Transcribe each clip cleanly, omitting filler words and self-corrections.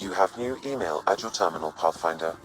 You have new email at your terminal, Pathfinder.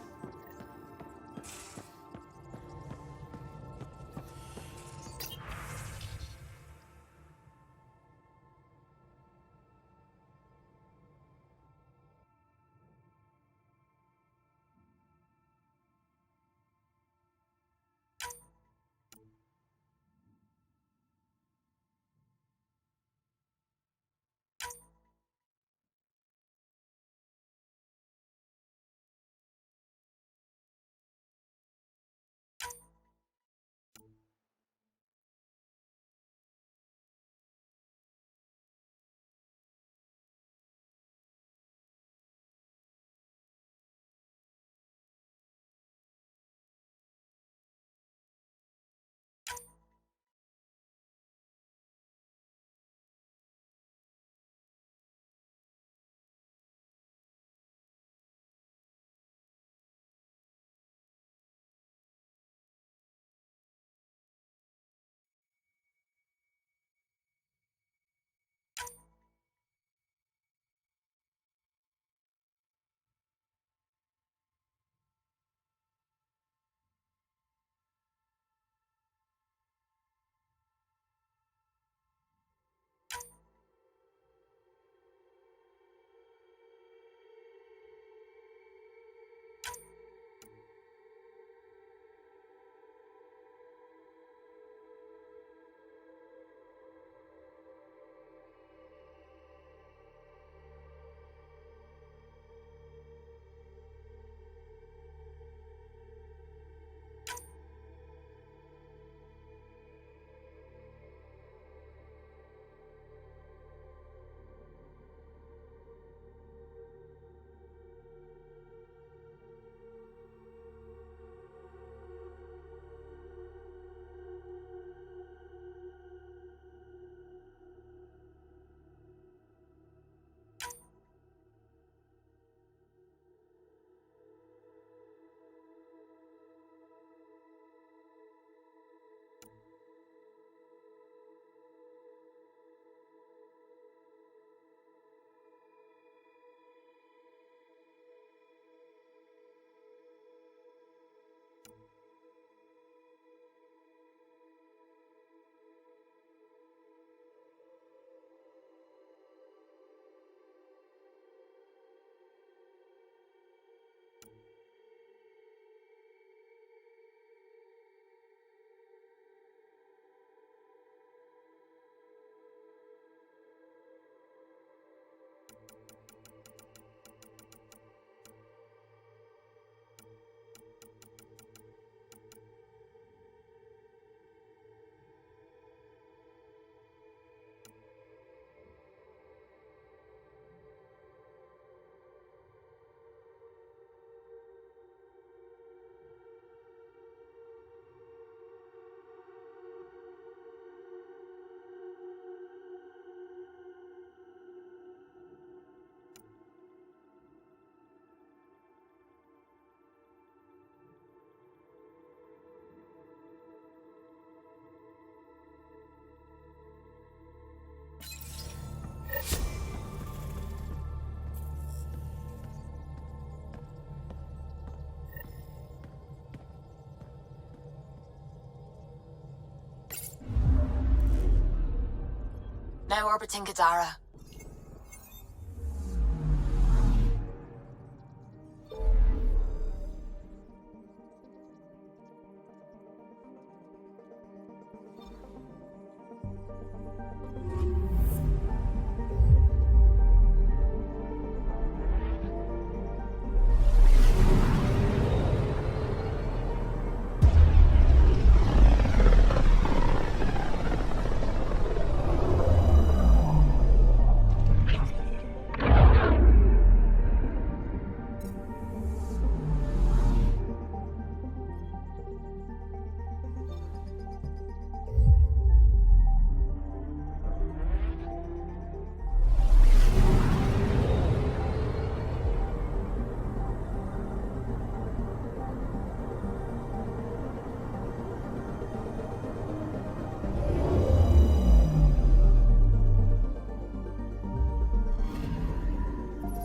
Now orbiting Kadara.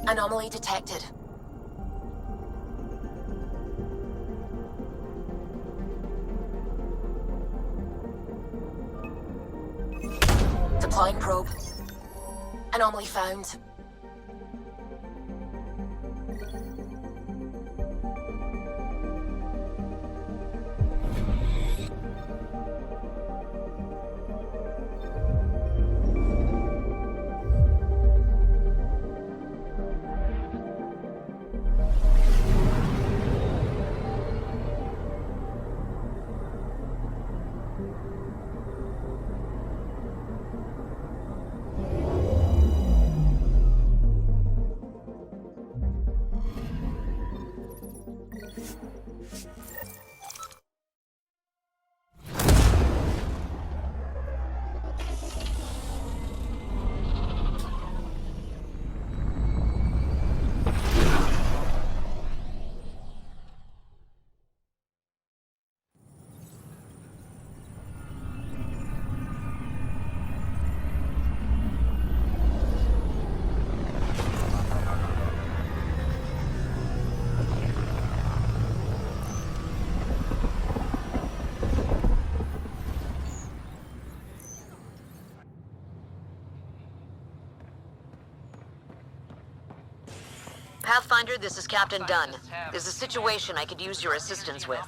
Anomaly detected. Deploying probe. Anomaly found. Pathfinder, this is Captain Dunn. There's a situation I could use your assistance with.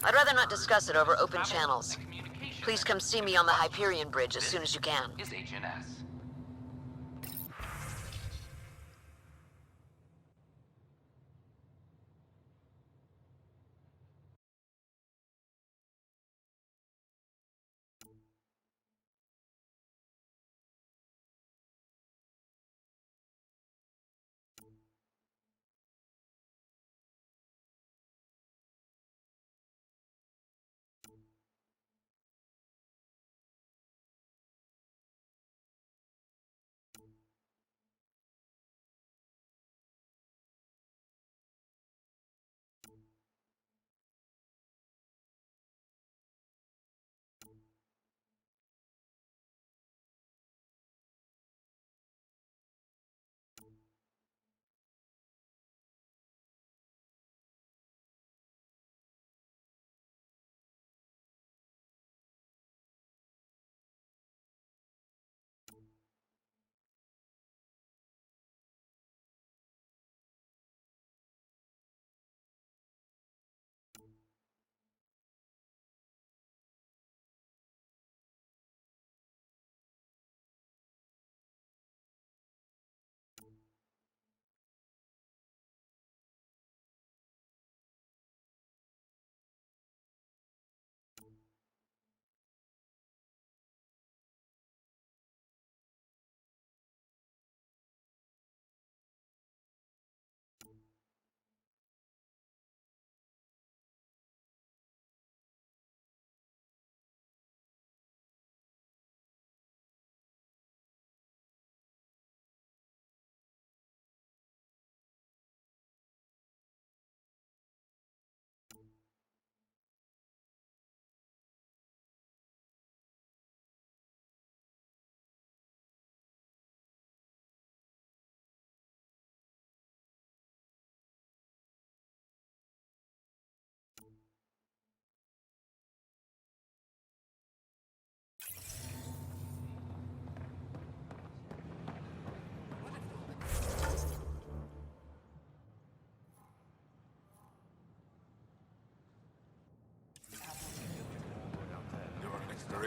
I'd rather not discuss it over open channels. Please come see me on the Hyperion Bridge as soon as you can. Is HNS.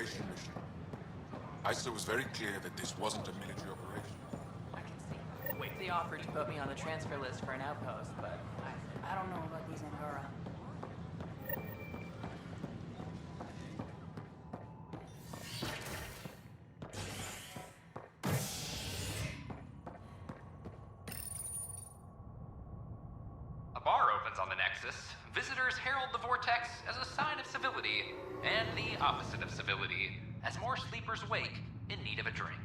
Mission. ISO was very clear that this wasn't a military operation. I can see. Wait, they offered to put me on the transfer list for an outpost, but I don't know about these Angara. a bar opens on the Nexus. Visitors herald the vortex as a sign of civility, and the opposite of civility, as more sleepers wake in need of a drink.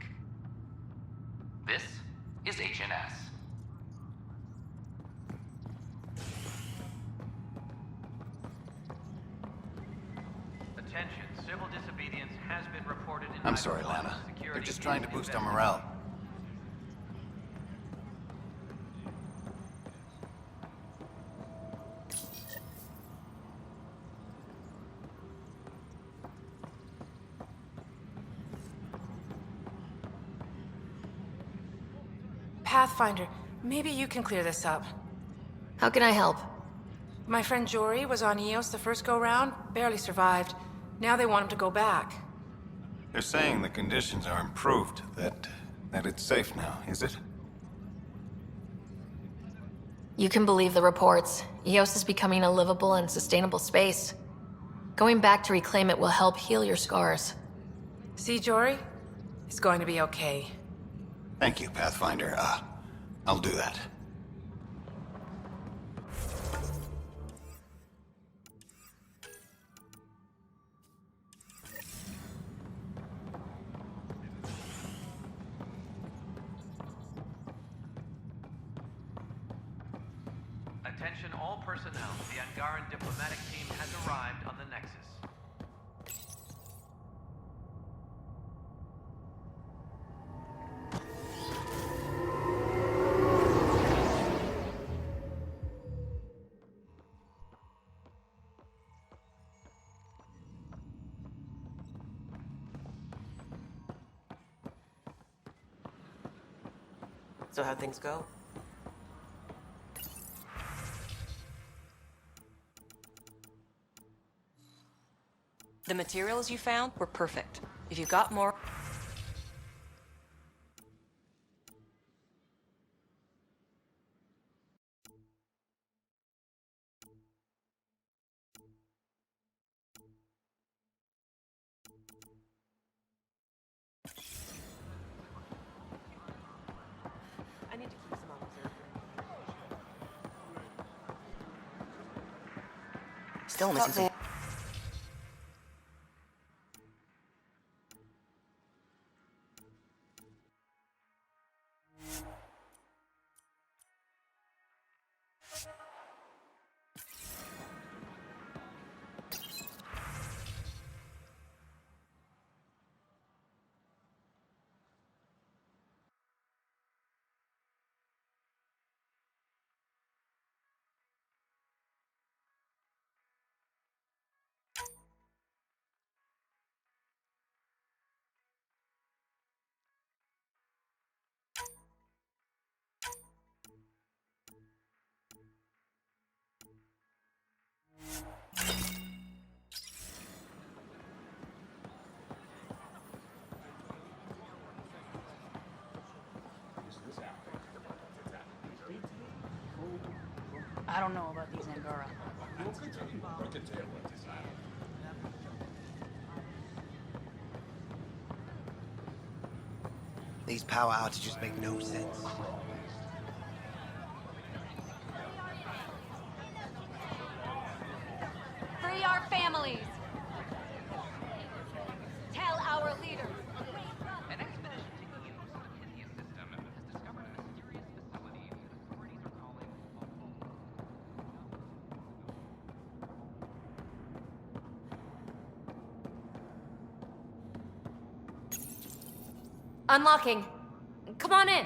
This is HNS. Attention, civil disobedience has been reported in... I'm sorry, Lana. They're just trying to boost our morale. Pathfinder, maybe you can clear this up. How can I help? My friend Jory was on Eos the first go-round, barely survived. Now they want him to go back. They're saying the conditions are improved, that it's safe now, is it? You can believe the reports. Eos is becoming a livable and sustainable space. Going back to reclaim it will help heal your scars. See, Jory? It's going to be okay. Thank you, Pathfinder. I'll do that. Attention all personnel. The Angaran diplomatic team has arrived on the Nexus. So how'd things go? The materials you found were perfect. If you've got more... I need to keep some on reserve. Still missing some... I don't know about these Angara. These power outages make no sense. Free our families! Tell our leaders! An expedition to Eos, the Heleus system, has discovered a mysterious facility that authorities are calling a home. Unlocking. Come on in.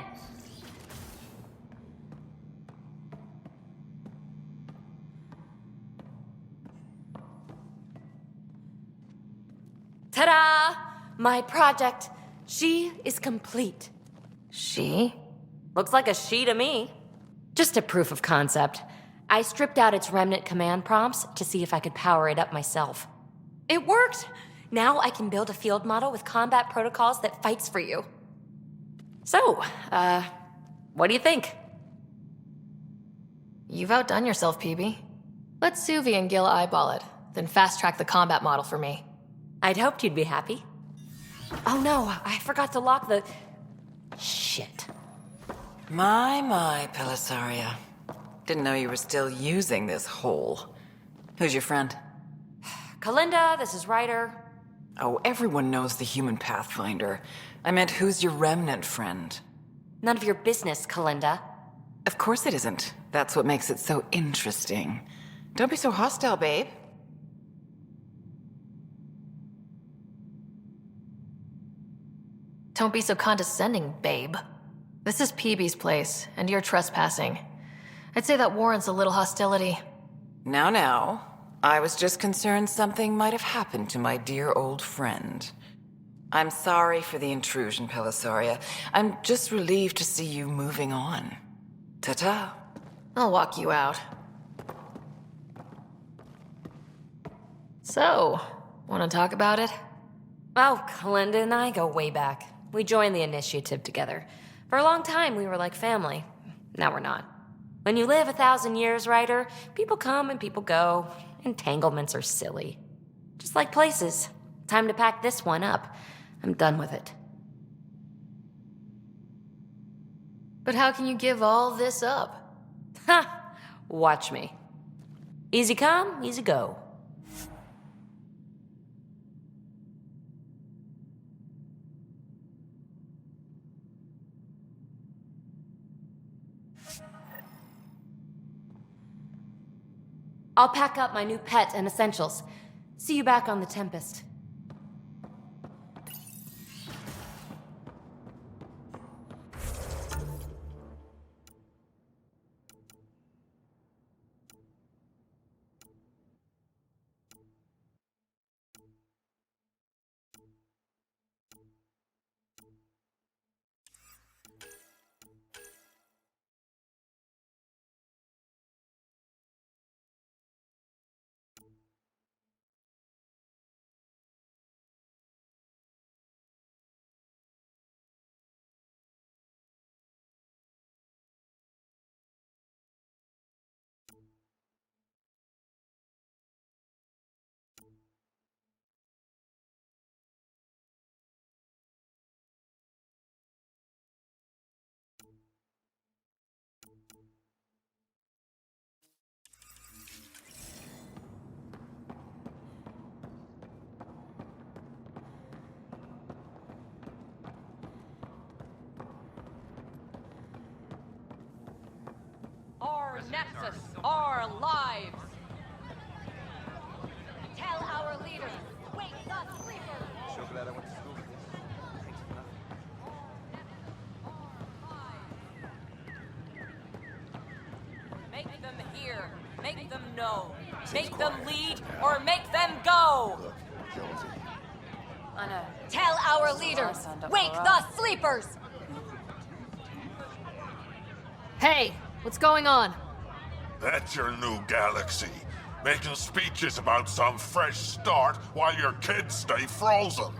Ta-da! My project. She is complete. She? Looks like a she to me. Just a proof of concept. I stripped out its remnant command prompts to see if I could power it up myself. It worked! Now I can build a field model with combat protocols that fights for you. So, what do you think? You've outdone yourself, PB. Let Suvi and Gil eyeball it, then fast-track the combat model for me. I'd hoped you'd be happy. Oh no, I forgot to lock the... Shit. My, Pelisaria. Didn't know you were still using this hole. Who's your friend? Kalinda, this is Ryder. Oh, everyone knows the human Pathfinder. I meant, who's your remnant friend? None of your business, Kalinda. Of course it isn't. That's what makes it so interesting. Don't be so hostile, babe. Don't be so condescending, babe. This is PB's place, and you're trespassing. I'd say that warrants a little hostility. Now. I was just concerned something might have happened to my dear old friend. I'm sorry for the intrusion, Pelisaria. I'm just relieved to see you moving on. Ta-ta. I'll walk you out. So, want to talk about it? Oh, Kalinda and I go way back. We joined the initiative together. For a long time, we were like family. Now we're not. When you live 1,000 years, Ryder, people come and people go. Entanglements are silly. Just like places. Time to pack this one up. I'm done with it. But how can you give all this up? Ha! Watch me. Easy come, easy go. I'll pack up my new pet and essentials. See you back on the Tempest. Our Nexus, our lives. Tell our leaders, wake the sleepers. So glad I went to school with this. Make them hear. Make them know. Make them lead or make them go. Tell our leaders, wake the sleepers. Hey, what's going on? That's your new galaxy. Making speeches about some fresh start while your kids stay frozen.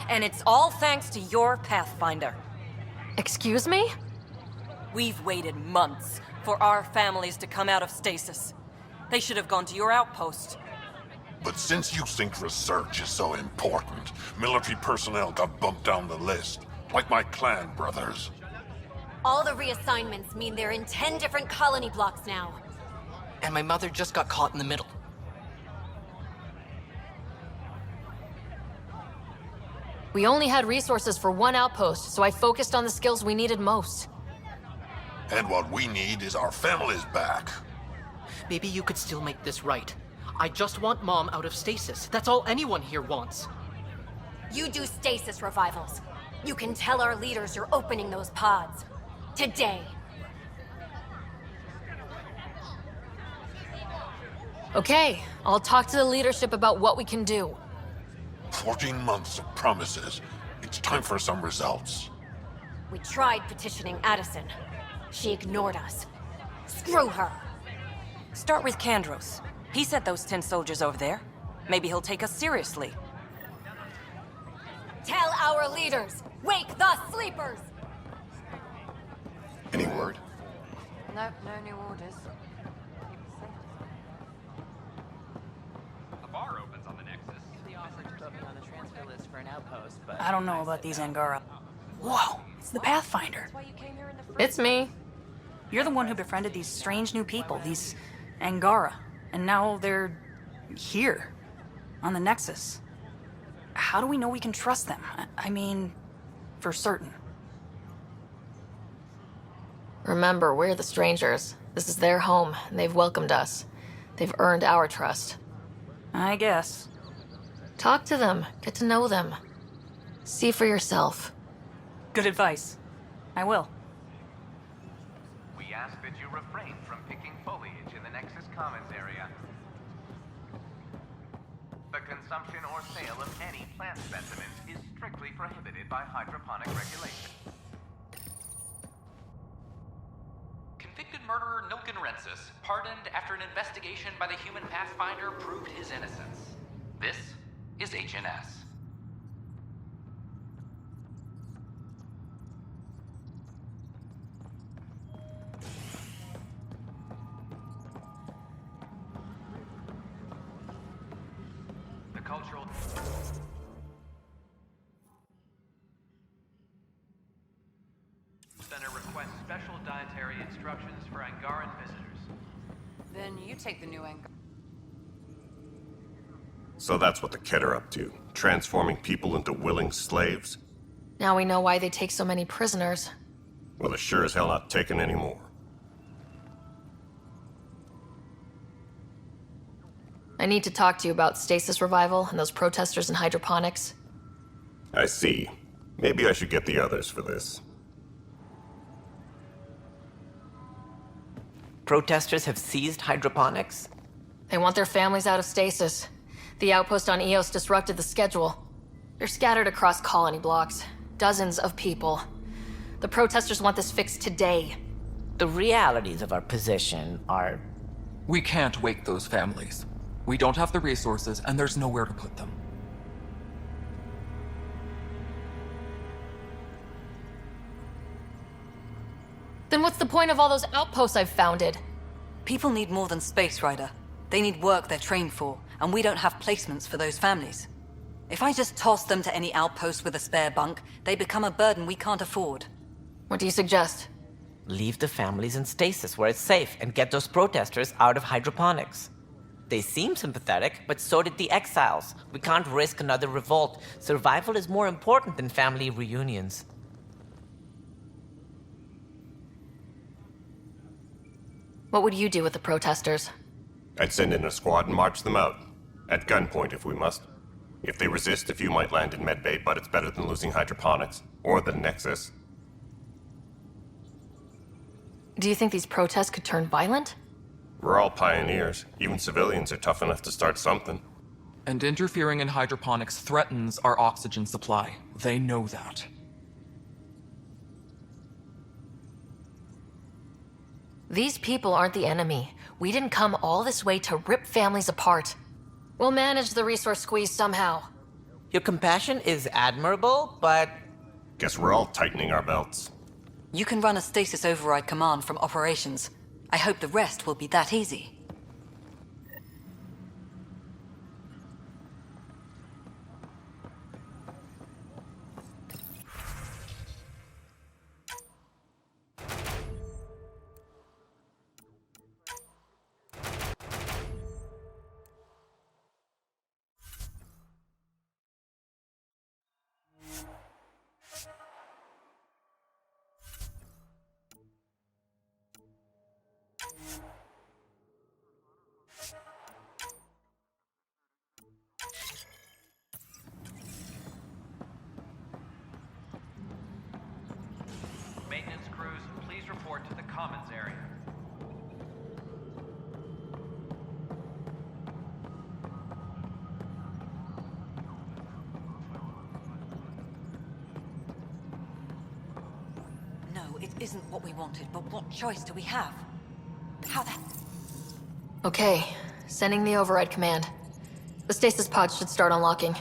And it's all thanks to your Pathfinder. Excuse me? We've waited months for our families to come out of stasis. They should have gone to your outpost. But since you think research is so important, military personnel got bumped down the list. Like my clan brothers. All the reassignments mean they're in 10 different colony blocks now. And my mother just got caught in the middle. We only had resources for one outpost, so I focused on the skills we needed most. And what we need is our families back. Maybe you could still make this right. I just want Mom out of stasis. That's all anyone here wants. You do stasis revivals. You can tell our leaders you're opening those pods. Today. Okay, I'll talk to the leadership about what we can do. 14 months of promises. It's time for some results. We tried petitioning Addison. She ignored us. Screw her. Start with Kandros. He sent those 10 soldiers over there. Maybe he'll take us seriously. Tell our leaders, wake the sleepers! Any word? Nope, no new orders. A bar opens on the Nexus. The officer put me on the transfer list for an outpost, but I don't know about these Angara. Whoa, it's the Pathfinder. It's me. You're the one who befriended these strange new people, these Angara. And now they're here, on the Nexus. How do we know we can trust them? I mean, for certain. Remember, we're the strangers. This is their home, and they've welcomed us. They've earned our trust. I guess. Talk to them. Get to know them. See for yourself. Good advice. I will. we ask that you refrain from picking foliage in the Nexus Commons area. The consumption or sale of any plant specimens is strictly prohibited by hydroponic regulation. Convicted murderer Nilken Rensis pardoned after an investigation by the human Pathfinder proved his innocence. This is HNS. The cultural... Center requests special dietary instructions for Angaran visitors. Then you take the new Angar. So that's what the Kett are up to, transforming people into willing slaves? Now we know why they take so many prisoners. Well, they're sure as hell not taking any more. I need to talk to you about stasis revival and those protesters in hydroponics. I see. Maybe I should get the others for this. Protesters have seized hydroponics? They want their families out of stasis. The outpost on Eos disrupted the schedule. They're scattered across colony blocks. Dozens of people. The protesters want this fixed today. The realities of our position are... We can't wake those families. We don't have the resources, and there's nowhere to put them. Then what's the point of all those outposts I've founded? People need more than space, Ryder. They need work they're trained for, and we don't have placements for those families. If I just toss them to any outpost with a spare bunk, they become a burden we can't afford. What do you suggest? Leave the families in stasis where it's safe and get those protesters out of hydroponics. They seem sympathetic, but so did the exiles. We can't risk another revolt. Survival is more important than family reunions. What would you do with the protesters? I'd send in a squad and march them out. At gunpoint if we must. If they resist, a few might land in medbay, but it's better than losing hydroponics. Or the Nexus. Do you think these protests could turn violent? We're all pioneers. Even civilians are tough enough to start something. And interfering in hydroponics threatens our oxygen supply. They know that. These people aren't the enemy. We didn't come all this way to rip families apart. We'll manage the resource squeeze somehow. Your compassion is admirable, but... Guess we're all tightening our belts. You can run a stasis override command from operations. I hope the rest will be that easy. Maintenance crews, please report to the commons area. No, it isn't what we wanted, but what choice do we have? How the... Okay, sending the override command. The stasis pods should start unlocking.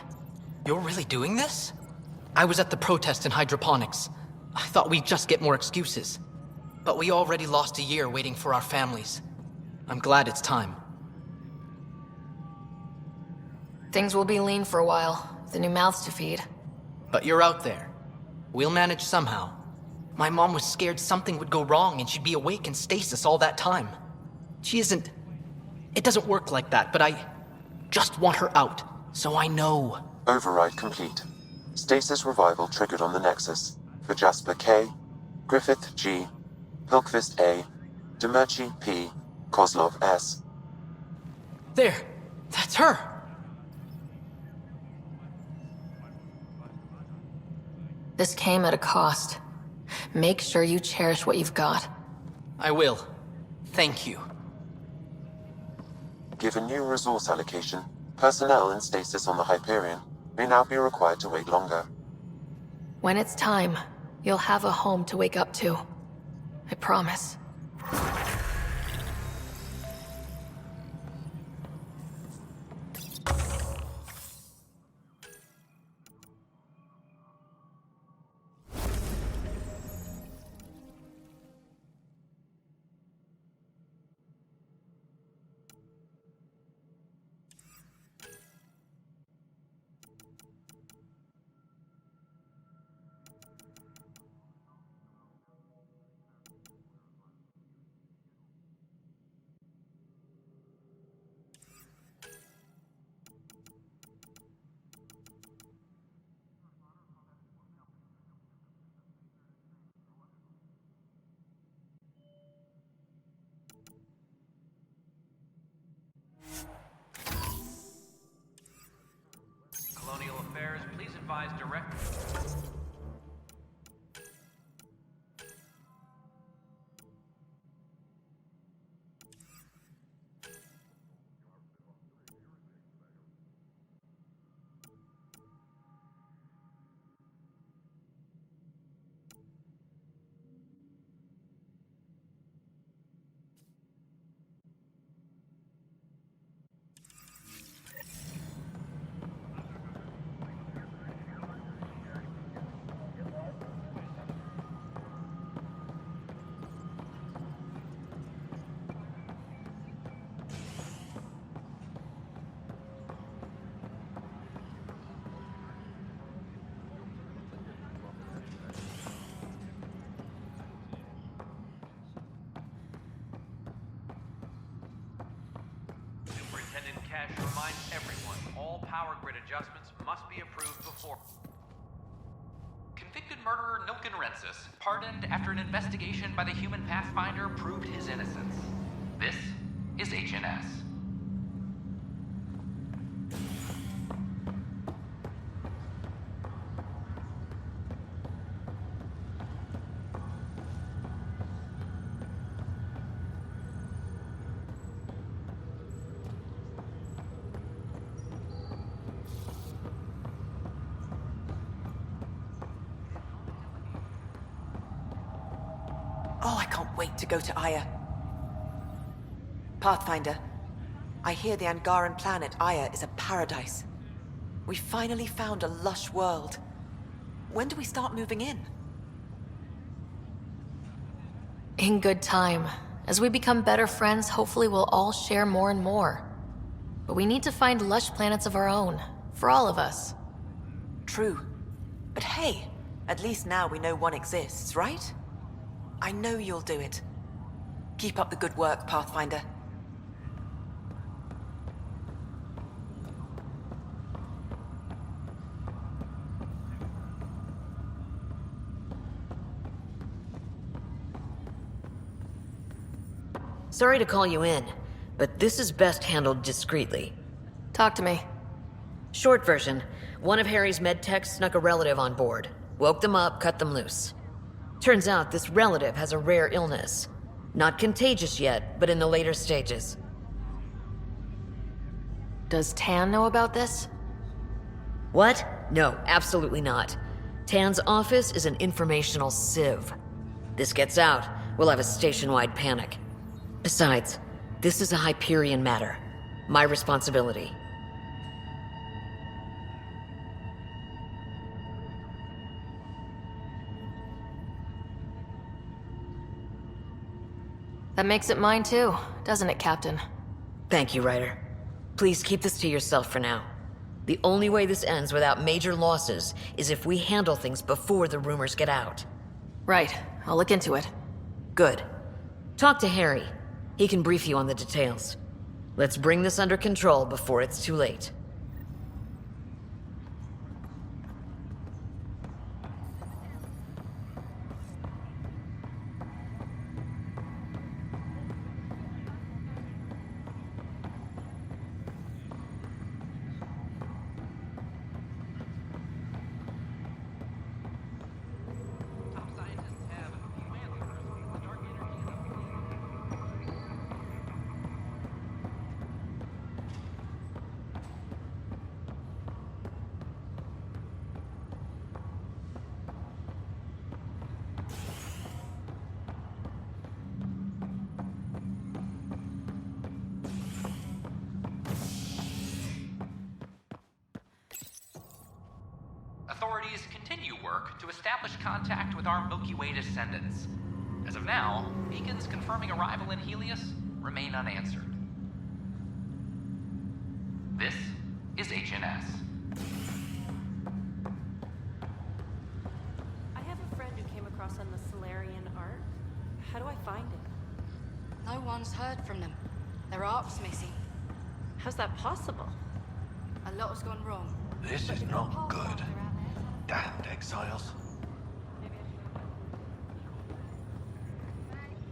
You're really doing this? I was at the protest in hydroponics. I thought we'd just get more excuses. But we already lost a year waiting for our families. I'm glad it's time. Things will be lean for a while, the new mouths to feed. But you're out there. We'll manage somehow. My mom was scared something would go wrong and she'd be awake in stasis all that time. She isn't... It doesn't work like that, but I just want her out, so I know. Override complete. Stasis revival triggered on the Nexus. For Jasper K, Griffith G, Pilkvist A, Demerchi P, Kozlov S. There! That's her! This came at a cost. Make sure you cherish what you've got. I will. Thank you. Given new resource allocation, Personnel in stasis on the Hyperion may now be required to wait longer. When it's time, you'll have a home to wake up to. I promise. Colonial Affairs, please advise direct. Superintendent Cash reminds everyone all power grid adjustments must be approved before. Convicted murderer Nilken Rensis, pardoned after an investigation by the human Pathfinder proved his innocence. This is HNS. Oh, I can't wait to go to Aya. Pathfinder, I hear the Angaran planet Aya is a paradise. We finally found a lush world. When do we start moving in? In good time. As we become better friends, hopefully we'll all share more and more. But we need to find lush planets of our own, for all of us. True. But hey, at least now we know one exists, right? I know you'll do it. Keep up the good work, Pathfinder. Sorry to call you in, but this is best handled discreetly. Talk to me. Short version, one of Harry's medtechs snuck a relative on board. Woke them up, cut them loose. Turns out this relative has a rare illness. Not contagious yet, but in the later stages. Does Tan know about this? What? No, absolutely not. Tan's office is an informational sieve. This gets out, we'll have a station-wide panic. Besides, this is a Hyperion matter. My responsibility. That makes it mine too, doesn't it, Captain? Thank you, Ryder. Please keep this to yourself for now. The only way this ends without major losses is if we handle things before the rumors get out. Right. I'll look into it. Good. Talk to Harry. He can brief you on the details. Let's bring this under control before it's too late. established contact with our Milky Way descendants. As of now, beacons confirming arrival in Heleus remain unanswered. This is HNS. I have a friend who came across on the Solarian Ark. How do I find it? No one's heard from them. Their ark's missing. How's that possible? A lot has gone wrong. This is not good. Damned exiles.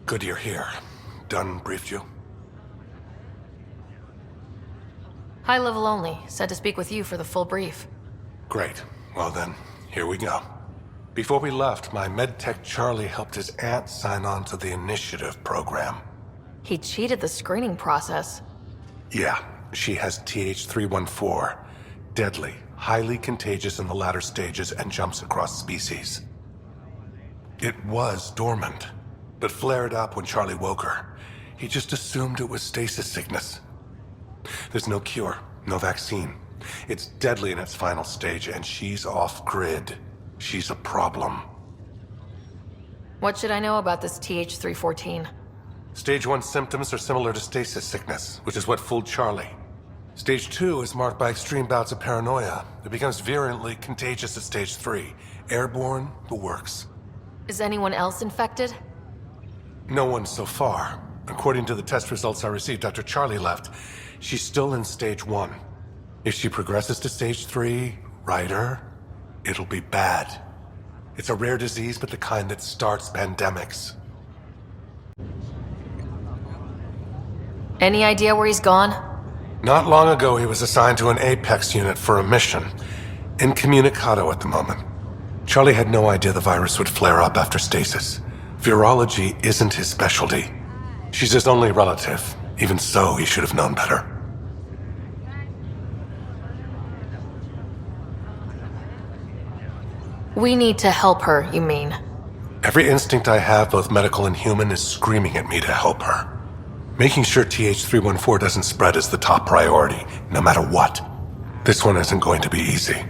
Good you're here. Dunn briefed you? High level only. Said to speak with you for the full brief. Great. Well then, here we go. Before we left, my medtech Charlie helped his aunt sign on to the initiative program. He cheated the screening process. Yeah, she has TH314. Deadly, highly contagious in the latter stages and jumps across species. It was dormant, but flared up when Charlie woke her. He just assumed it was stasis sickness. There's no cure, no vaccine. It's deadly in its final stage, and she's off-grid. She's a problem. What should I know about this TH314? Stage 1 symptoms are similar to stasis sickness, which is what fooled Charlie. Stage 2 is marked by extreme bouts of paranoia. It becomes virulently contagious at Stage 3. Airborne, the works. Is anyone else infected? No one so far. According to the test results I received after Charlie left, she's still in Stage 1. If she progresses to Stage 3, Ryder, it'll be bad. It's a rare disease, but the kind that starts pandemics. Any idea where he's gone? Not long ago, he was assigned to an Apex unit for a mission. Incommunicado at the moment. Charlie had no idea the virus would flare up after stasis. Virology isn't his specialty. She's his only relative. Even so, he should have known better. We need to help her, you mean? Every instinct I have, both medical and human, is screaming at me to help her. Making sure TH314 doesn't spread is the top priority, no matter what. This one isn't going to be easy.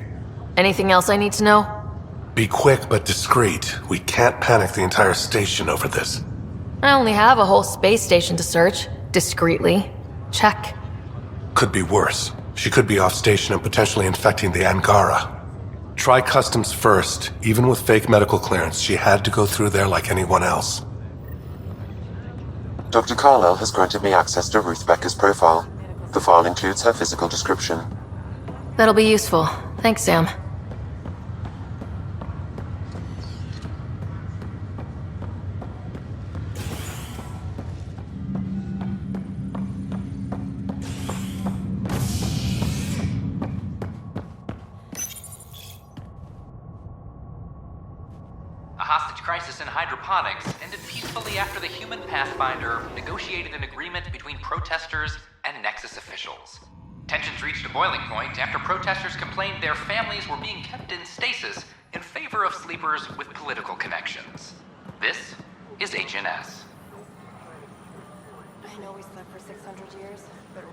Anything else I need to know? Be quick but discreet. We can't panic the entire station over this. I only have a whole space station to search. Discreetly. Check. Could be worse. She could be off station and potentially infecting the Angara. Try customs first. Even with fake medical clearance, she had to go through there like anyone else. Dr. Carlyle has granted me access to Ruth Becker's profile. The file includes her physical description. That'll be useful. Thanks, Sam. A hostage crisis in hydroponics ended peacefully after the human Pathfinder negotiated an agreement between protesters and Nexus officials. Tensions reached a boiling point after protesters complained their families were being kept in stasis in favor of sleepers with political connections. This is HNS. I know we slept for 600 years, but...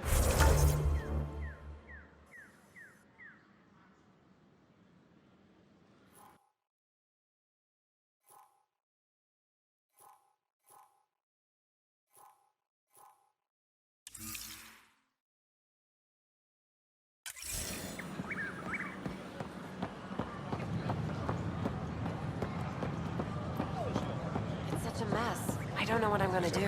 Such a mess. I don't know what I'm gonna do.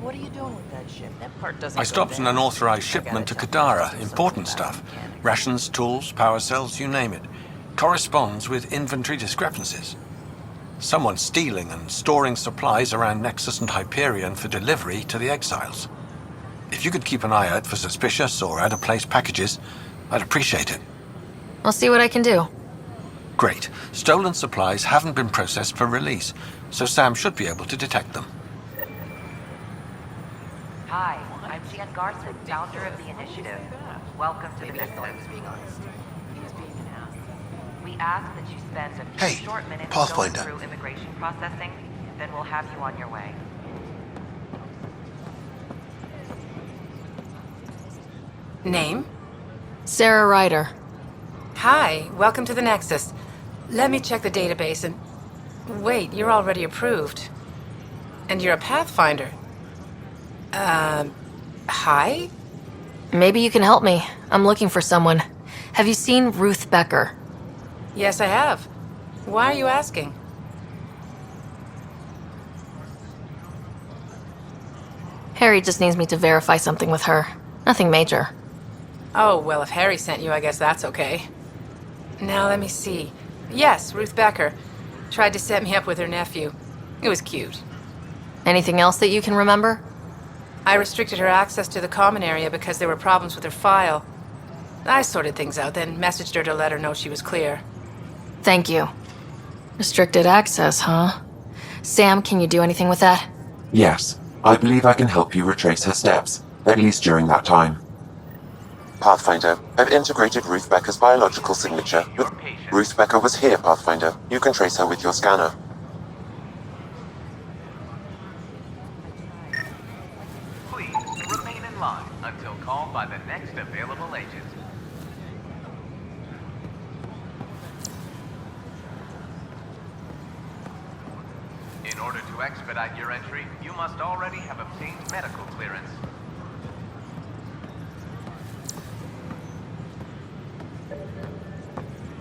What are you doing with that ship? That part doesn't I stopped an unauthorized shipment to Kadara. Important stuff. Rations, tools, power cells, you name it. Corresponds with inventory discrepancies. Someone's stealing and storing supplies around Nexus and Hyperion for delivery to the exiles. If you could keep an eye out for suspicious or out-of-place packages, I'd appreciate it. I'll see what I can do. Great. Stolen supplies haven't been processed for release, so Sam should be able to detect them. Hi, I'm Jan Garson, founder of the initiative. Welcome to the Nexus. We ask that you spend a few short minutes going through immigration processing, then we'll have you on your way. Name? Sarah Ryder. Hi, welcome to the Nexus. Let me check the database and... Wait, you're already approved. And you're a Pathfinder. Hi? Maybe you can help me. I'm looking for someone. Have you seen Ruth Becker? Yes, I have. Why are you asking? Harry just needs me to verify something with her. Nothing major. Oh, well, if Harry sent you, I guess that's okay. Now, let me see. Yes, Ruth Becker. Tried to set me up with her nephew. It was cute. Anything else that you can remember? I restricted her access to the common area because there were problems with her file. I sorted things out, then messaged her to let her know she was clear. Thank you. Restricted access, huh? Sam, can you do anything with that? Yes, I believe I can help you retrace her steps, at least during that time. Pathfinder, I've integrated Ruth Becker's biological signature with... Ruth Becker was here, Pathfinder. You can trace her with your scanner. Please remain in line until called by the next available agent. In order to expedite your entry, you must already have obtained medical clearance.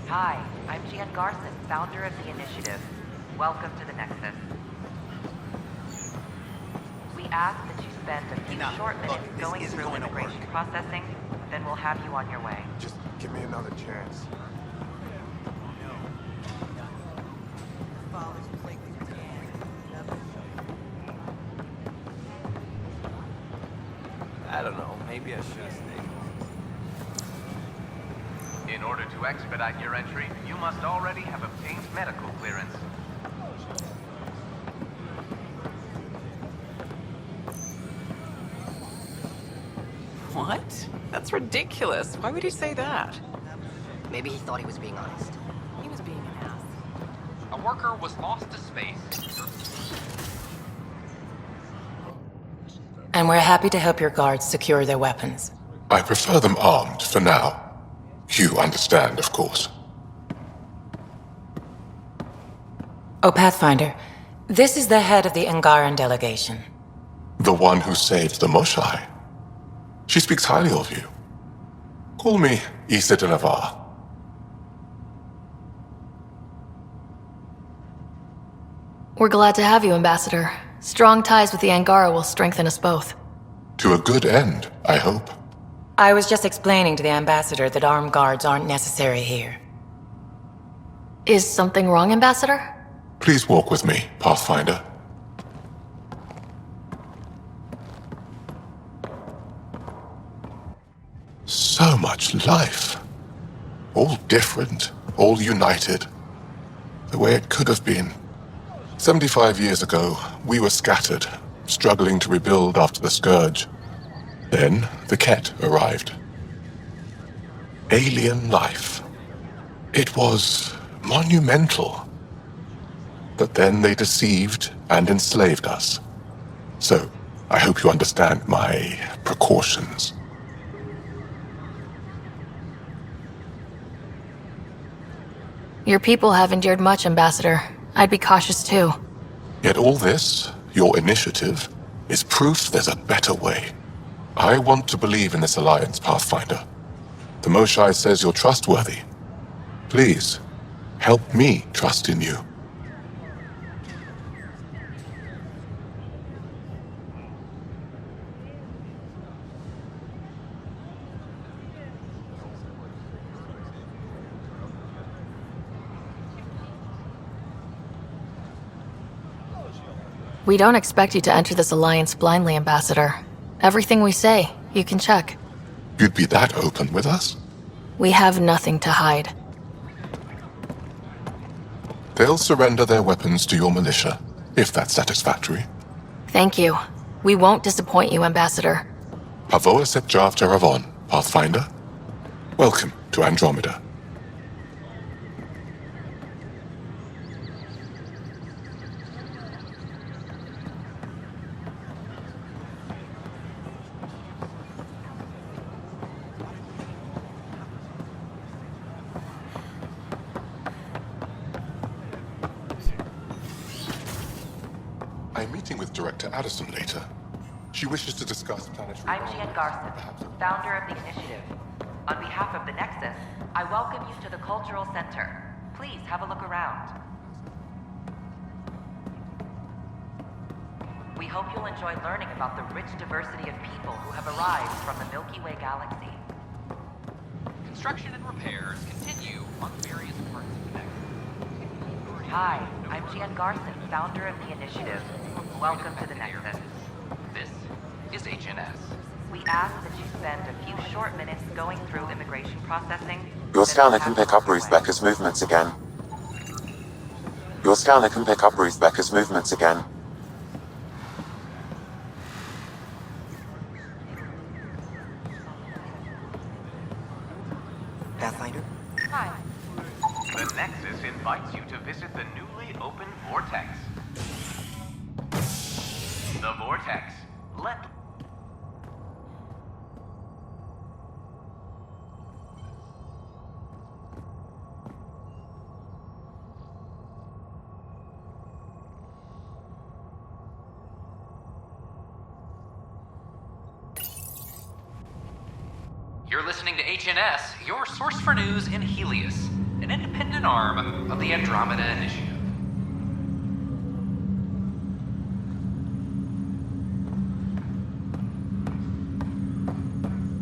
Hi, I'm Jan Garson, founder of the initiative. Welcome to the Nexus. We ask that you spend a few short minutes going through immigration processing, then we'll have you on your way. Just give me another chance. I don't know, maybe I should have stayed. In order to expedite your entry, you must already have obtained medical clearance. What? That's ridiculous. Why would he say that? Maybe he thought he was being honest. He was being an ass. A worker was lost to space. And we're happy to help your guards secure their weapons. I prefer them armed for now. You understand, of course. Oh, Pathfinder, this is the head of the Angaran delegation. The one who saved the Moshai. She speaks highly of you. Call me Issa de Navarre. We're glad to have you, Ambassador. Strong ties with the Angara will strengthen us both. To a good end, I hope. I was just explaining to the Ambassador that armed guards aren't necessary here. Is something wrong, Ambassador? Please walk with me, Pathfinder. So much life. All different, all united. The way it could have been. 75 years ago, we were scattered, struggling to rebuild after the Scourge. Then, the Ket arrived. Alien life. It was monumental. But then they deceived and enslaved us. So, I hope you understand my precautions. Your people have endured much, Ambassador. I'd be cautious too. Yet all this, your initiative, is proof there's a better way. I want to believe in this alliance, Pathfinder. The Moshai says you're trustworthy. Please, help me trust in you. We don't expect you to enter this alliance blindly, Ambassador. Everything we say, you can check. You'd be that open with us? We have nothing to hide. They'll surrender their weapons to your militia, if that's satisfactory. Thank you. We won't disappoint you, Ambassador. Pavoa set Jav Teravon, Pathfinder. Welcome to Andromeda. I'm meeting with Director Addison later. She wishes to discuss planetary... I'm Gian Garson, founder of the initiative. On behalf of the Nexus, I welcome you to the Cultural Center. Please have a look around. We hope you'll enjoy learning about the rich diversity of people who have arrived from the Milky Way galaxy. Construction and repairs continue on various parts of the Nexus. Hi, I'm Gian Garson, founder of the initiative. Welcome to the Nexus. This is HNS. We ask that you spend a few short minutes going through immigration processing. Your scanner can pick up Ruth Becker's movements again. Your scanner can pick up Ruth Becker's movements again. Pathfinder? Hi. The Nexus invites you to visit the newly opened Vortex. The Vortex. Let... You're listening to HNS, your source for news in Heleus, an independent arm of the Andromeda Initiative.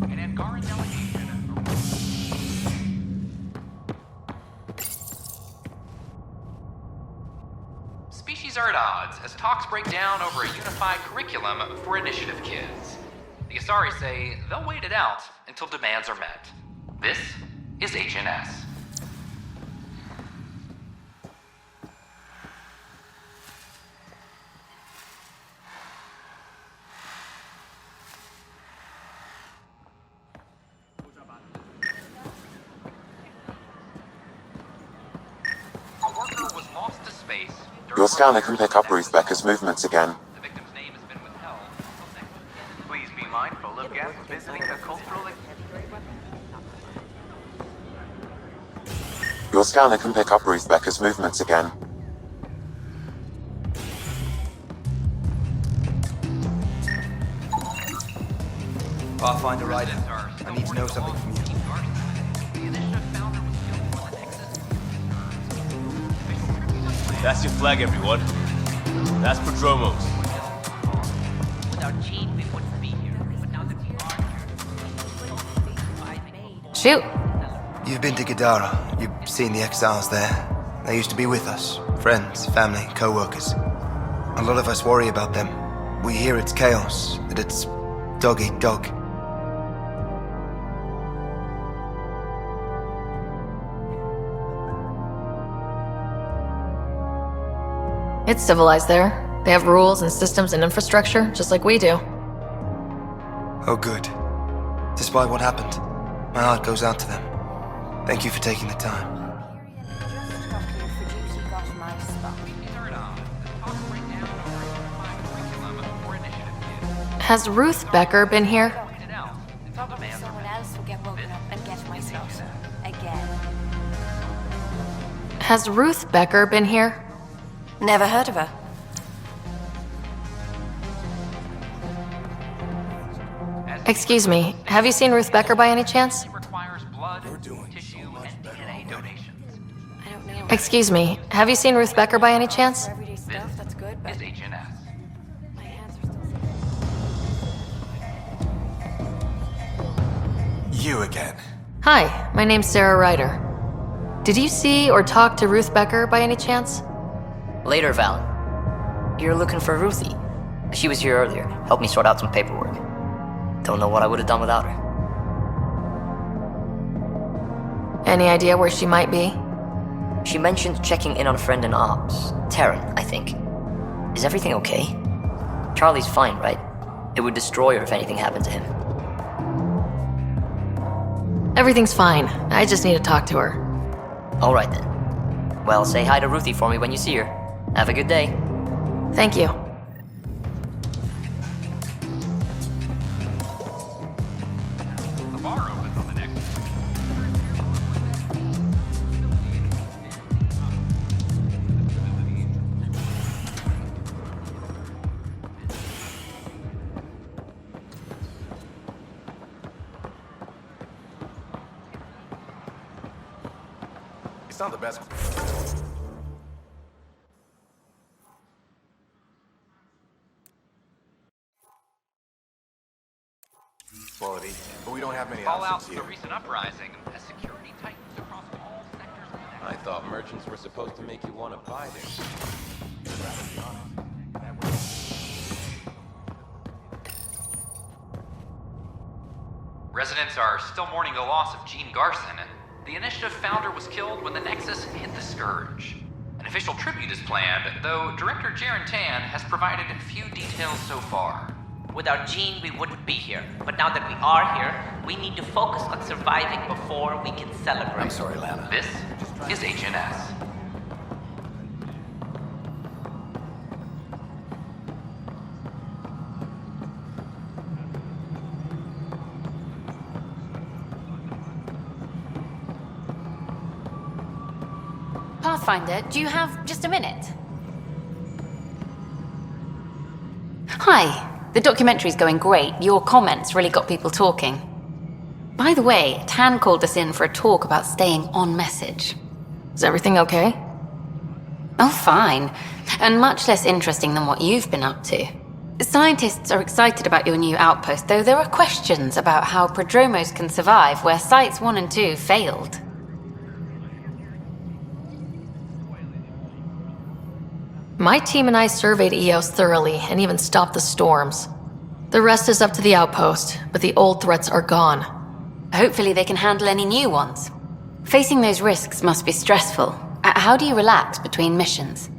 An Angaran delegation. Species are at odds as talks break down over a unified curriculum for initiative kids. The Asari say they'll wait it out until demands are met. This is HNS. A worker was lost to space. Your scanner can pick up Ruth Becker's movements again. Please be mindful of guests visiting the cultural... Your scanner can pick up Ruth Becker's movements again. Pathfinder Ryder, I need to know something from you. That's your flag, everyone. That's Prodromos. Without Gene, we wouldn't be here. But now that we are here... Shoot! You've been to Kadara. You've seen the exiles there. They used to be with us. Friends, family, co-workers. A lot of us worry about them. We hear it's chaos, that it's dog eat dog. It's civilized there. They have rules and systems and infrastructure, just like we do. Oh, good. Despite what happened, my heart goes out to them. Thank you for taking the time. Has Ruth Becker been here? Probably someone else will get woken up and get my slot. Again. Has Ruth Becker been here? Never heard of her. Excuse me, have you seen Ruth Becker by any chance? Excuse me, have you seen Ruth Becker by any chance? That's good, but... You again. Hi, my name's Sarah Ryder. Did you see or talk to Ruth Becker by any chance? Later, Val. You're looking for Ruthie. She was here earlier, helped me sort out some paperwork. Don't know what I would have done without her. Any idea where she might be? She mentioned checking in on a friend in ops. Taryn, I think. Is everything okay? Charlie's fine, right? It would destroy her if anything happened to him. Everything's fine. I just need to talk to her. Alright then. Well, say hi to Ruthie for me when you see her. Have a good day. Thank you. The bar opens on the next. It's not the best quality, but we don't have many Fallout options from the here. recent uprising as security tightens across all sectors of the I thought merchants were supposed to make you want to buy things. Residents are still mourning the loss of Gene Garson. The initiative founder was killed when the Nexus hit the Scourge. An official tribute is planned, though Director Jaren Tan has provided few details so far. Without Gene, we wouldn't be here. But now that we are here, we need to focus on surviving before we can celebrate. I'm sorry, Lana. This is HNS. Pathfinder, do you have just a minute? Hi. The documentary's going great. Your comments really got people talking. By the way, Tan called us in for a talk about staying on message. Is everything okay? Oh, fine. And much less interesting than what you've been up to. Scientists are excited about your new outpost, though there are questions about how prodromos can survive where Sites 1 and 2 failed. My team and I surveyed EOS thoroughly and even stopped the storms. The rest is up to the outpost, but the old threats are gone. Hopefully they can handle any new ones. Facing those risks must be stressful. How do you relax between missions?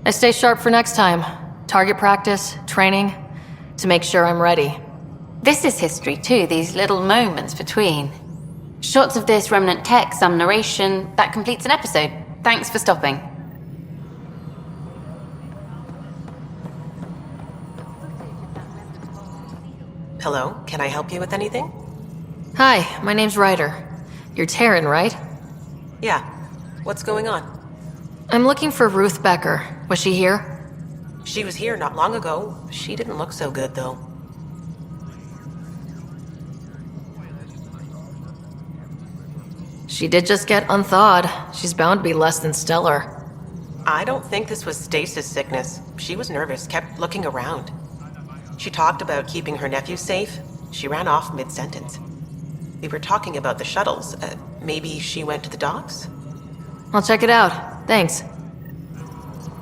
I stay sharp for next time. Target practice, training, to make sure I'm ready. This is history too, these little moments between. Shots of this remnant tech, some narration, that completes an episode. Thanks for stopping. Hello, can I help you with anything? Hi, my name's Ryder. You're Taryn, right? Yeah. What's going on? I'm looking for Ruth Becker. Was she here? She was here not long ago. She didn't look so good, though. She did just get unthawed. She's bound to be less than stellar. I don't think this was stasis sickness. She was nervous, kept looking around. She talked about keeping her nephew safe. She ran off mid-sentence. We were talking about the shuttles. Maybe she went to the docks? I'll check it out. Thanks.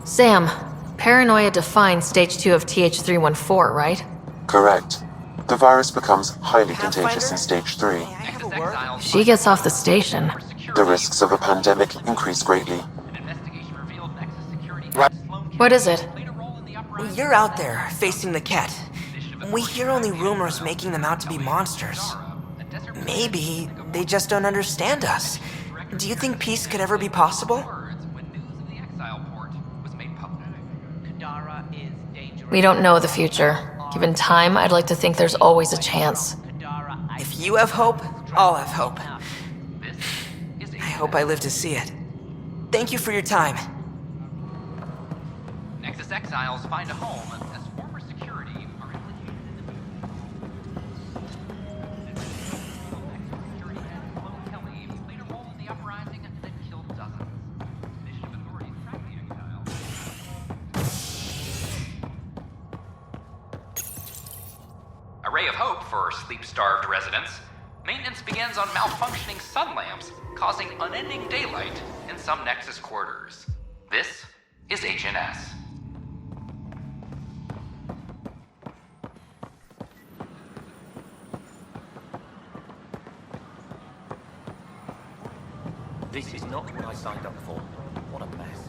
Sam, paranoia defines stage 2 of TH314, right? Correct. The virus becomes highly contagious in stage 3. If she gets off the station, The risks of a pandemic increase greatly. what is it? You're out there, facing the Ket. We hear only rumors making them out to be monsters. Maybe they just don't understand us. Do you think peace could ever be possible? We don't know the future. Given time, I'd like to think there's always a chance. If you have hope, I'll have hope. I hope I live to see it. Thank you for your time. Nexus exiles find a home as former security are implicated in the Security head Flo Kelly played a role in the uprising that killed dozens. Initiative authorities track the exiles. A ray of hope for sleep-starved residents. Maintenance begins on malfunctioning sun lamps, causing unending daylight in some Nexus quarters. This is HNS. This is not what I signed up for. What a mess.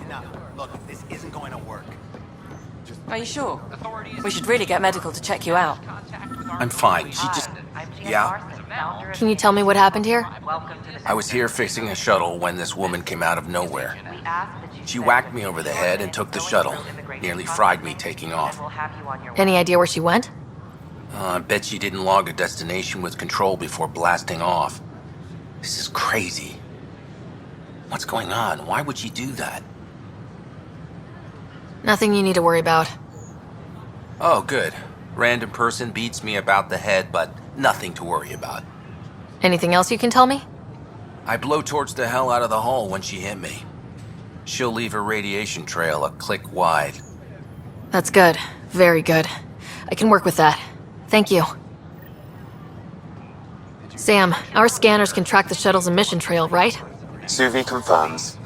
No, look, this isn't going to work. Are you sure? We should really get medical to check you out. I'm fine. She just... Yeah? Can you tell me what happened here? I was here fixing a shuttle when this woman came out of nowhere. She whacked me over the head and took the shuttle. Nearly fried me taking off. Any idea where she went? I bet she didn't log a destination with control before blasting off. This is crazy. What's going on? Why would she do that? Nothing you need to worry about. Oh, good. Random person beats me about the head, but nothing to worry about. Anything else you can tell me? I blowtorched the hell out of the hull when she hit me. She'll leave a radiation trail a click wide. That's good. Very good. I can work with that. Thank you. Sam, our scanners can track the shuttle's emission trail, right? Suvi confirms.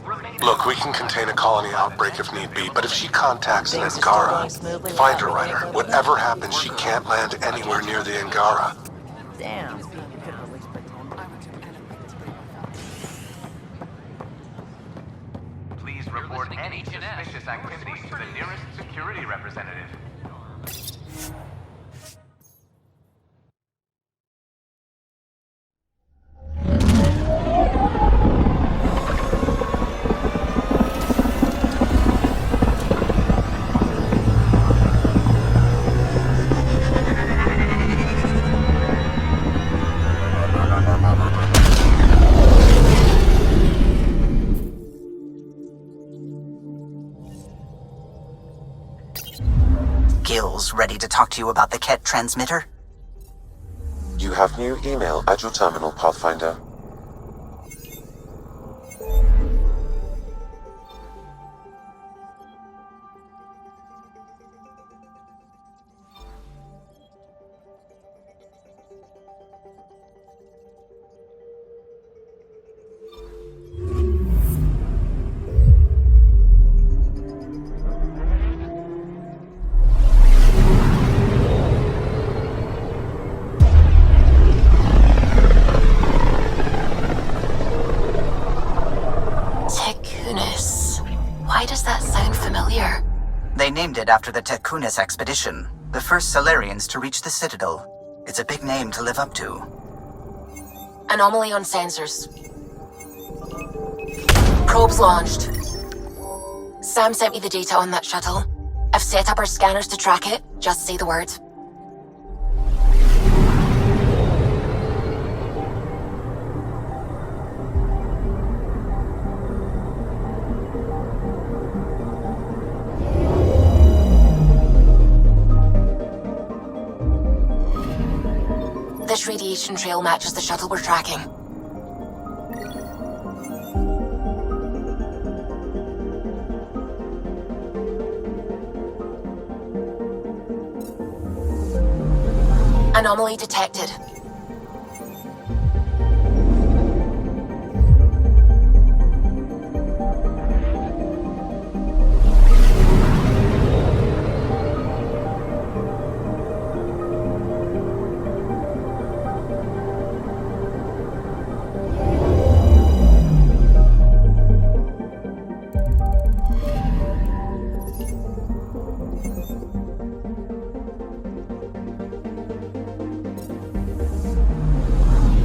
Look, we can contain a colony outbreak if need be, but if she contacts an Angara, find her, Ryder. Whatever happens, she can't land anywhere near the Angara. Damn. Please report any suspicious activities to the nearest security representative. Gil's ready to talk to you about the Ket transmitter? You have new email at your terminal, Pathfinder. Why does that sound familiar? They named it after the Tekunis expedition, the first Solarians to reach the Citadel. It's a big name to live up to. Anomaly on sensors. Probes launched. Sam sent me the data on that shuttle. I've set up our scanners to track it. Just say the word. This radiation trail matches the shuttle we're tracking. Anomaly detected.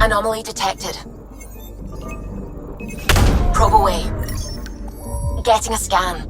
Anomaly detected. Probe away. Getting a scan.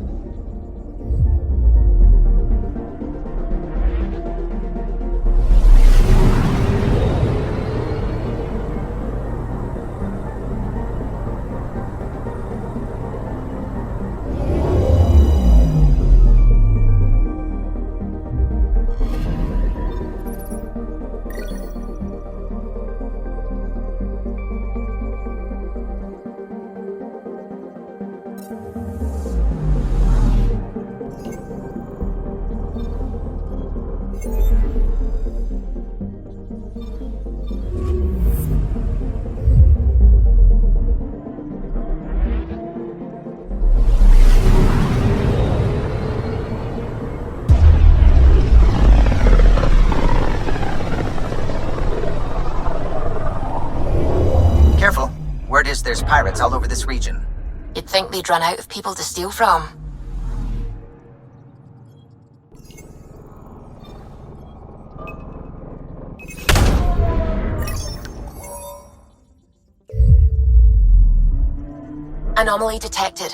Careful. Word is there's pirates all over this region. You'd think they'd run out of people to steal from. Anomaly detected.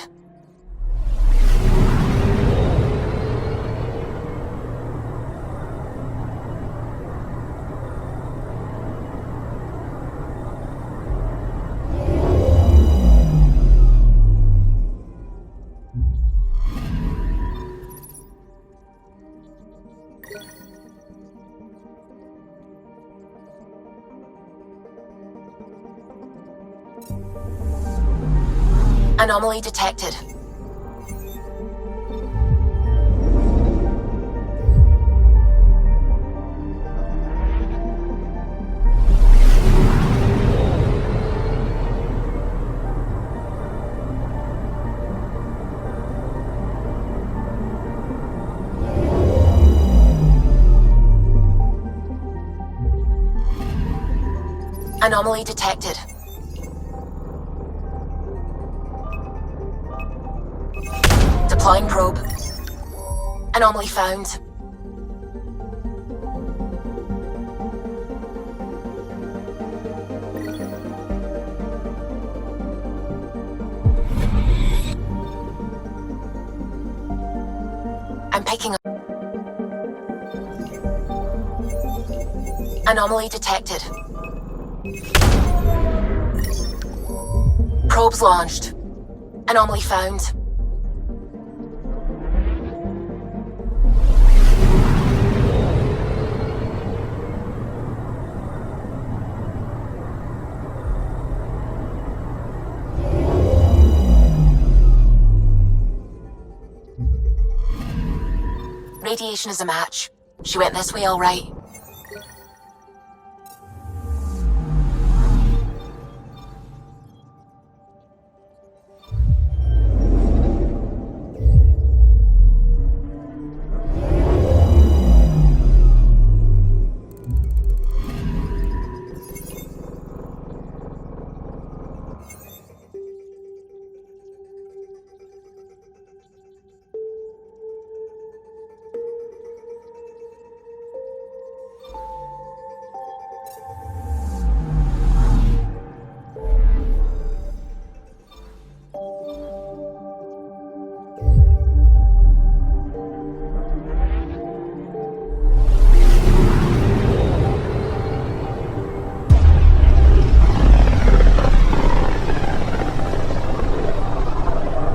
Anomaly detected. Anomaly detected. Deploying probe. Anomaly found. I'm picking up. Anomaly detected. Probes launched. Anomaly found. Radiation is a match. She went this way all right.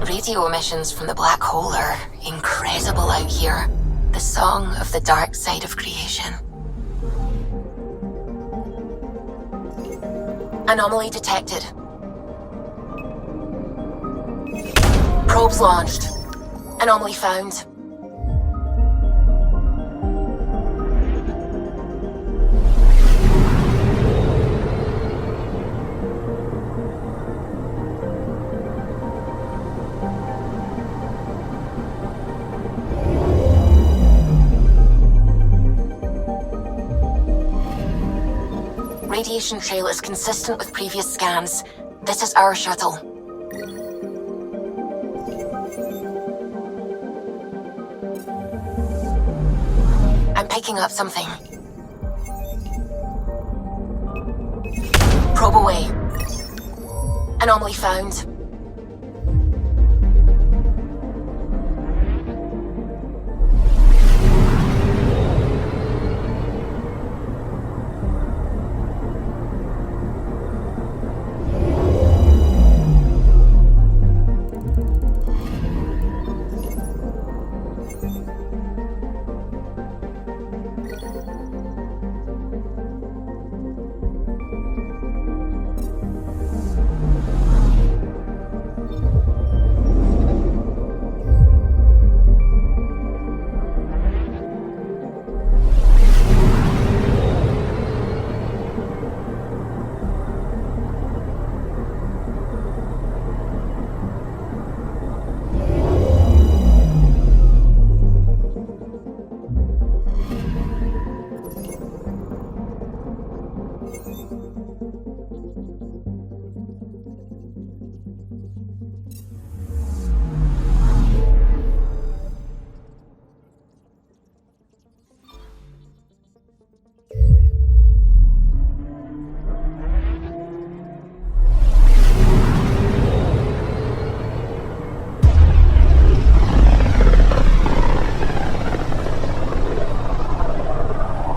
Radio emissions from the black hole are incredible out here. The song of the dark side of creation. Anomaly detected. Probes launched. Anomaly found. Radiation trail is consistent with previous scans. This is our shuttle. I'm picking up something. Probe away. Anomaly found.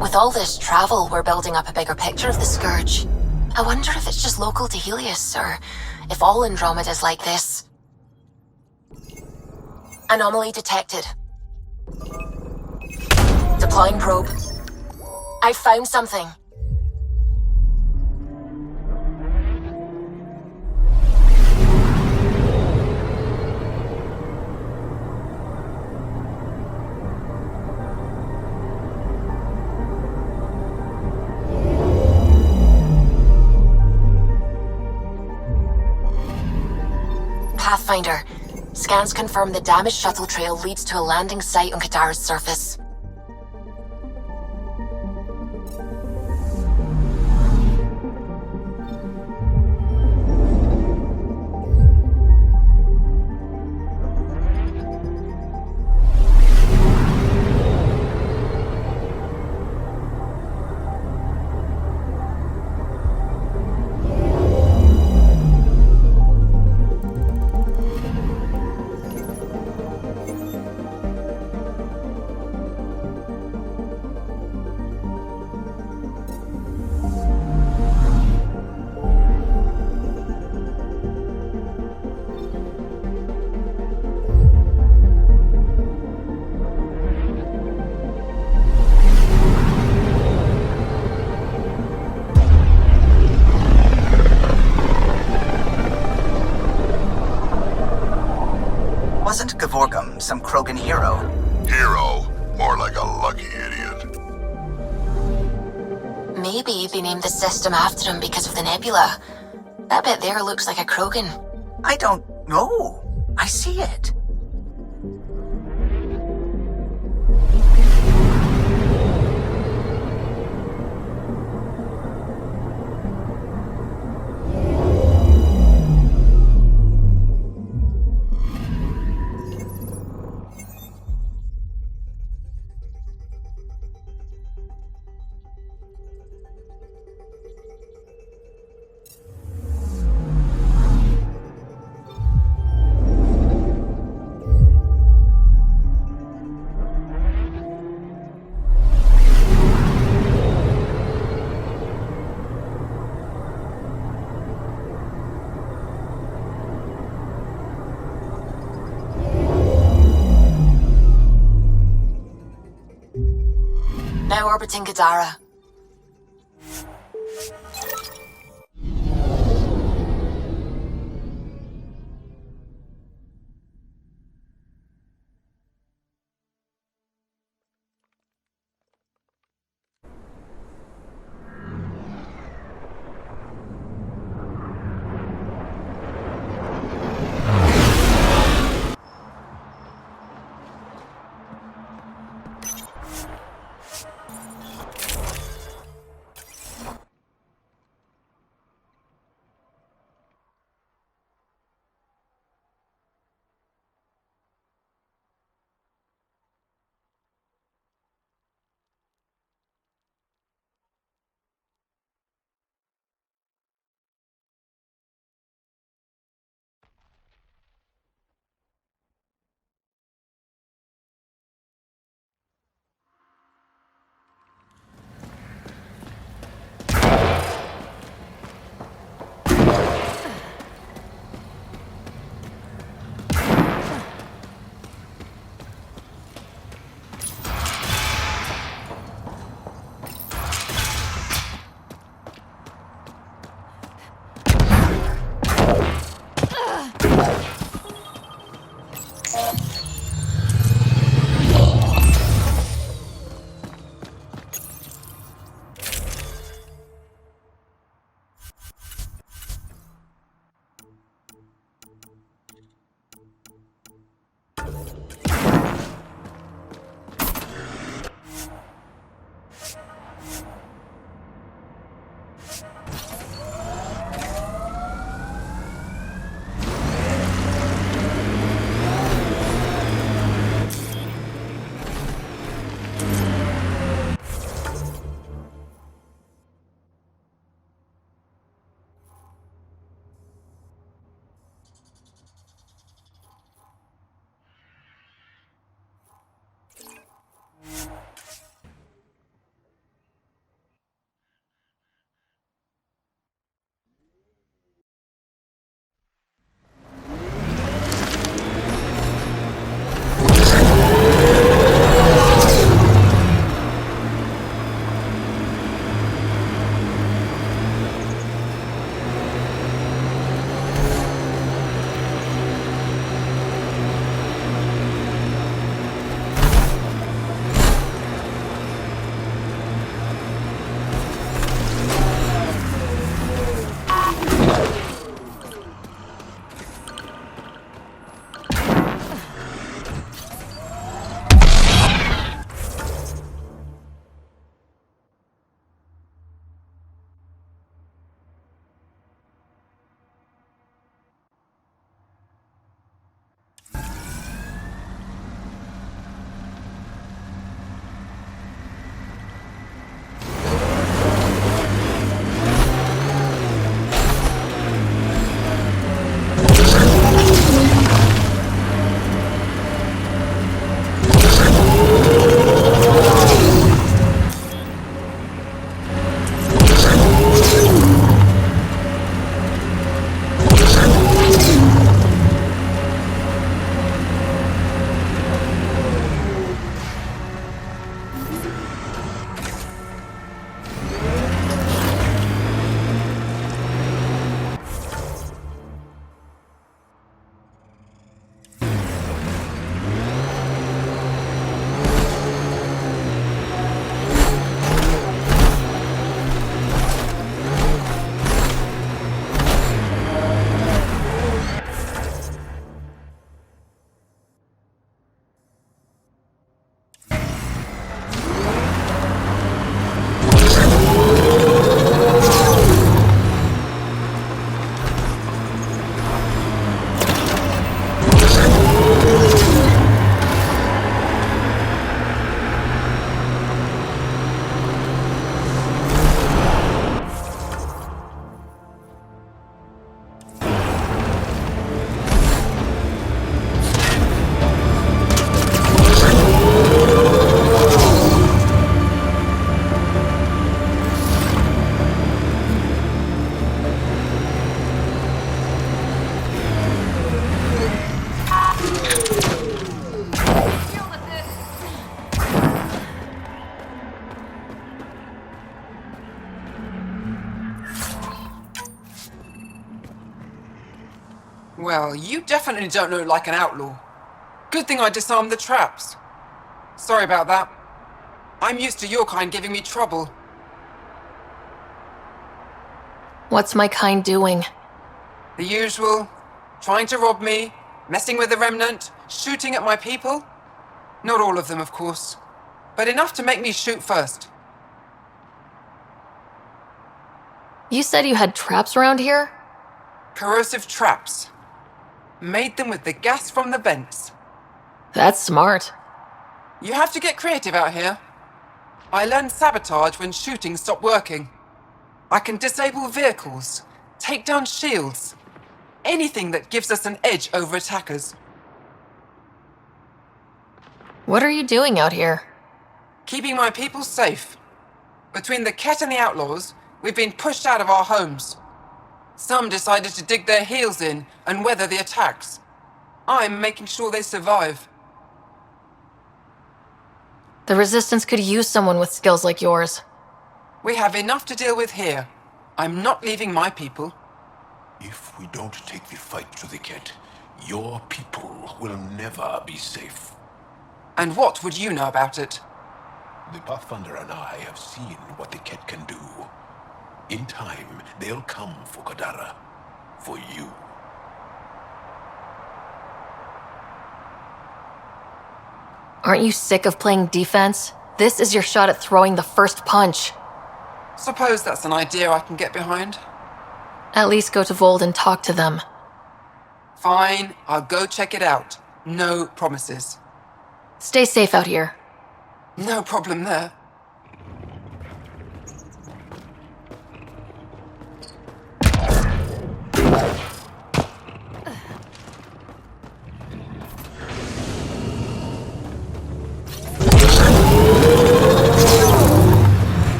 With all this travel, we're building up a bigger picture of the Scourge. I wonder if it's just local to Heleus, or if all Andromeda's like this. Anomaly detected. Deploying probe. I found something. Pathfinder. Scans confirm the damaged shuttle trail leads to a landing site on Kadara's surface. Wasn't Gavorgum some Krogan hero? Hero? More like a lucky idiot. Maybe they named the system after him because of the nebula. That bit there looks like a Krogan. I don't know. I see it. Now orbiting Kadara. Well, you definitely don't look like an outlaw. Good thing I disarmed the traps. Sorry about that. I'm used to your kind giving me trouble. What's my kind doing? The usual. Trying to rob me, messing with the Remnant, shooting at my people. Not all of them, of course. But enough to make me shoot first. You said you had traps around here? Corrosive traps. Made them with the gas from the vents. That's smart. You have to get creative out here. I learned sabotage when shooting stopped working. I can disable vehicles, take down shields. Anything that gives us an edge over attackers. What are you doing out here? Keeping my people safe. Between the Ket and the outlaws, we've been pushed out of our homes. Some decided to dig their heels in and weather the attacks. I'm making sure they survive. The Resistance could use someone with skills like yours. We have enough to deal with here. I'm not leaving my people. If we don't take the fight to the Ket, your people will never be safe. And what would you know about it? The Pathfinder and I have seen what the Ket can do. In time, they'll come for Kadara. For you. Aren't you sick of playing defense? This is your shot at throwing the first punch. Suppose that's an idea I can get behind. At least go to Vold and talk to them. Fine, I'll go check it out. No promises. Stay safe out here. No problem there.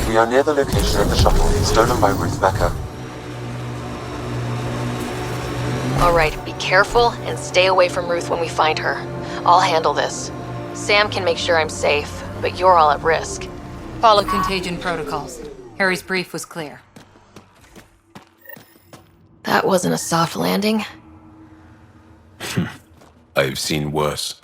We are near the location of the shuttle, stolen by Ruth Becker. Alright, be careful and stay away from Ruth when we find her. I'll handle this. Sam can make sure I'm safe, but you're all at risk. Follow contagion protocols. Harry's brief was clear. That wasn't a soft landing. I've seen worse.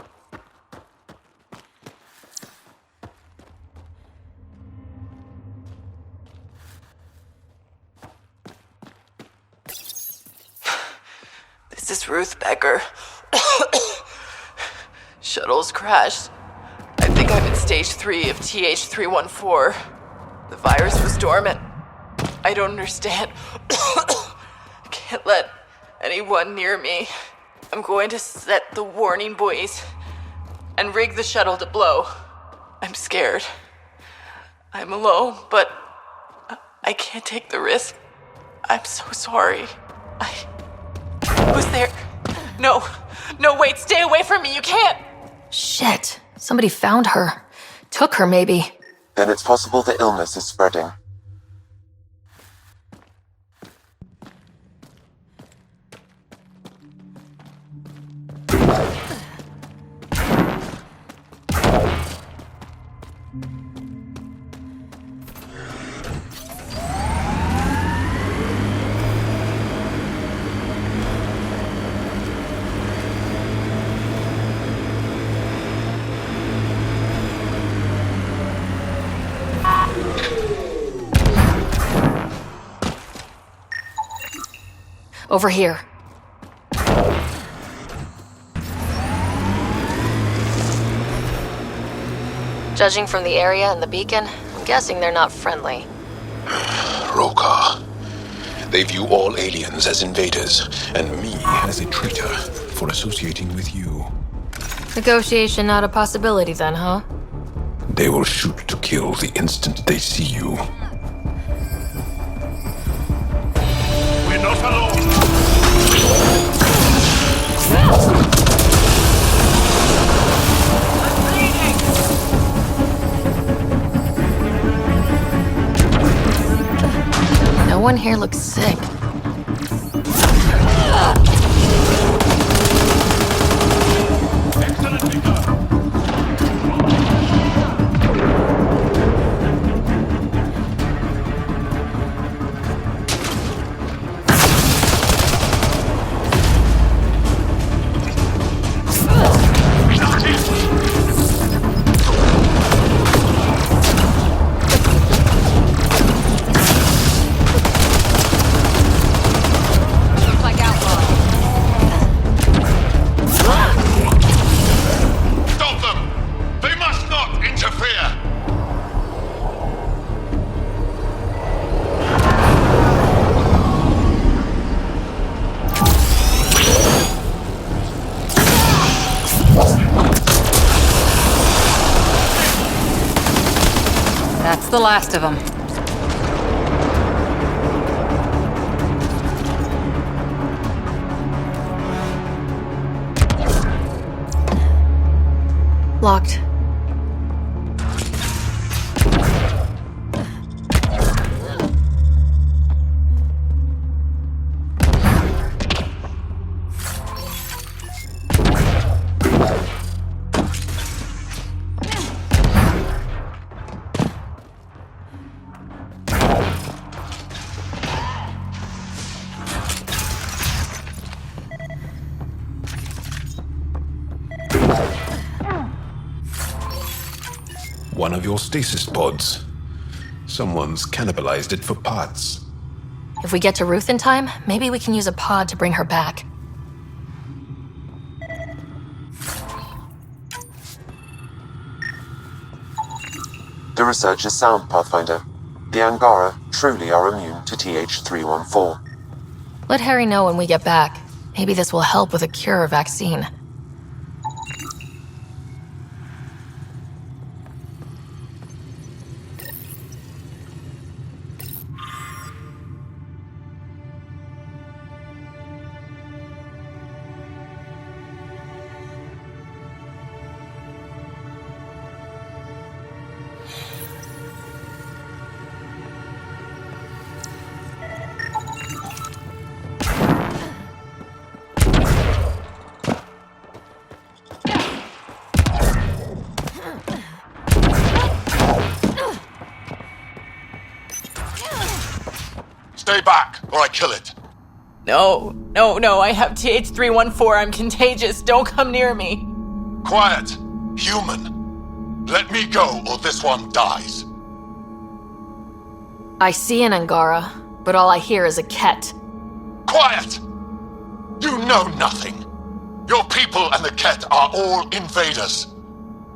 This is Ruth Becker. Shuttle's crashed. I think I'm in stage 3 of TH314. The virus was dormant. I don't understand. Can't let anyone near me. I'm going to set the warning buoys and rig the shuttle to blow. I'm scared. I'm alone, but I can't take the risk. I'm so sorry. Who's there? No, wait, stay away from me, you can't! Shit, somebody found her. Took her, maybe. Then it's possible the illness is spreading. Over here. Judging from the area and the beacon, I'm guessing they're not friendly. Roka. They view all aliens as invaders, and me as a traitor for associating with you. Negotiation not a possibility then, huh? They will shoot to kill the instant they see you. We're not alone! No one here looks sick. That's the last of them. Locked. One of your stasis pods. Someone's cannibalized it for parts. If we get to Ruth in time, maybe we can use a pod to bring her back. The research is sound, Pathfinder. The Angara truly are immune to TH314. Let Harry know when we get back. Maybe this will help with a cure or vaccine. Stay back, or I kill it. No, I have TH314. I'm contagious. Don't come near me. Quiet. Human. Let me go, or this one dies. I see an Angara, but all I hear is a Ket. Quiet! You know nothing. Your people and the Ket are all invaders.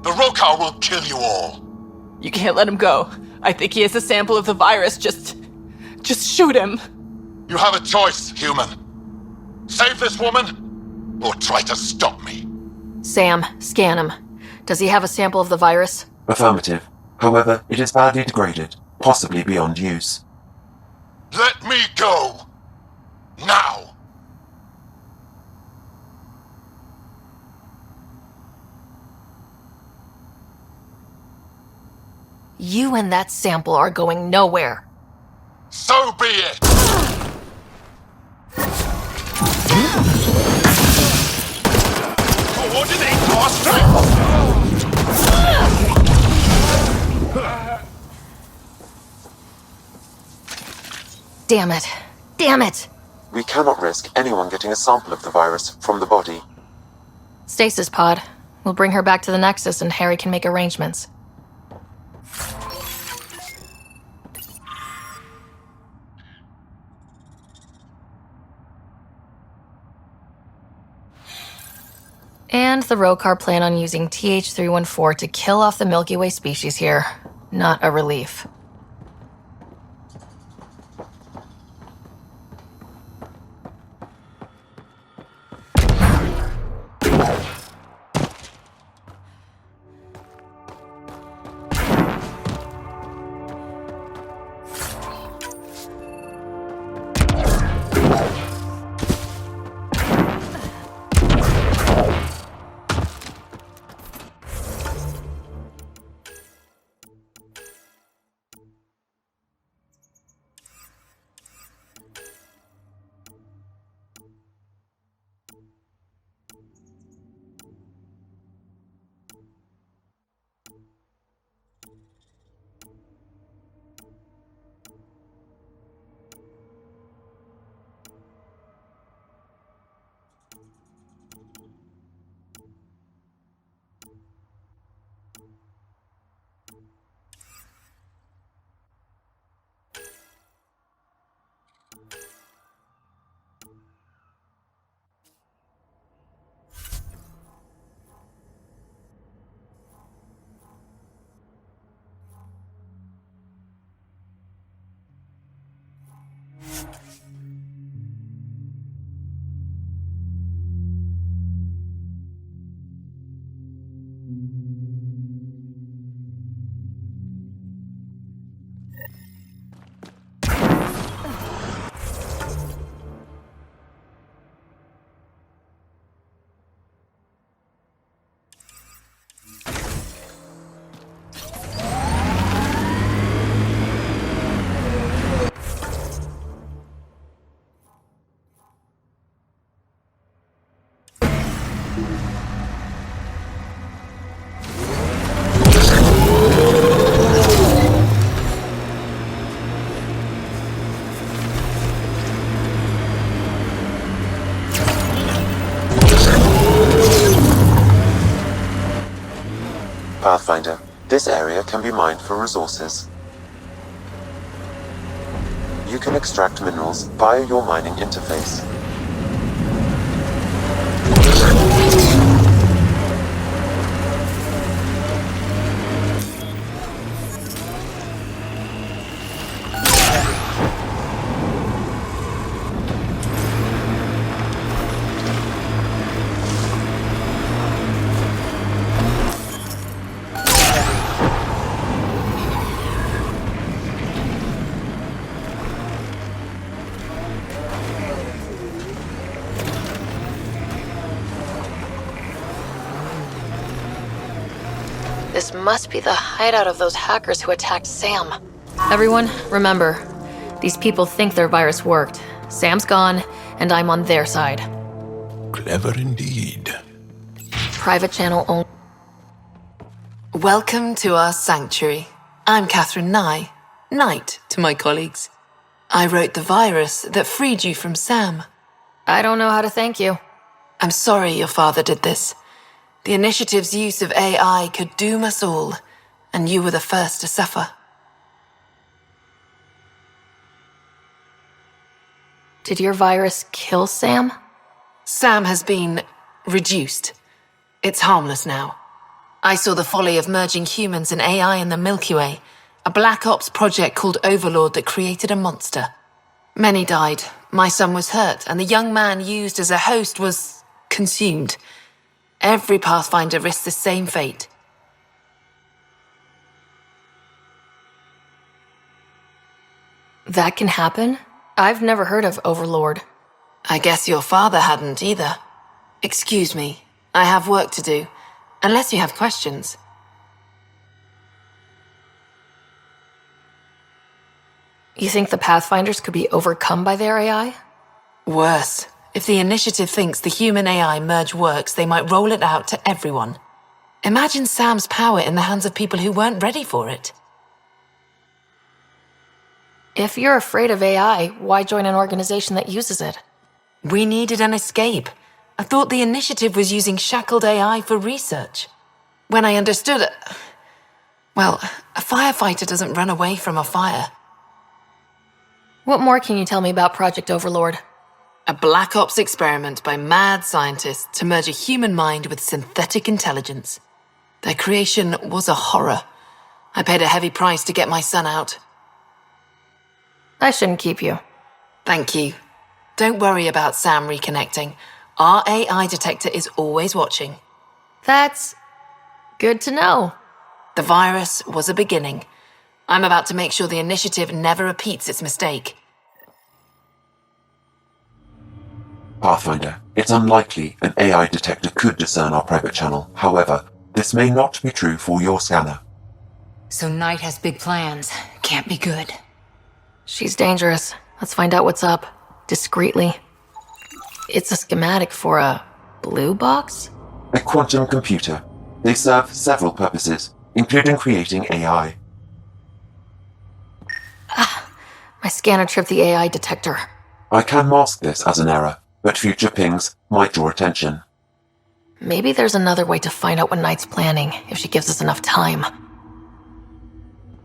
The Rokar will kill you all. You can't let him go. I think he has a sample of the virus. Just shoot him. You have a choice, human. Save this woman, or try to stop me. Sam, scan him. Does he have a sample of the virus? Affirmative. However, it is badly degraded, possibly beyond use. Let me go! Now! You and that sample are going nowhere. So be it! Coordinate our strength! Damn it. Damn it! We cannot risk anyone getting a sample of the virus from the body. Stasis pod. We'll bring her back to the Nexus and Harry can make arrangements. And the Rokar plan on using TH314 to kill off the Milky Way species here. Not a relief. Pathfinder, this area can be mined for resources. You can extract minerals via your mining interface. This must be the hideout of those hackers who attacked Sam. Everyone, remember, these people think their virus worked. Sam's gone, and I'm on their side. Clever indeed. Private channel only. Welcome to our sanctuary. I'm Catherine Nye, Knight to my colleagues. I wrote the virus that freed you from Sam. I don't know how to thank you. I'm sorry your father did this. The initiative's use of AI could doom us all, and you were the first to suffer. Did your virus kill Sam? Sam has been reduced. It's harmless now. I saw the folly of merging humans and AI in the Milky Way, a Black Ops project called Overlord that created a monster. Many died, my son was hurt, and the young man used as a host was consumed. Every Pathfinder risks the same fate. That can happen? I've never heard of Overlord. I guess your father hadn't either. Excuse me, I have work to do. Unless you have questions. You think the Pathfinders could be overcome by their AI? Worse. If the Initiative thinks the human-AI merge works, they might roll it out to everyone. Imagine Sam's power in the hands of people who weren't ready for it. If you're afraid of AI, why join an organization that uses it? We needed an escape. I thought the Initiative was using shackled AI for research. When I understood it... Well, a firefighter doesn't run away from a fire. What more can you tell me about Project Overlord? A Black Ops experiment by mad scientists to merge a human mind with synthetic intelligence. Their creation was a horror. I paid a heavy price to get my son out. I shouldn't keep you. Thank you. Don't worry about Sam reconnecting. Our AI detector is always watching. That's good to know. The virus was a beginning. I'm about to make sure the Initiative never repeats its mistake. Pathfinder, it's unlikely an AI detector could discern our private channel. However, this may not be true for your scanner. So Knight has big plans. Can't be good. She's dangerous. Let's find out what's up. Discreetly. It's a schematic for a blue box? A quantum computer. They serve several purposes, including creating AI. My scanner tripped the AI detector. I can mask this as an error, but future pings might draw attention. Maybe there's another way to find out what Knight's planning, if she gives us enough time.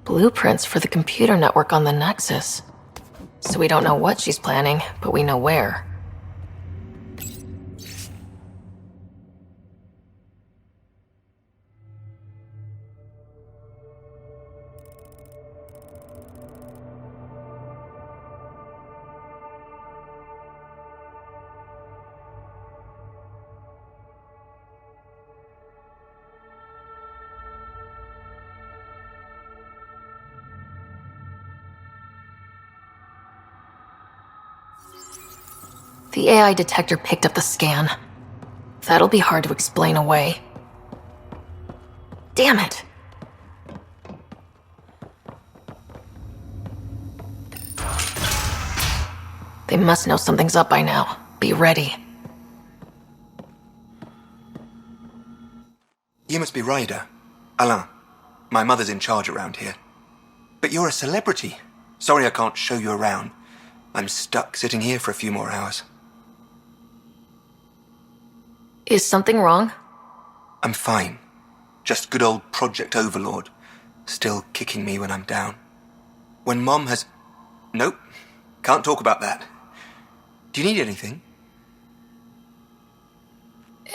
Blueprints for the computer network on the Nexus. So we don't know what she's planning, but we know where. The AI detector picked up the scan. That'll be hard to explain away. Damn it! They must know something's up by now. Be ready. You must be Ryder. Alain. My mother's in charge around here. But you're a celebrity. Sorry I can't show you around. I'm stuck sitting here for a few more hours. Is something wrong? I'm fine. Just good old Project Overlord. Still kicking me when I'm down. When Mom has... Nope. Can't talk about that. Do you need anything?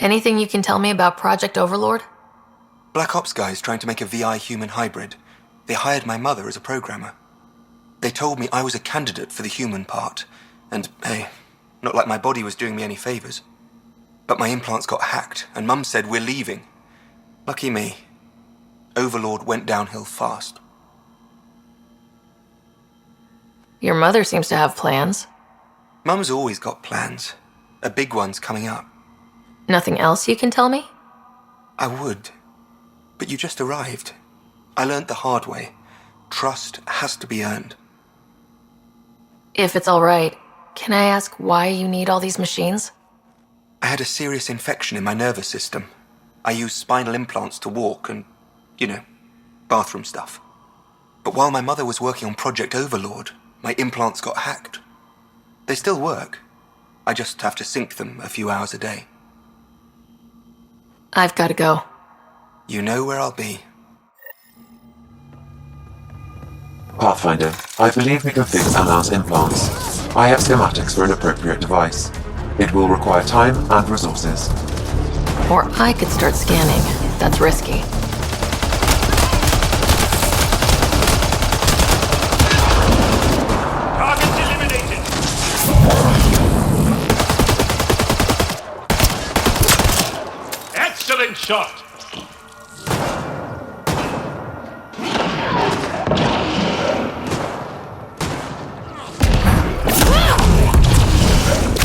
Anything you can tell me about Project Overlord? Black Ops guys trying to make a VI-human hybrid. They hired my mother as a programmer. They told me I was a candidate for the human part. And, hey, not like my body was doing me any favors. But my implants got hacked, and Mum said we're leaving. Lucky me. Overlord went downhill fast. Your mother seems to have plans. Mum's always got plans. A big one's coming up. Nothing else you can tell me? I would. But you just arrived. I learned the hard way. Trust has to be earned. If it's all right, can I ask why you need all these machines? I had a serious infection in my nervous system. I used spinal implants to walk and, bathroom stuff. But while my mother was working on Project Overlord, my implants got hacked. They still work. I just have to sync them a few hours a day. I've got to go. You know where I'll be. Pathfinder, I believe we can fix Alain's implants. I have schematics for an appropriate device. It will require time and resources. Or I could start scanning. That's risky. Target eliminated! Excellent shot!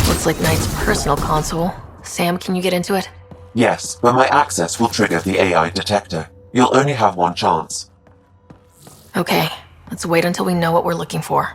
Looks like Knight's personal console. Sam, can you get into it? Yes, but my access will trigger the AI detector. You'll only have one chance. Okay, let's wait until we know what we're looking for.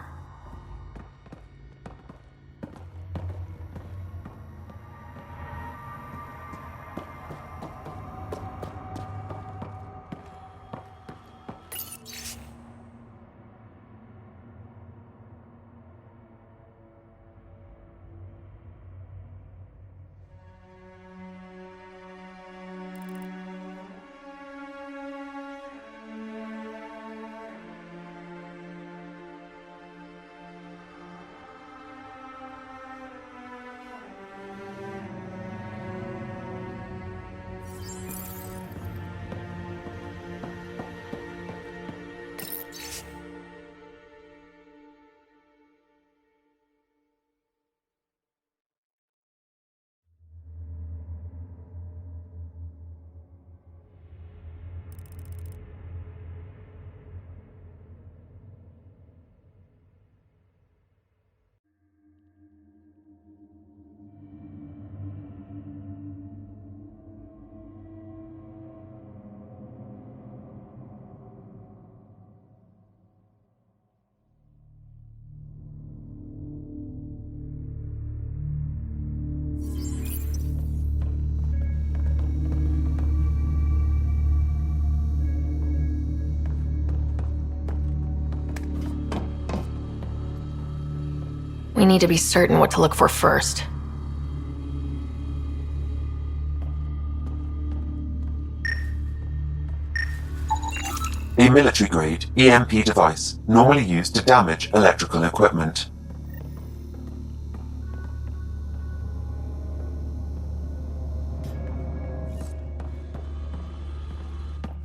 We need to be certain what to look for first. A military-grade EMP device, normally used to damage electrical equipment.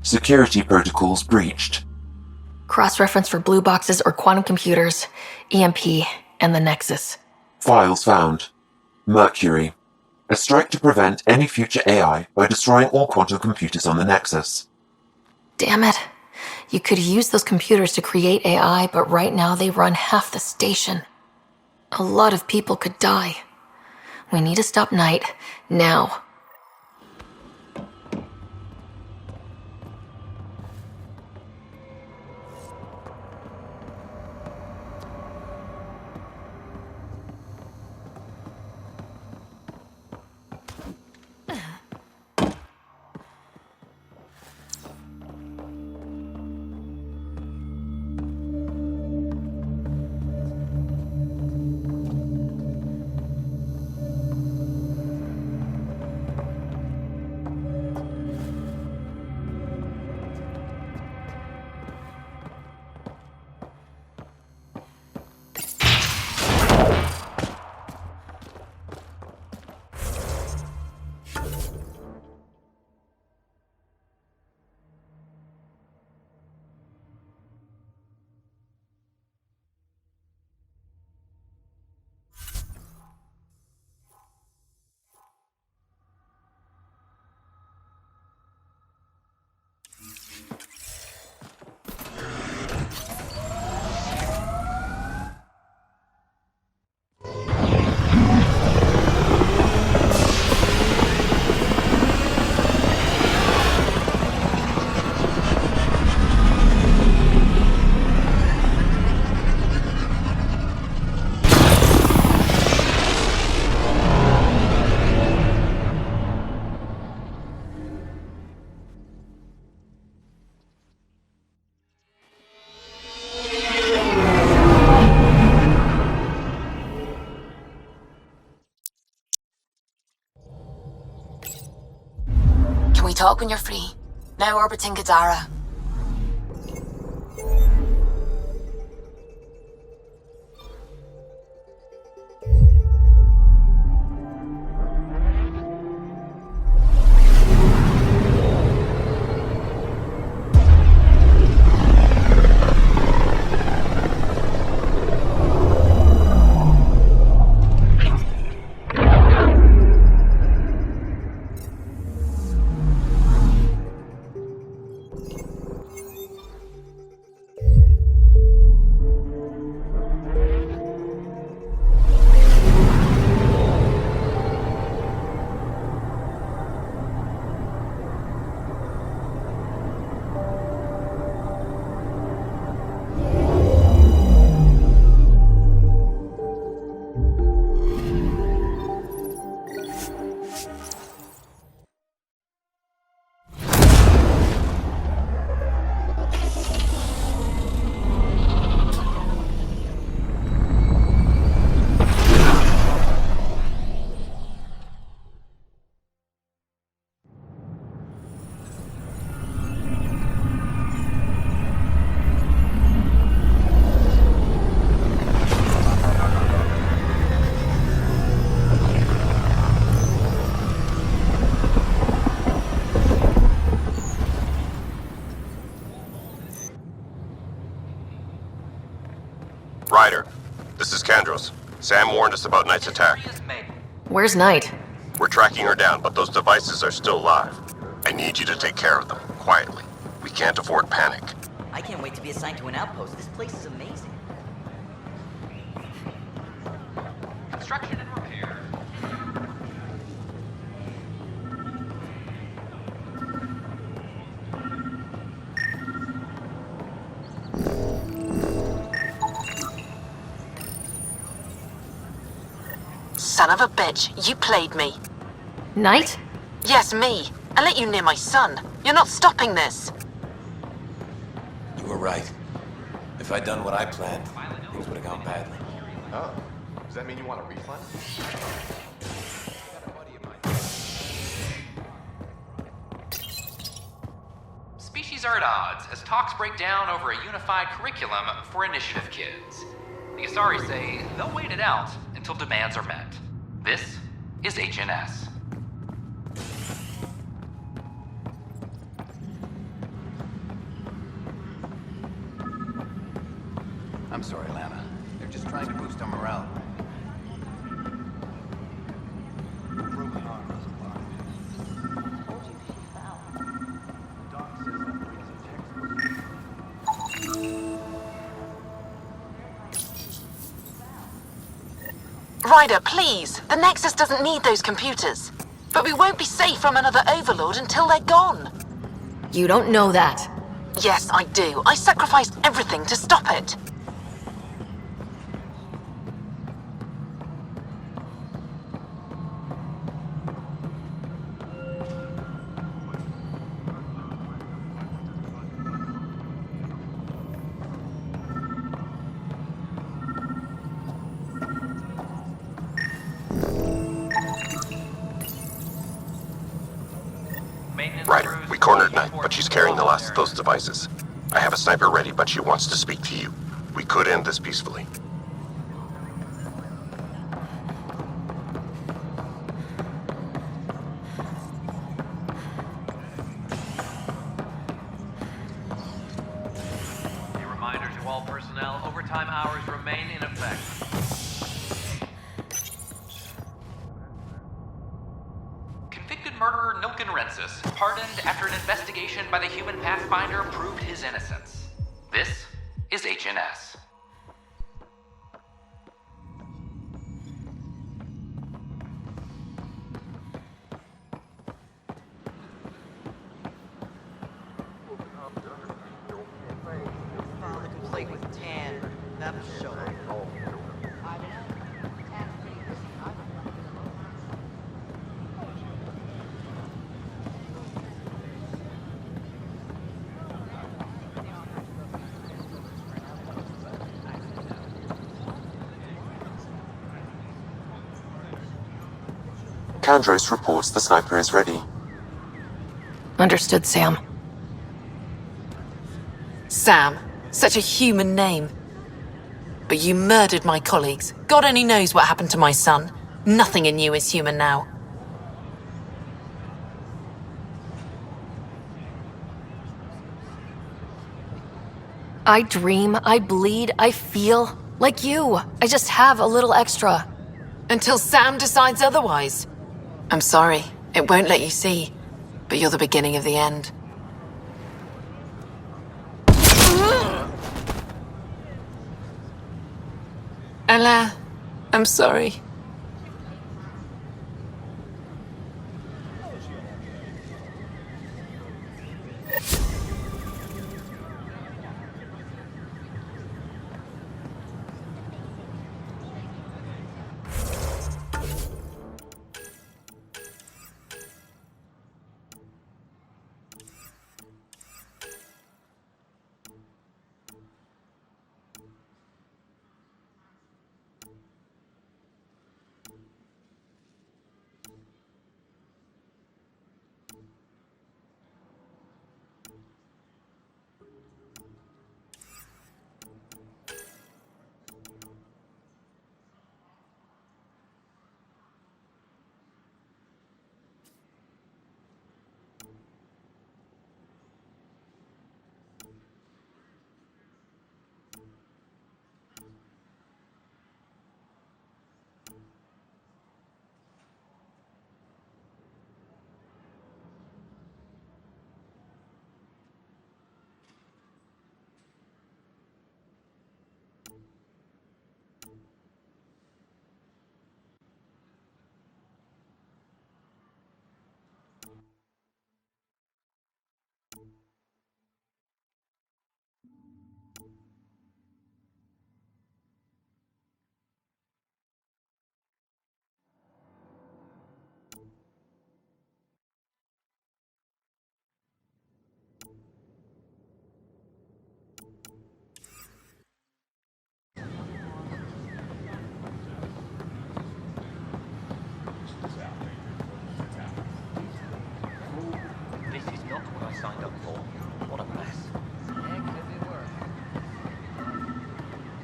Security protocols breached. Cross-reference for blue boxes or quantum computers, EMP, and the Nexus. Files found. Mercury. A strike to prevent any future AI by destroying all quantum computers on the Nexus. Damn it. You could use those computers to create AI, but right now they run half the station. A lot of people could die. We need to stop Knight, now. Can we talk when you're free? Now orbiting Kadara. Ryder, this is Kandros. Sam warned us about Knight's attack. Where's Knight? We're tracking her down, but those devices are still live. I need you to take care of them, quietly. We can't afford panic. I can't wait to be assigned to an outpost. This place is amazing. Construction and repair. Son of a bitch, you played me. Knight? Yes, me. I let you near my son. You're not stopping this. You were right. If I'd done what I planned, things would have gone badly. Oh, does that mean you want a refund? Species are at odds as talks break down over a unified curriculum for initiative kids. The Asari say they'll wait it out until demands are met. This is HNS. I'm sorry, Lana. They're just trying to boost our morale. Ryder, please. The Nexus doesn't need those computers. But we won't be safe from another overlord until they're gone. You don't know that. Yes, I do. I sacrificed everything to stop it. Ryder, we cornered Knight, but she's carrying the last of those devices. I have a sniper ready, but she wants to speak to you. We could end this peacefully. A reminder to all personnel, overtime hours remain in effect. Convicted murderer Nilken Rensis, pardoned after an investigation by the human Pathfinder proved his innocence. This is HNS. Plate with tan. That'll show. Kandros reports the sniper is ready. Understood, Sam. Sam. Such a human name. But you murdered my colleagues. God only knows what happened to my son. Nothing in you is human now. I dream, I bleed, I feel like you. I just have a little extra. Until Sam decides otherwise. I'm sorry, it won't let you see, but you're the beginning of the end. Ella, I'm sorry.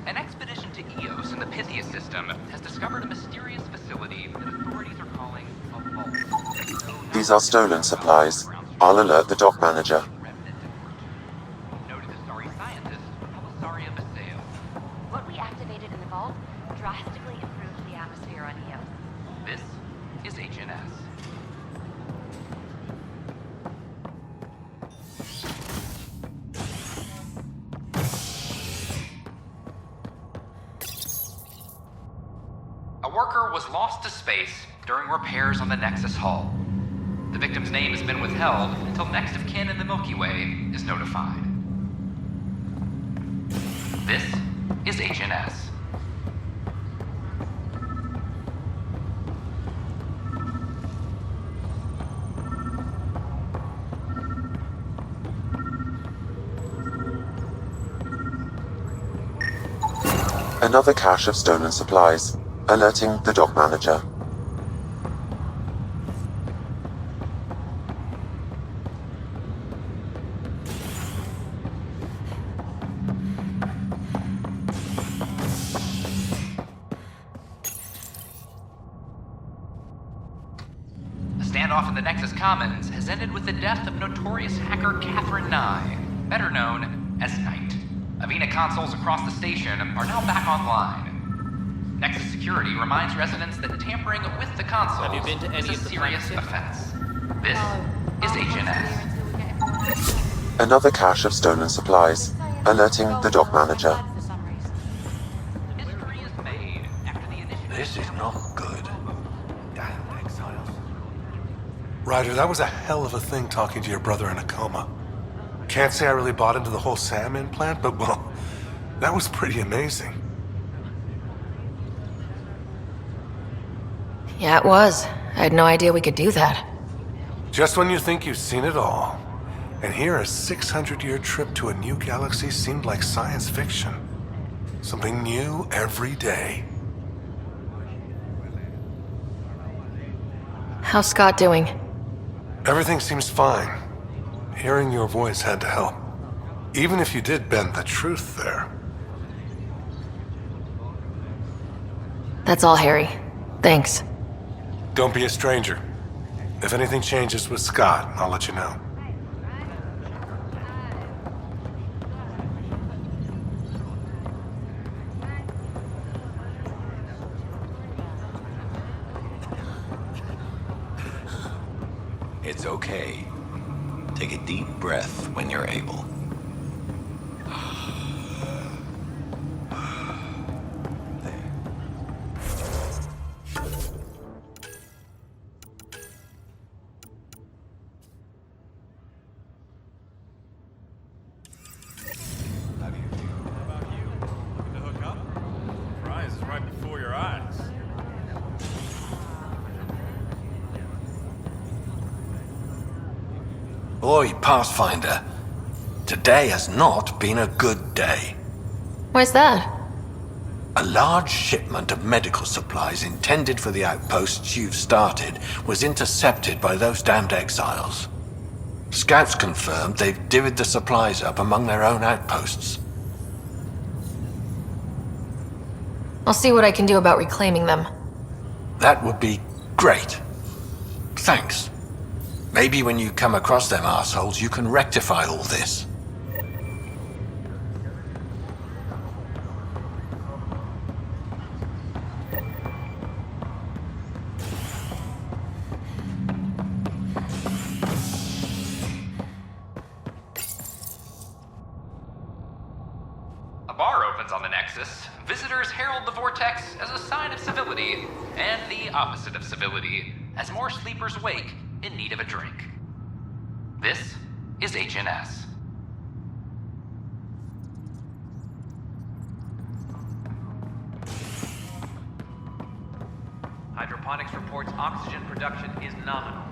An expedition to Eos in the Pythia system has discovered a mysterious facility that authorities are calling a vault. These are stolen supplies. I'll alert the dock manager. What we activated in the vault drastically improved the atmosphere on Eos. This is HNS. A worker was lost to space during repairs on the Nexus hull. The victim's name has been withheld until next of kin in the Milky Way is notified. This is HNS. Another cache of stolen supplies. Alerting the dock manager. A standoff in the Nexus Commons has ended with the death of notorious hacker Catherine Nye, better known as Knight. Avena consoles across the station are now back online. Nexus Security reminds residents that tampering with the console is a serious offense. This is HNS. Another cache of stolen supplies. Alerting the dock manager. This is not good. Damn exiles. Ryder, that was a hell of a thing talking to your brother in a coma. Can't say I really bought into the whole SAM implant, but well, that was pretty amazing. Yeah, it was. I had no idea we could do that. Just when you think you've seen it all. And here a 600-year trip to a new galaxy seemed like science fiction. Something new every day. How's Scott doing? Everything seems fine. Hearing your voice had to help. Even if you did bend the truth there. That's all, Harry. Thanks. Don't be a stranger. If anything changes with Scott, I'll let you know. It's okay. Take a deep breath when you're able. Boy, Pathfinder, today has not been a good day. Why's that? A large shipment of medical supplies intended for the outposts you've started was intercepted by those damned exiles. Scouts confirmed they've divvied the supplies up among their own outposts. I'll see what I can do about reclaiming them. That would be great. Thanks. Maybe when you come across them assholes, you can rectify all this. A bar opens on the Nexus. Visitors herald the vortex as a sign of civility, and the opposite of civility, as more sleepers wake in need of a drink. This is HNS. Hydroponics reports oxygen production is nominal.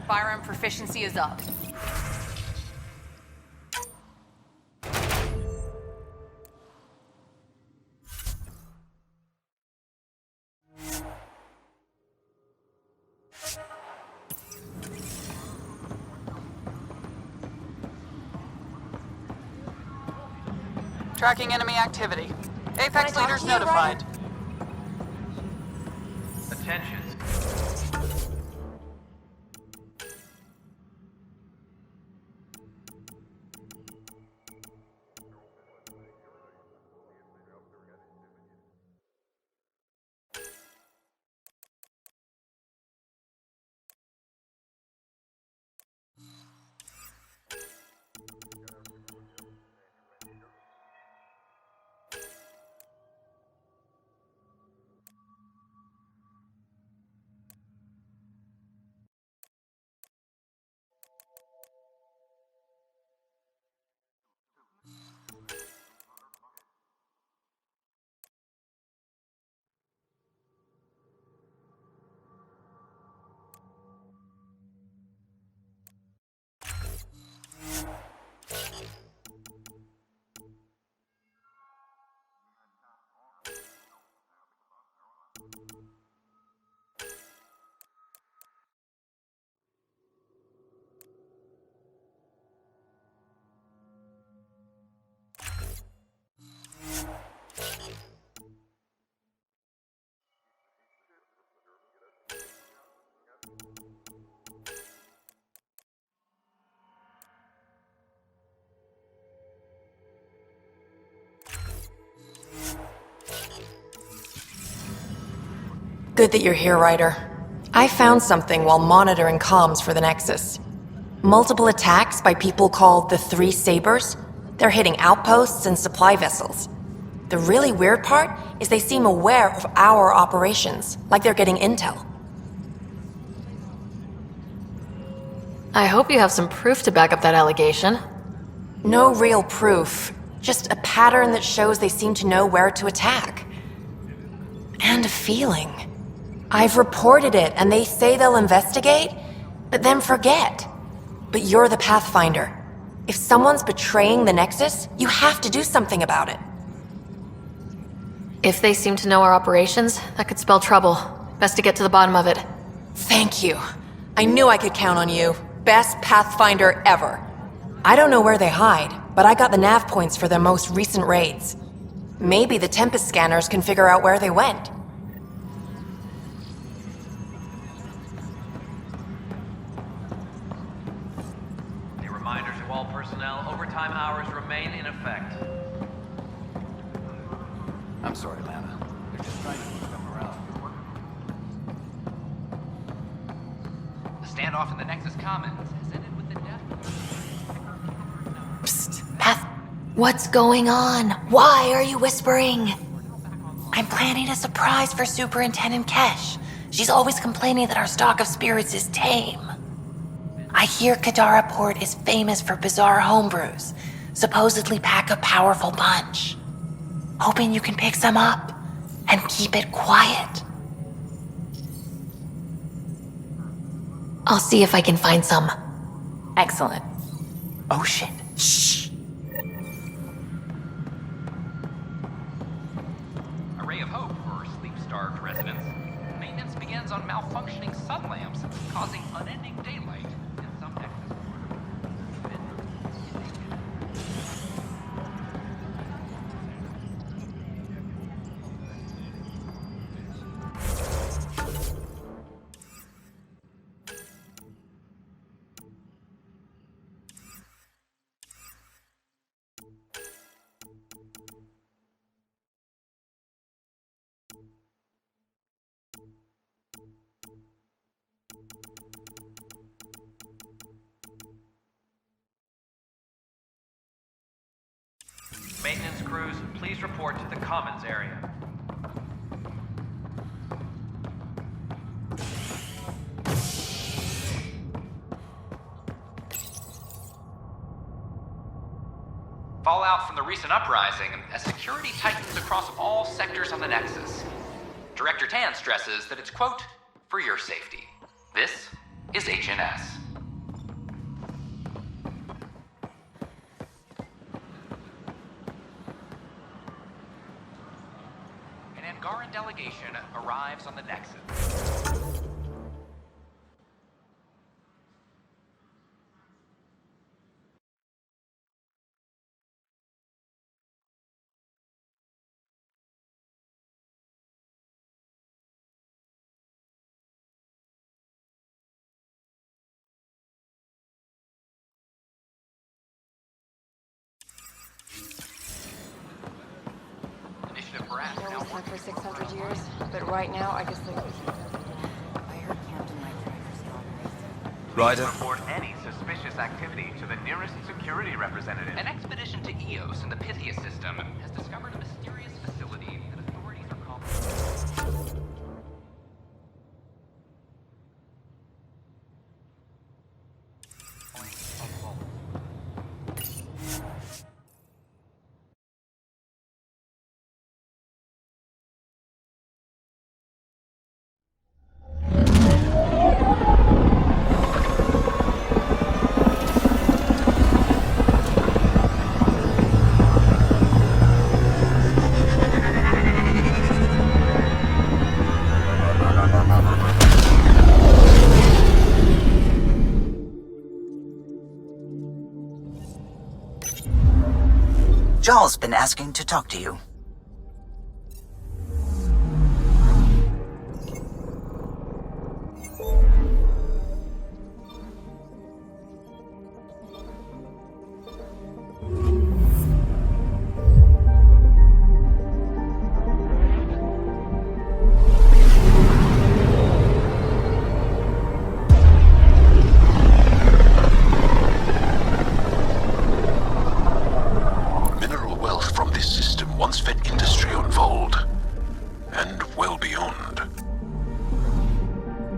Firearm proficiency is up. Tracking enemy activity. Apex Can I talk leaders to you, Ryder? notified. Attention. Good that you're here, Ryder. I found something while monitoring comms for the Nexus. Multiple attacks by people called the Three Sabers. They're hitting outposts and supply vessels. The really weird part is they seem aware of our operations, like they're getting intel. I hope you have some proof to back up that allegation. No real proof, just a pattern that shows they seem to know where to attack. And a feeling. I've reported it, and they say they'll investigate, but then forget. But you're the Pathfinder. If someone's betraying the Nexus, you have to do something about it. If they seem to know our operations, that could spell trouble. Best to get to the bottom of it. Thank you. I knew I could count on you. Best Pathfinder ever. I don't know where they hide, but I got the nav points for their most recent raids. Maybe the Tempest scanners can figure out where they went. A reminder to all personnel, overtime hours remain in effect. I'm sorry, Lana. They're just trying to move them around. The standoff in the Nexus Commons has ended with the death of... Psst, Path. What's going on? Why are you whispering? I'm planning a surprise for Superintendent Kesh. She's always complaining that our stock of spirits is tame. I hear Kadara Port is famous for bizarre homebrews, supposedly pack a powerful punch. Hoping you can pick some up and keep it quiet. I'll see if I can find some. Excellent. Oh shit. Shh. A ray of hope for sleep-starved residents. Maintenance begins on malfunctioning sun lamps, causing unending daylight in some Nexus. Maintenance crews, please report to the Commons area. Fallout from the recent uprising as security tightens across all sectors on the Nexus. Director Tan stresses that it's, quote, for your safety. This is HNS. An Angaran delegation arrives on the Nexus. like for 600 years, but right now I guess they... Ryder? Report any suspicious activity to the nearest security representative. An expedition to Eos in the Pythia system has discovered a mysterious facility that authorities are calling... Jarl's been asking to talk to you.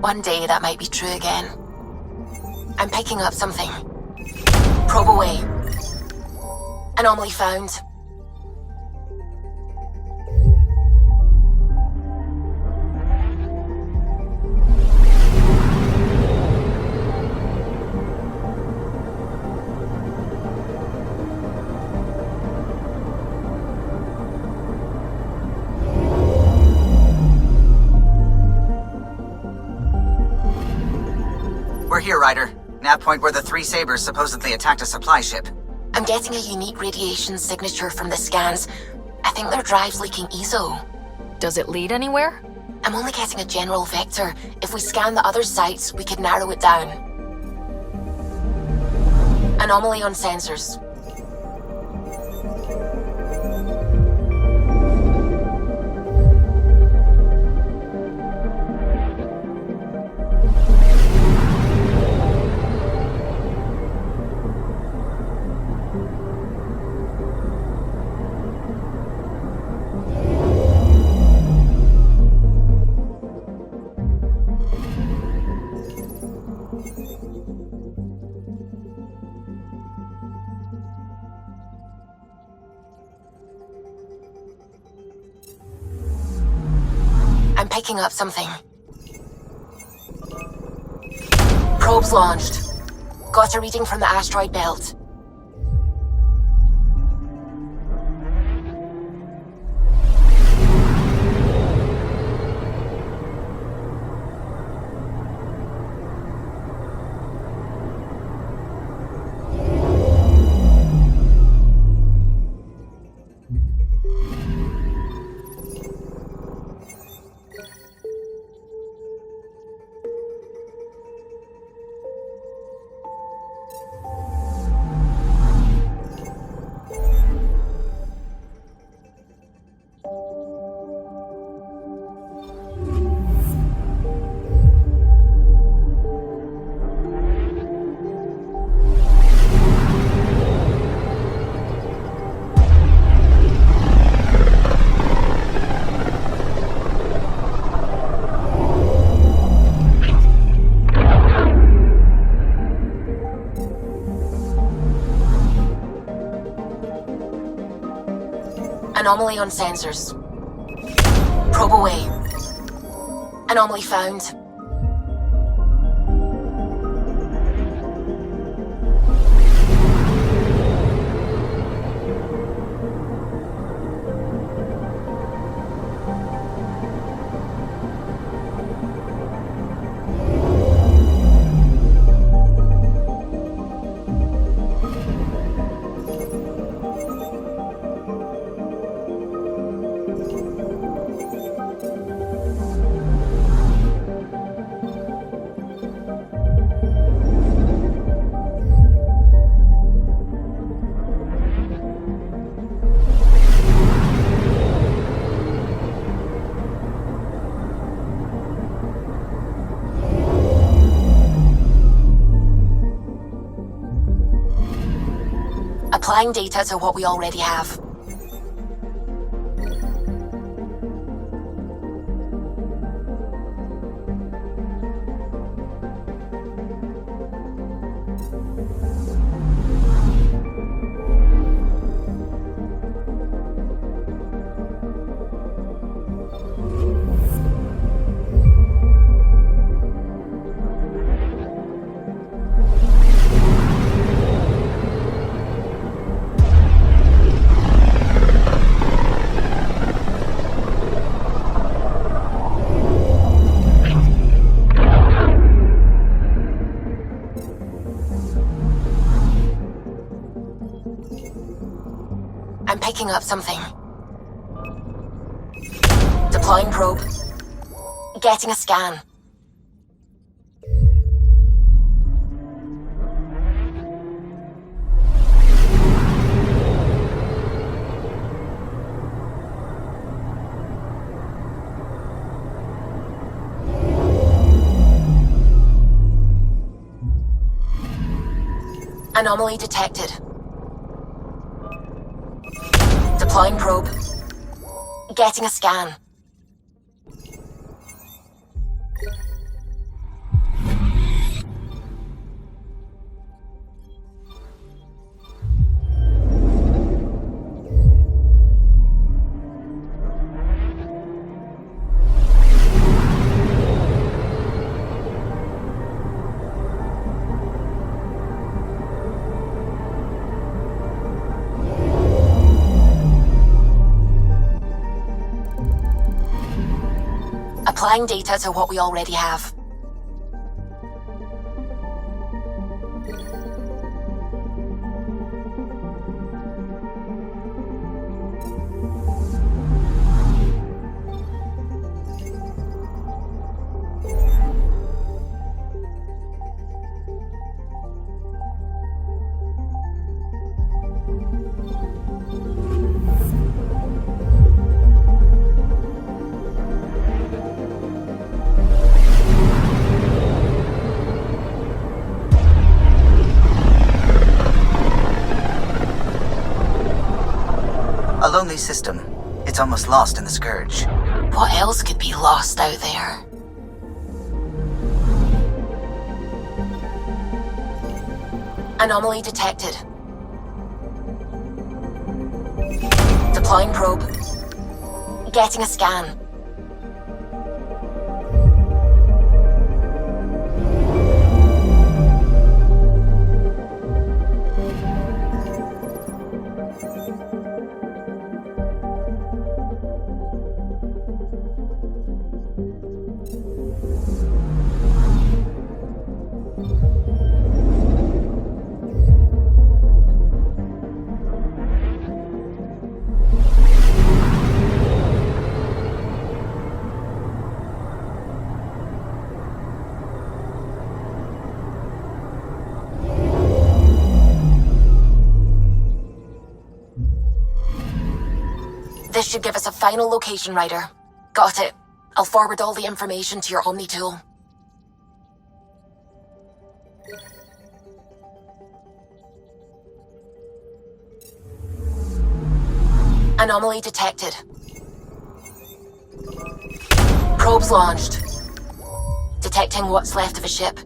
One day that might be true again. I'm picking up something. Probe away. Anomaly found. We're here, Ryder. Nav point where the three Sabers supposedly attacked a supply ship. I'm getting a unique radiation signature from the scans. I think their drive's leaking ESO. Does it lead anywhere? I'm only getting a general vector. If we scan the other sites, we could narrow it down. Anomaly on sensors. I'm picking up something. Probes launched. Got a reading from the asteroid belt. Anomaly on sensors. Probe away. Anomaly found. Applying data to what we already have. I'm picking up something. Deploying probe. Getting a scan. Anomaly detected. Deploying probe. Getting a scan. Applying data to what we already have. A lonely system. It's almost lost in the Scourge. What else could be lost out there? Anomaly detected. Deploying probe. Getting a scan. This should give us a final location, Ryder. Got it. I'll forward all the information to your Omni tool. Anomaly detected. Probes launched. Detecting what's left of a ship.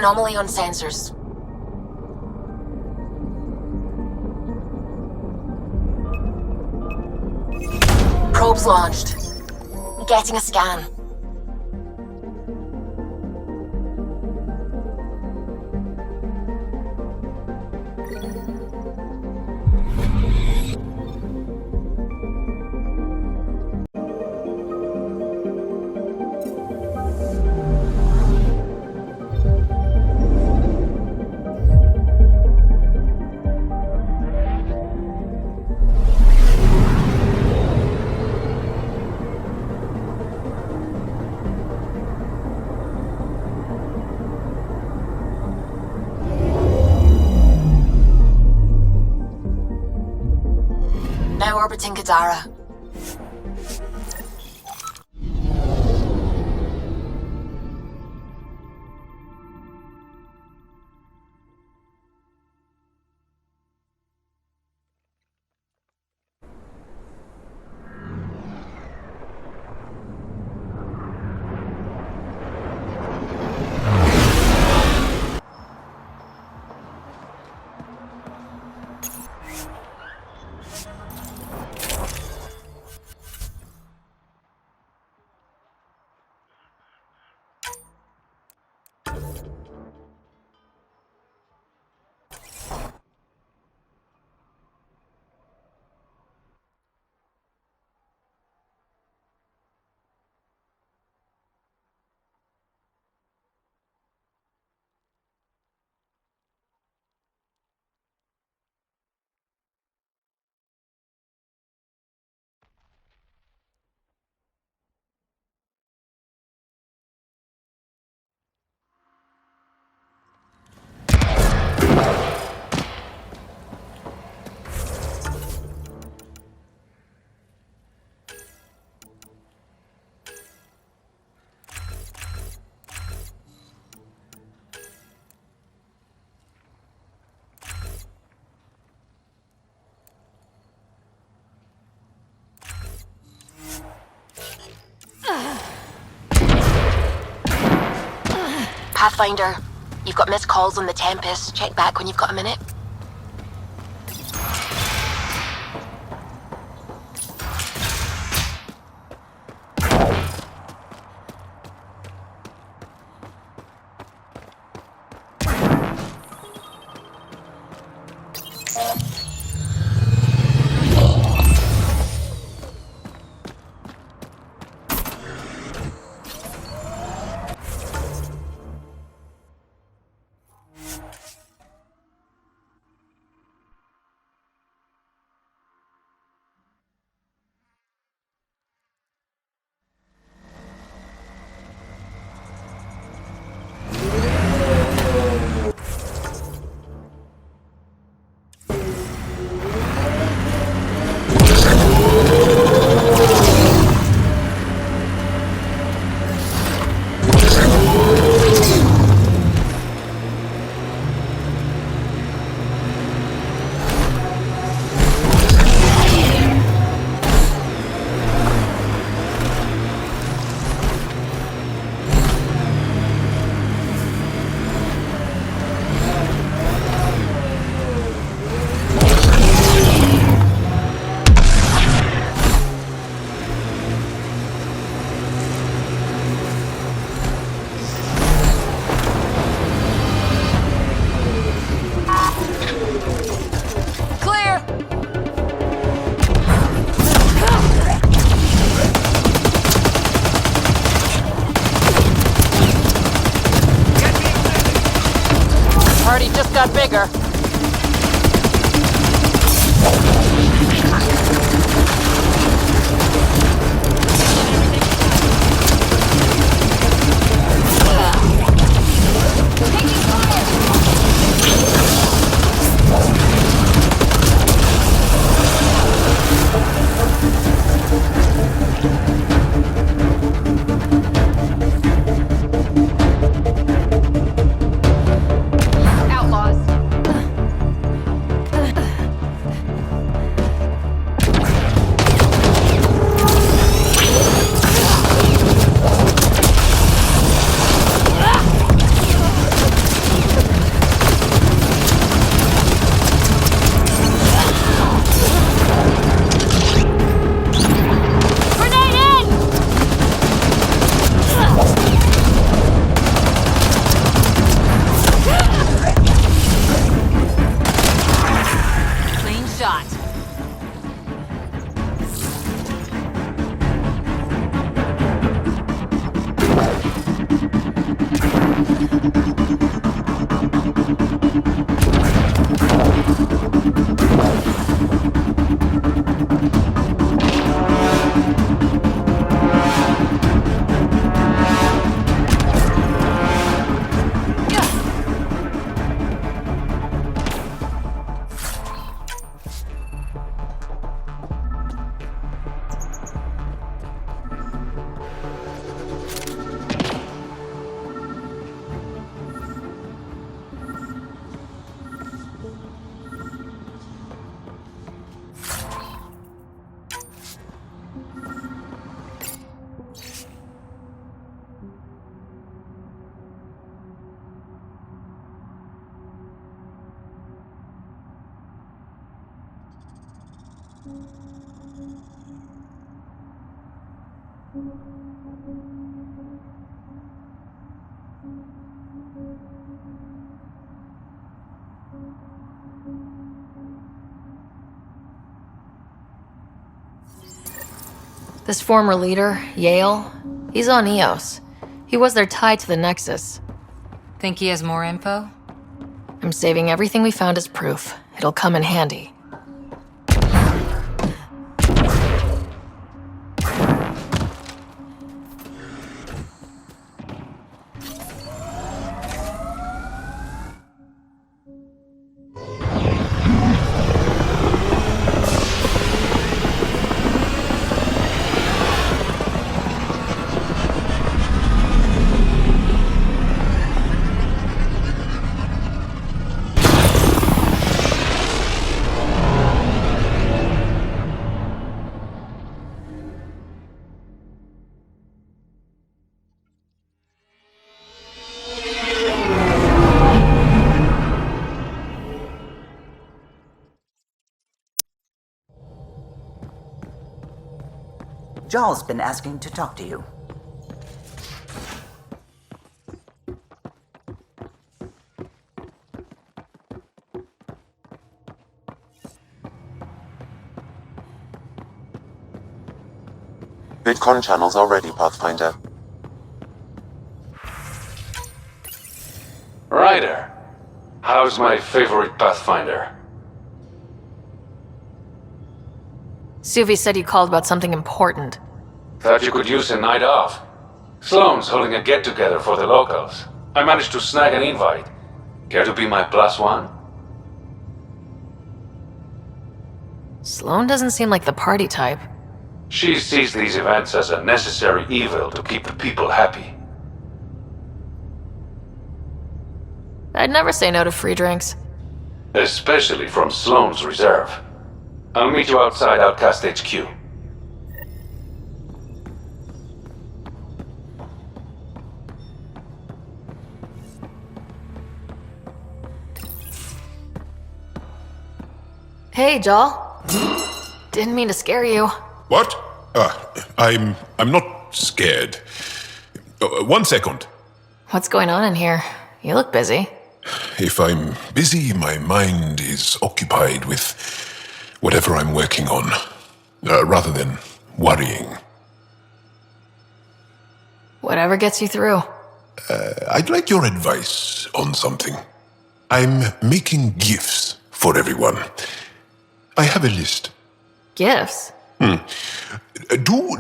anomaly on sensors. Probes launched. Getting a scan. Now orbiting Kadara. Pathfinder, you've got missed calls on the Tempest. Check back when you've got a minute. Party just got bigger. Outlaws. This former leader, Yale, he's on EOS. He was their tie to the Nexus. Think he has more info? I'm saving everything we found as proof. It'll come in handy. Jarl's been asking to talk to you. VidCon channels are ready, Pathfinder. Ryder, how's my favorite Pathfinder? Suvi said you called about something important. Thought you could use a night off. Sloane's holding a get-together for the locals. I managed to snag an invite. Care to be my +1? Sloane doesn't seem like the party type. She sees these events as a necessary evil to keep the people happy. I'd never say no to free drinks. Especially from Sloane's reserve. I'll meet you outside Outcast HQ. Hey, Jarl. Didn't mean to scare you. What? I'm not scared. 1 second. What's going on in here? You look busy. If I'm busy, my mind is occupied with whatever I'm working on, rather than worrying. Whatever gets you through. I'd like your advice on something. I'm making gifts for everyone. I have a list. Gifts? Do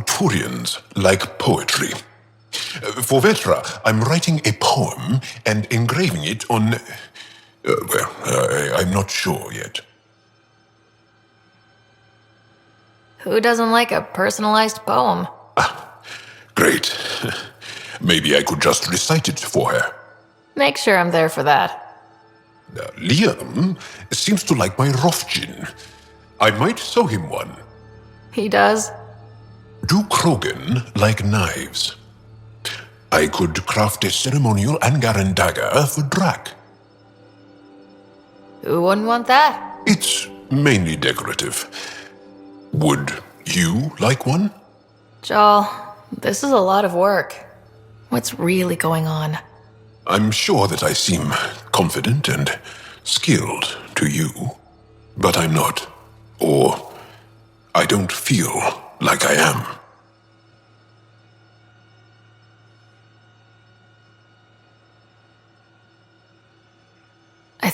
Turians like poetry? For Vetra, I'm writing a poem and engraving it on... I'm not sure yet. Who doesn't like a personalized poem? Great. Maybe I could just recite it for her. Make sure I'm there for that. Liam seems to like my Rofgin. I might sew him one. He does? Do Krogan like knives? I could craft a ceremonial Angaran dagger for Drac. Who wouldn't want that? It's mainly decorative. Would you like one? Jarl, this is a lot of work. What's really going on? I'm sure that I seem confident and skilled to you, but I'm not. Or I don't feel like I am.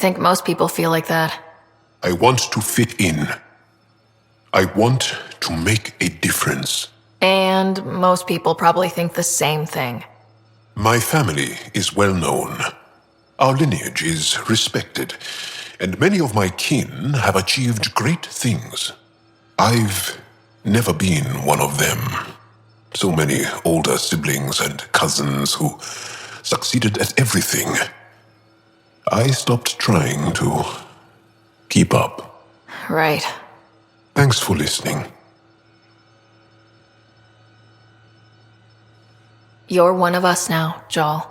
think most people feel like that. I want to fit in. I want to make a difference. And most people probably think the same thing. My family is well known. Our lineage is respected, and many of my kin have achieved great things. I've never been one of them. So many older siblings and cousins who succeeded at everything. I stopped trying to keep up. Right. Thanks for listening. You're one of us now, Joel.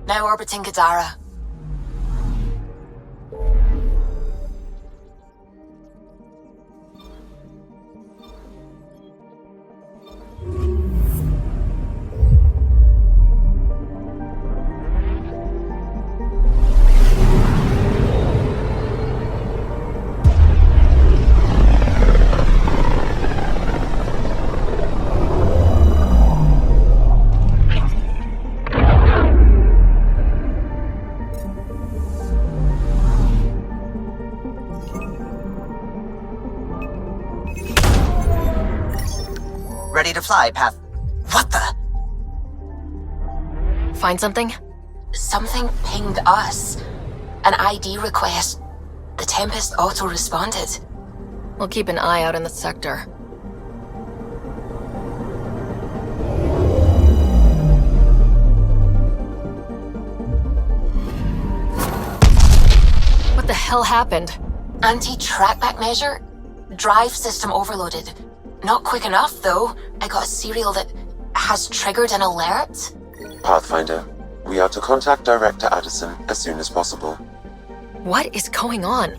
Now orbiting Kadara. Ready to fly, Path. What the? Find something? Something pinged us. An ID request. The Tempest auto-responded. We'll keep an eye out in the sector. What the hell happened? Anti-trackback measure? Drive system overloaded. Not quick enough, though. I got a serial that has triggered an alert. Pathfinder, we are to contact Director Addison as soon as possible. What is going on?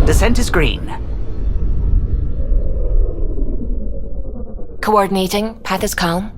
Descent is green. Coordinating. Path is calm.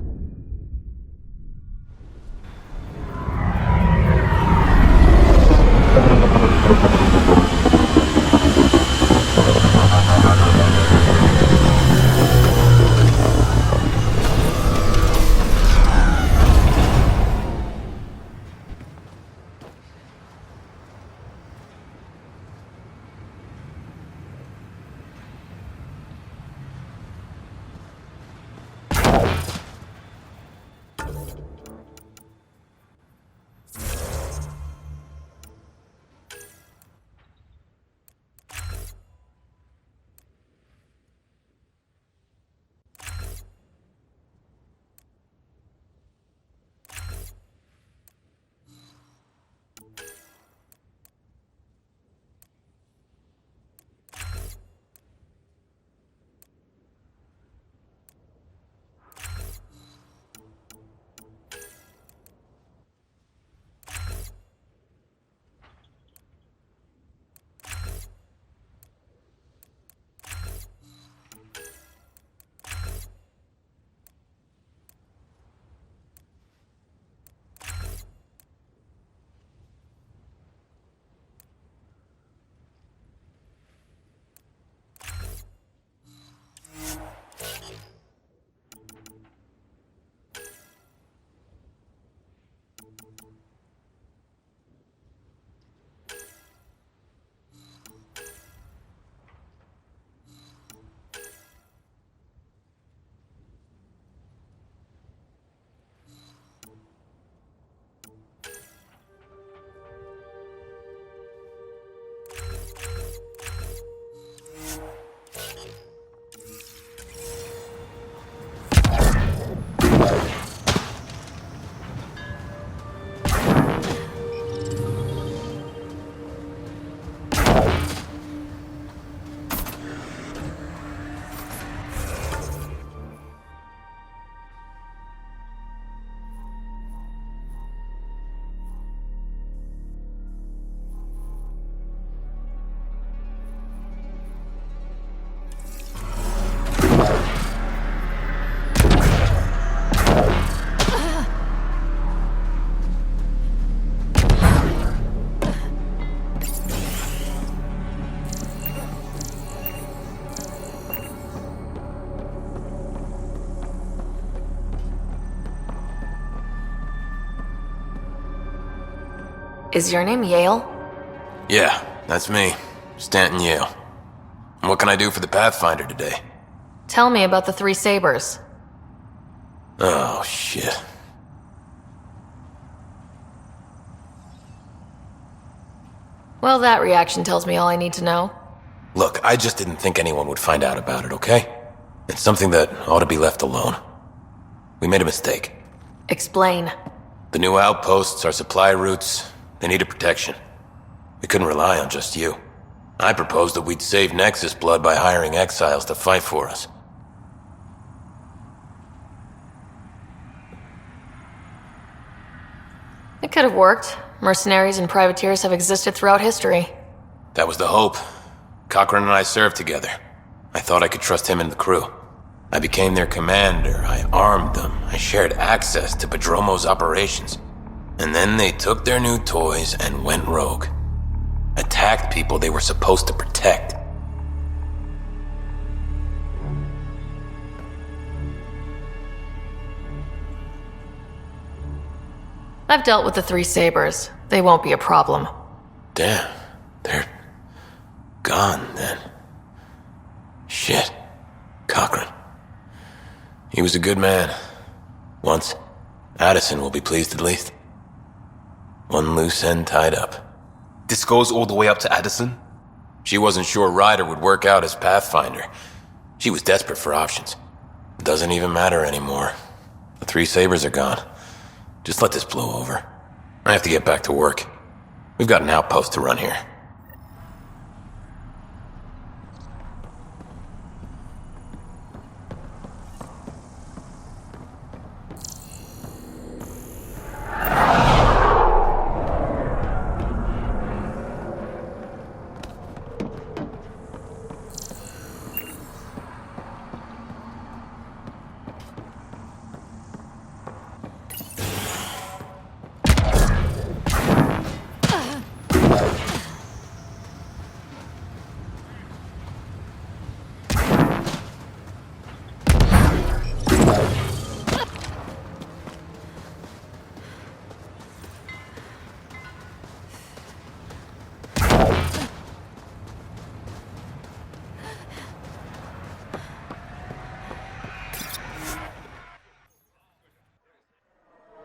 Is your name Yale? Yeah, that's me. Stanton Yale. And what can I do for the Pathfinder today? Tell me about the 3 sabers. Oh, shit. Well, that reaction tells me all I need to know. Look, I just didn't think anyone would find out about it, okay? It's something that ought to be left alone. We made a mistake. Explain. The new outposts, our supply routes, they needed protection. We couldn't rely on just you. I proposed that we'd save Nexus blood by hiring exiles to fight for us. It could have worked. Mercenaries and privateers have existed throughout history. That was the hope. Cochran and I served together. I thought I could trust him and the crew. I became their commander, I armed them, I shared access to Padromo's operations. And then they took their new toys and went rogue. Attacked people they were supposed to protect. I've dealt with the 3 sabers. They won't be a problem. Damn, they're gone then. Shit. Cochran. He was a good man. Once. Addison will be pleased at least. One loose end tied up. This goes all the way up to Addison? She wasn't sure Ryder would work out as Pathfinder. She was desperate for options. It doesn't even matter anymore. The 3 sabers are gone. Just let this blow over. I have to get back to work. We've got an outpost to run here.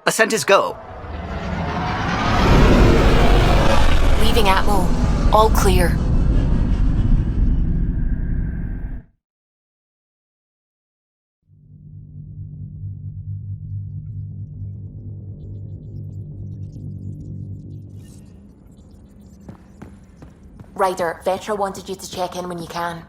Ascent is go. Leaving Atmo. All clear. Ryder, Vetra wanted you to check in when you can.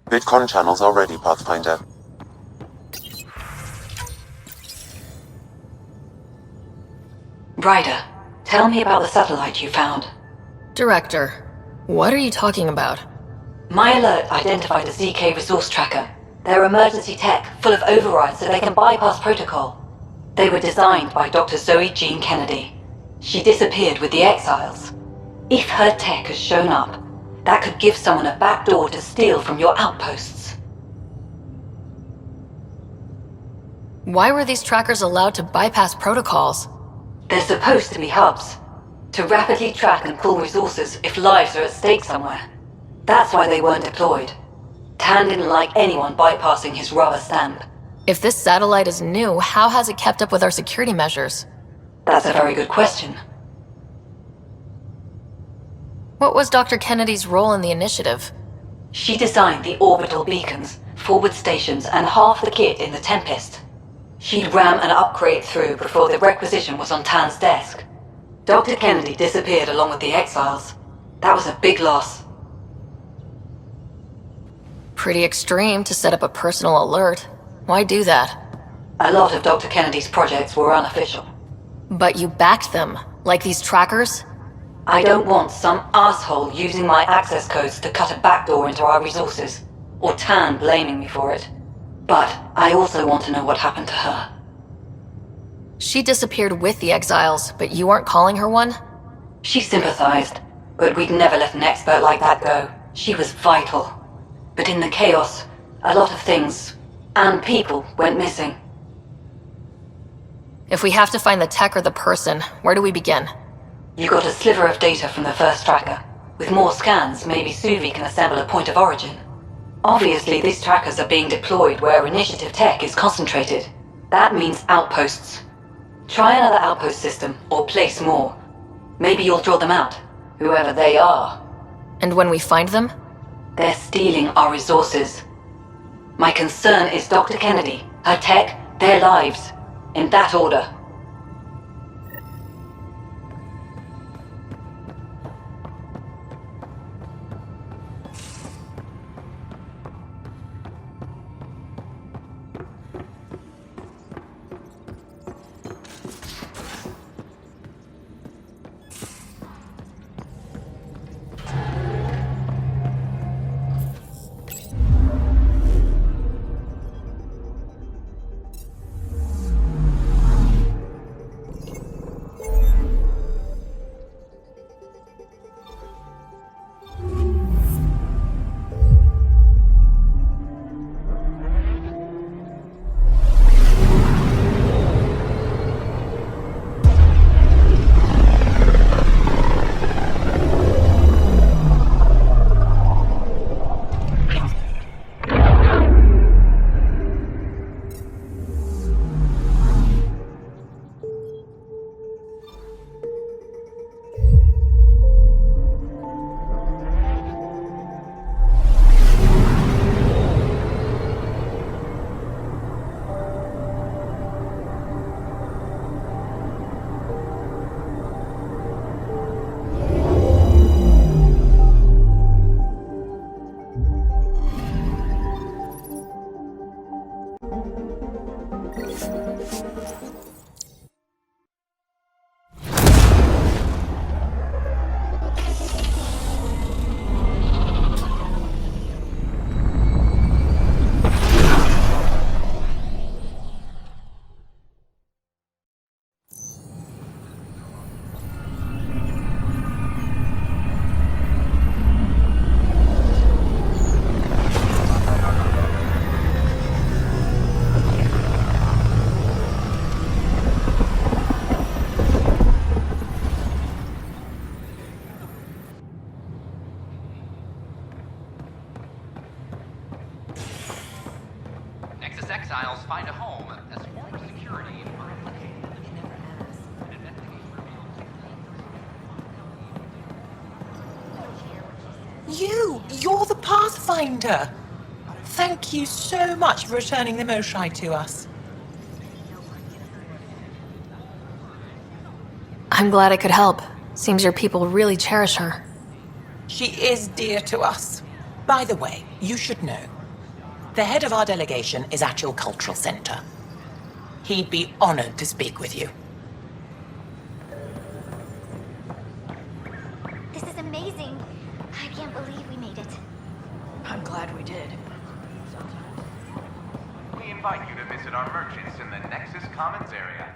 VidCon channels are ready, Pathfinder. Ryder, tell me about the satellite you found. Director, what are you talking about? My alert identified a ZK resource tracker. They're emergency tech, full of overrides so they can bypass protocol. They were designed by Dr. Zoe Jean Kennedy. She disappeared with the Exiles. If her tech has shown up, that could give someone a backdoor to steal from your outposts. Why were these trackers allowed to bypass protocols? They're supposed to be hubs, to rapidly track and pull resources if lives are at stake somewhere. That's why they weren't deployed. Tan didn't like anyone bypassing his rubber stamp. If this satellite is new, how has it kept up with our security measures? That's a very good question. What was Dr. Kennedy's role in the initiative? She designed the orbital beacons, forward stations, and half the kit in the Tempest. She'd ram an upgrade through before the requisition was on Tan's desk. Dr. Kennedy disappeared along with the Exiles. That was a big loss. Pretty extreme to set up a personal alert. Why do that? A lot of Dr. Kennedy's projects were unofficial. But you backed them, like these trackers? I don't want some asshole using my access codes to cut a backdoor into our resources, or Tan blaming me for it. But I also want to know what happened to her. She disappeared with the exiles, but you aren't calling her one? She sympathized, but we'd never let an expert like that go. She was vital. But in the chaos, a lot of things, and people, went missing. If we have to find the tech or the person, where do we begin? You got a sliver of data from the first tracker. With more scans, maybe Suvi can assemble a point of origin. Obviously, these trackers are being deployed where Initiative tech is concentrated. That means outposts. Try another outpost system, or place more. Maybe you'll draw them out, whoever they are. And when we find them? They're stealing our resources. My concern is Dr. Kennedy, her tech, their lives. In that order. Nexus exiles find a home as former security are implicated. You're the Pathfinder! Thank you so much for returning the Moshai to us. I'm glad I could help. Seems your people really cherish her. She is dear to us. By the way, you should know. The head of our delegation is at your cultural center. He'd be honored to speak with you. This is amazing. I can't believe we made it. I'm glad we did. We invite you to visit our merchants in the Nexus Commons area.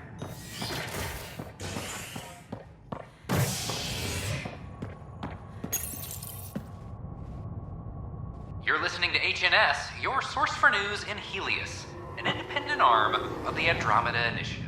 You're listening to HNS, your source for news in Heleus, an independent arm of the Andromeda Initiative.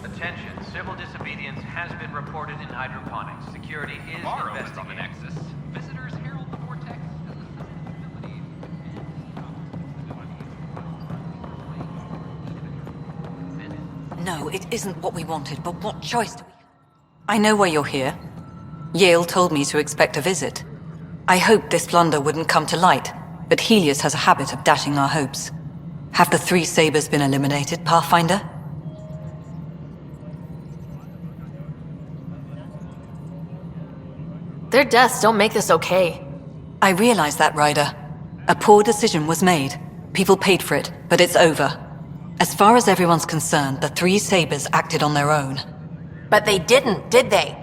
Attention, civil disobedience has been reported in hydroponics. Security is Bar opens investigating. on the Nexus. Visitors herald the vortex as a sign of civility. No, it isn't what we wanted, but what choice do we have? I know why you're here. Yale told me to expect a visit. I hoped this blunder wouldn't come to light, but Heleus has a habit of dashing our hopes. Have the 3 Sabers been eliminated, Pathfinder? Their deaths don't make this okay. I realize that, Ryder. A poor decision was made. People paid for it, but it's over. As far as everyone's concerned, the 3 Sabers acted on their own. But they didn't, did they?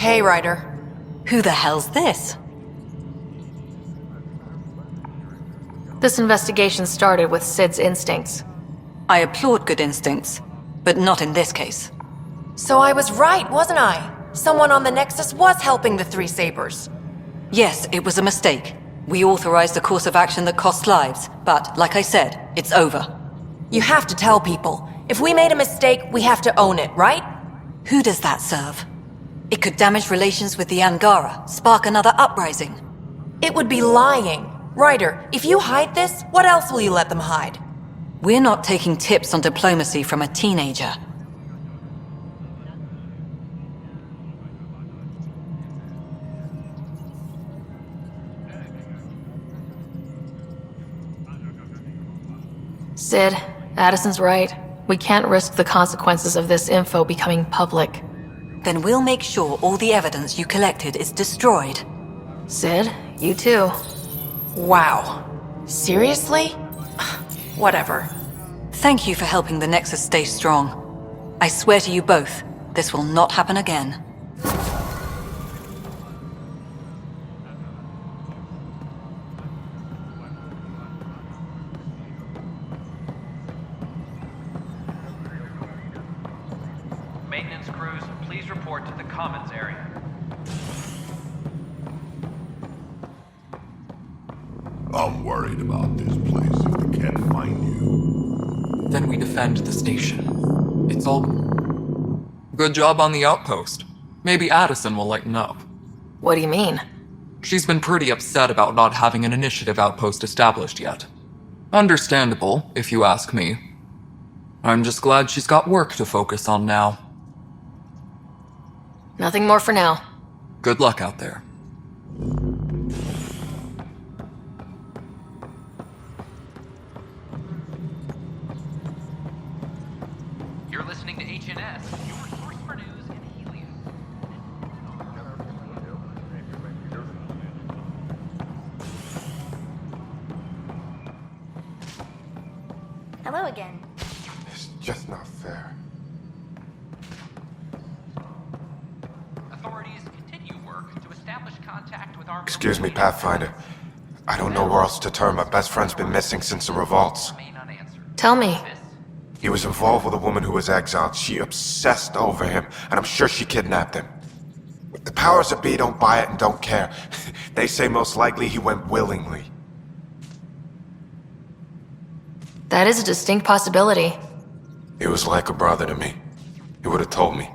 Hey, Ryder. Who the hell's this? This investigation started with Sid's instincts. I applaud good instincts, but not in this case. So I was right, wasn't I? Someone on the Nexus was helping the Three Sabers. Yes, it was a mistake. We authorized a course of action that cost lives, but, like I said, it's over. You have to tell people. If we made a mistake, we have to own it, right? Who does that serve? It could damage relations with the Angara, spark another uprising. It would be lying. Ryder, if you hide this, what else will you let them hide? We're not taking tips on diplomacy from a teenager. Sid, Addison's right. We can't risk the consequences of this info becoming public. Then we'll make sure all the evidence you collected is destroyed. Sid, you too. Wow. Seriously? Whatever. Thank you for helping the Nexus stay strong. I swear to you both, this will not happen again. Maintenance crews, please report to the Commons area. I'm worried about this place if they can't find you. Then we defend the station. It's all... Good job on the outpost. Maybe Addison will lighten up. What do you mean? She's been pretty upset about not having an initiative outpost established yet. Understandable, if you ask me. I'm just glad she's got work to focus on now. Nothing more for now. Good luck out there. You're listening to HNS, your source for news in Heleus. Hello again. It's just not fair. Authorities continue work to establish contact with our... Excuse me, Pathfinder. I don't know where else to turn. My best friend's been missing since the revolts. Tell me. He was involved with a woman who was exiled. She obsessed over him, and I'm sure she kidnapped him. The powers that be don't buy it and don't care. They say most likely he went willingly. That is a distinct possibility. He was like a brother to me. He would have told me.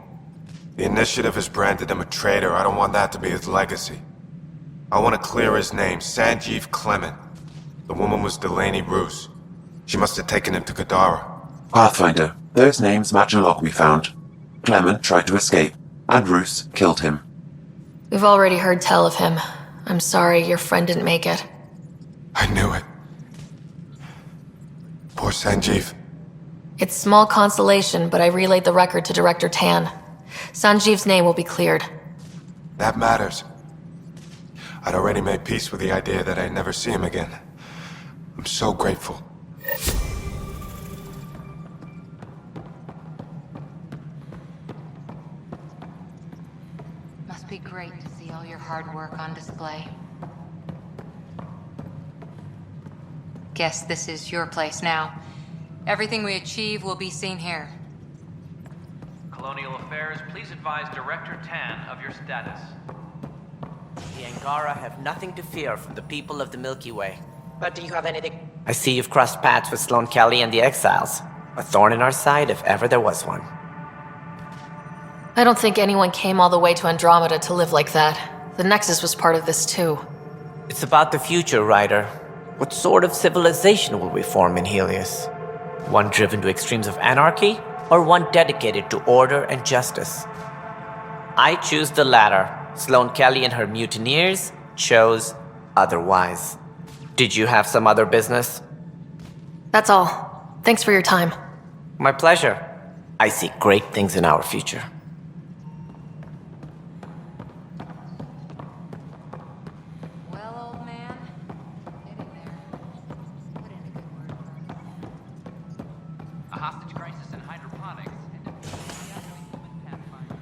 The Initiative has branded him a traitor. I don't want that to be his legacy. I want to clear his name, Sanjeev Clement. The woman was Delaney Roos. She must have taken him to Kadara. Pathfinder, those names match a log we found. Clement tried to escape, and Roos killed him. We've already heard tell of him. I'm sorry your friend didn't make it. I knew it. Poor Sanjeev. It's small consolation, but I relayed the record to Director Tan. Sanjeev's name will be cleared. That matters. I'd already made peace with the idea that I'd never see him again. I'm so grateful. Must be great to see all your hard work on display. Guess this is your place now. Everything we achieve will be seen here. Colonial Affairs, please advise Director Tan of your status. The Angara have nothing to fear from the people of the Milky Way. But do you have anything? I see you've crossed paths with Sloane Kelly and the Exiles. A thorn in our side if ever there was one. I don't think anyone came all the way to Andromeda to live like that. The Nexus was part of this too. It's about the future, Ryder. What sort of civilization will we form in Heleus? One driven to extremes of anarchy, or one dedicated to order and justice? I choose the latter. Sloane Kelly and her mutineers chose otherwise. Did you have some other business? That's all. Thanks for your time. My pleasure. I see great things in our future. Well, old man, get in there. Put in a good word for him. A hostage crisis in hydroponics and a human pathfinder.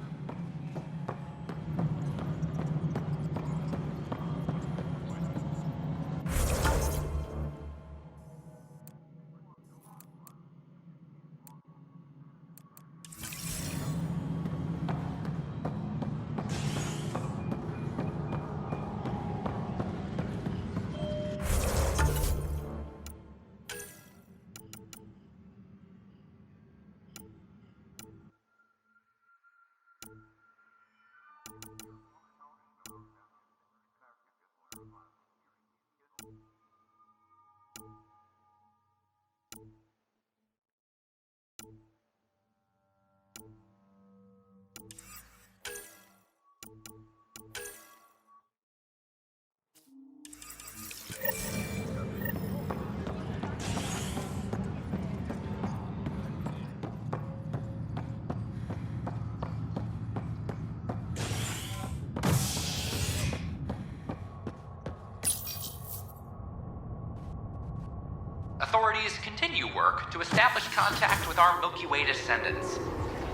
authorities continue work to establish contact with our Milky Way descendants.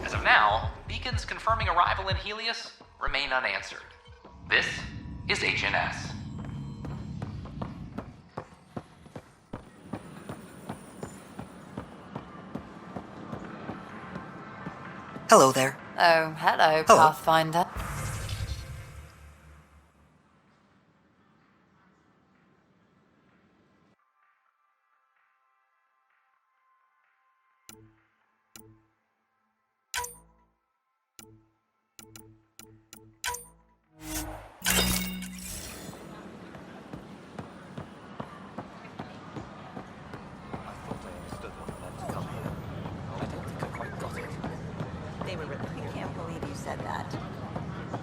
As of now, beacons confirming arrival in Heleus remain unanswered. This is HNS. Hello there. Oh, hello, Hello. Pathfinder. They were really I can't believe you said that.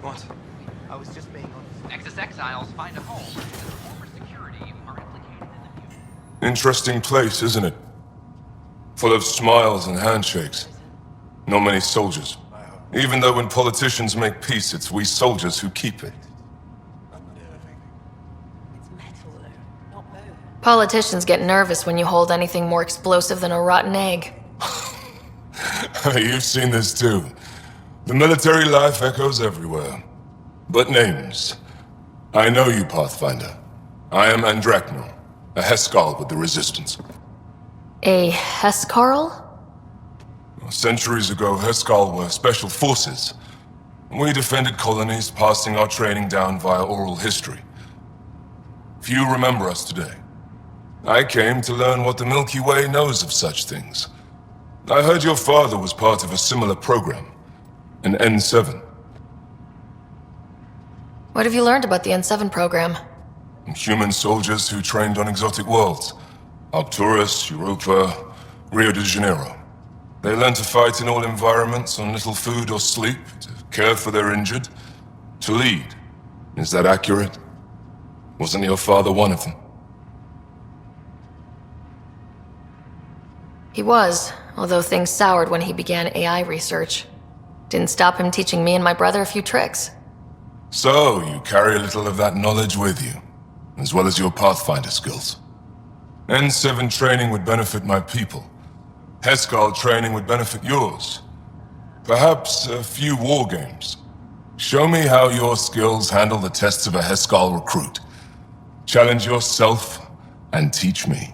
What? I was just being honest. Nexus exiles find a home as former security are implicated in the Interesting place, isn't it? Full of smiles and handshakes. Not many soldiers. Even though when politicians make peace, it's we soldiers who keep it. Politicians get nervous when you hold anything more explosive than a rotten egg. You've seen this too. The military life echoes everywhere. But names. I know you, Pathfinder. I am Andrakno, a Heskal with the Resistance. A Hescarl? Centuries ago, Heskal were special forces. We defended colonies, passing our training down via oral history. Few remember us today. I came to learn what the Milky Way knows of such things. I heard your father was part of a similar program, an N7. What have you learned about the N7 program? Human soldiers who trained on exotic worlds. Arcturus, Europa, Rio de Janeiro. They learn to fight in all environments on little food or sleep, to care for their injured, to lead. Is that accurate? Wasn't your father one of them? He was, although things soured when he began AI research. Didn't stop him teaching me and my brother a few tricks. So, you carry a little of that knowledge with you, as well as your Pathfinder skills. N7 training would benefit my people. Heskal training would benefit yours. Perhaps a few war games. Show me how your skills handle the tests of a Heskal recruit. Challenge yourself and teach me.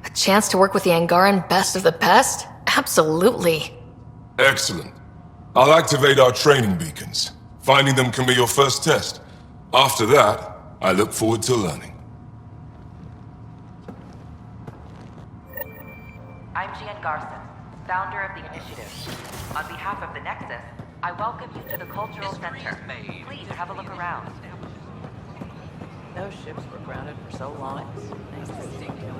A chance to work with the Angaran best of the best? Absolutely. Excellent. I'll activate our training beacons. Finding them can be your first test. After that, I look forward to learning. I'm Gian Garson, founder of the initiative. On behalf of the Nexus, I welcome you to the Cultural Center. Please have a look around. Those ships were grounded for so long. It's nice to see you.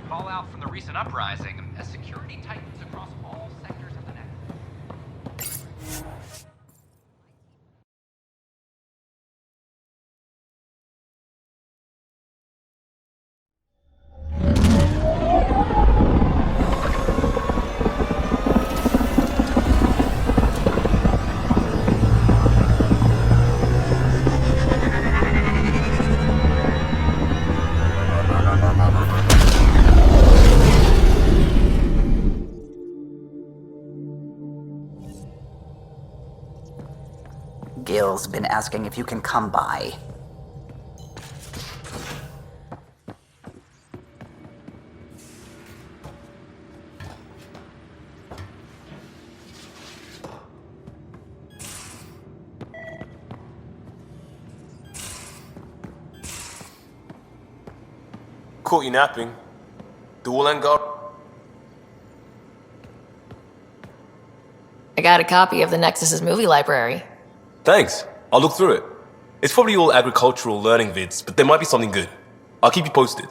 Fallout from the recent uprising as security tightens across all sectors of the Nexus. Gil's been asking if you can come by. Caught you napping. Dual Angar. I got a copy of the Nexus's movie library. Thanks. I'll look through it. It's probably all agricultural learning vids, but there might be something good. I'll keep you posted.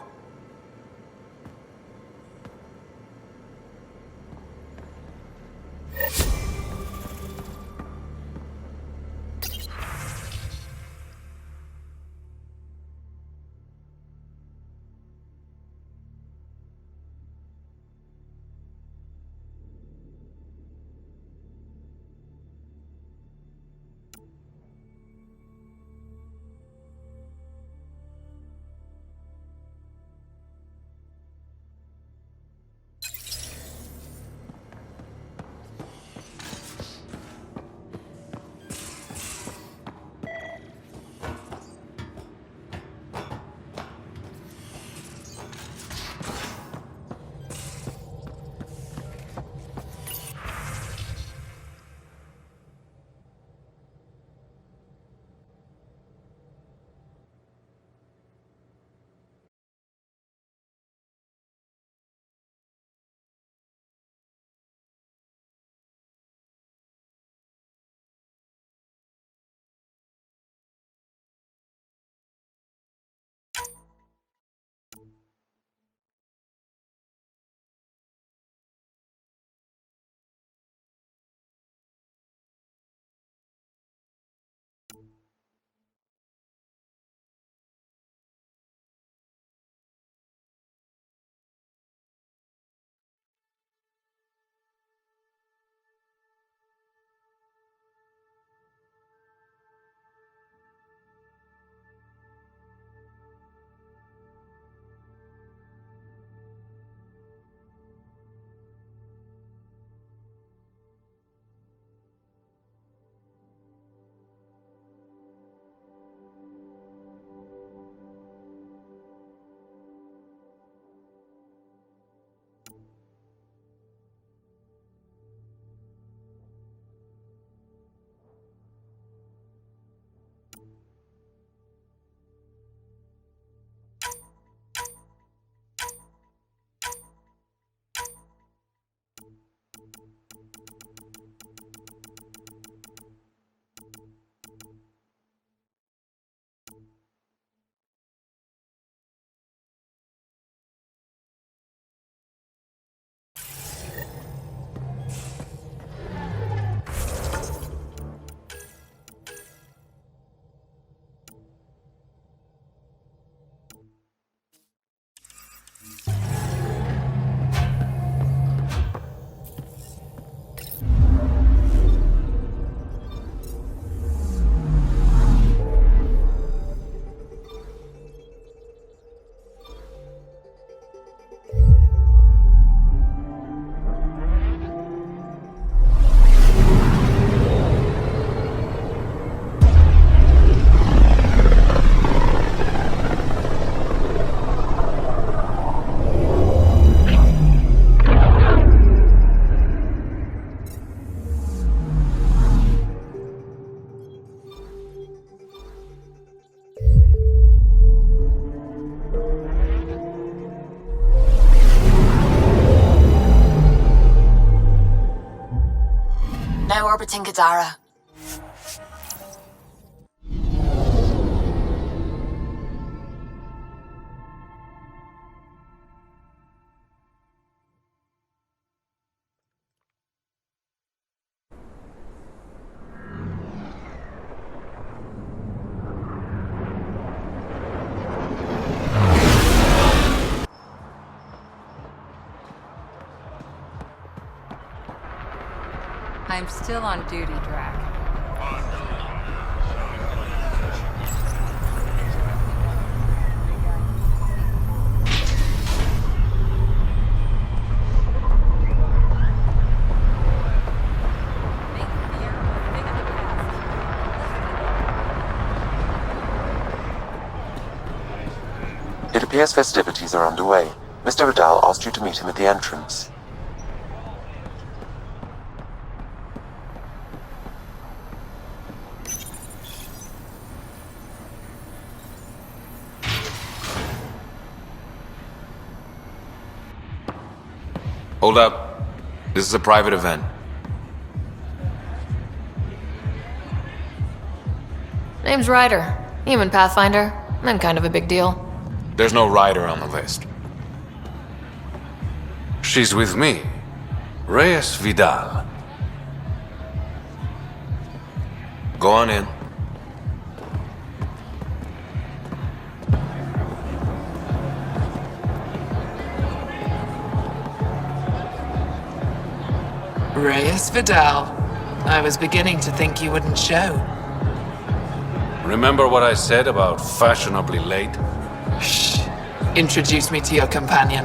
orbiting Kadara. I'm still on duty, Drac. It appears festivities are underway. Mr. Vidal asked you to meet him at the entrance. Hold up. This is a private event. Name's Ryder. Human Pathfinder. I'm kind of a big deal. There's no Ryder on the list. She's with me. Reyes Vidal. Go on in. Reyes Vidal. I was beginning to think you wouldn't show. Remember what I said about fashionably late? Shh. Introduce me to your companion.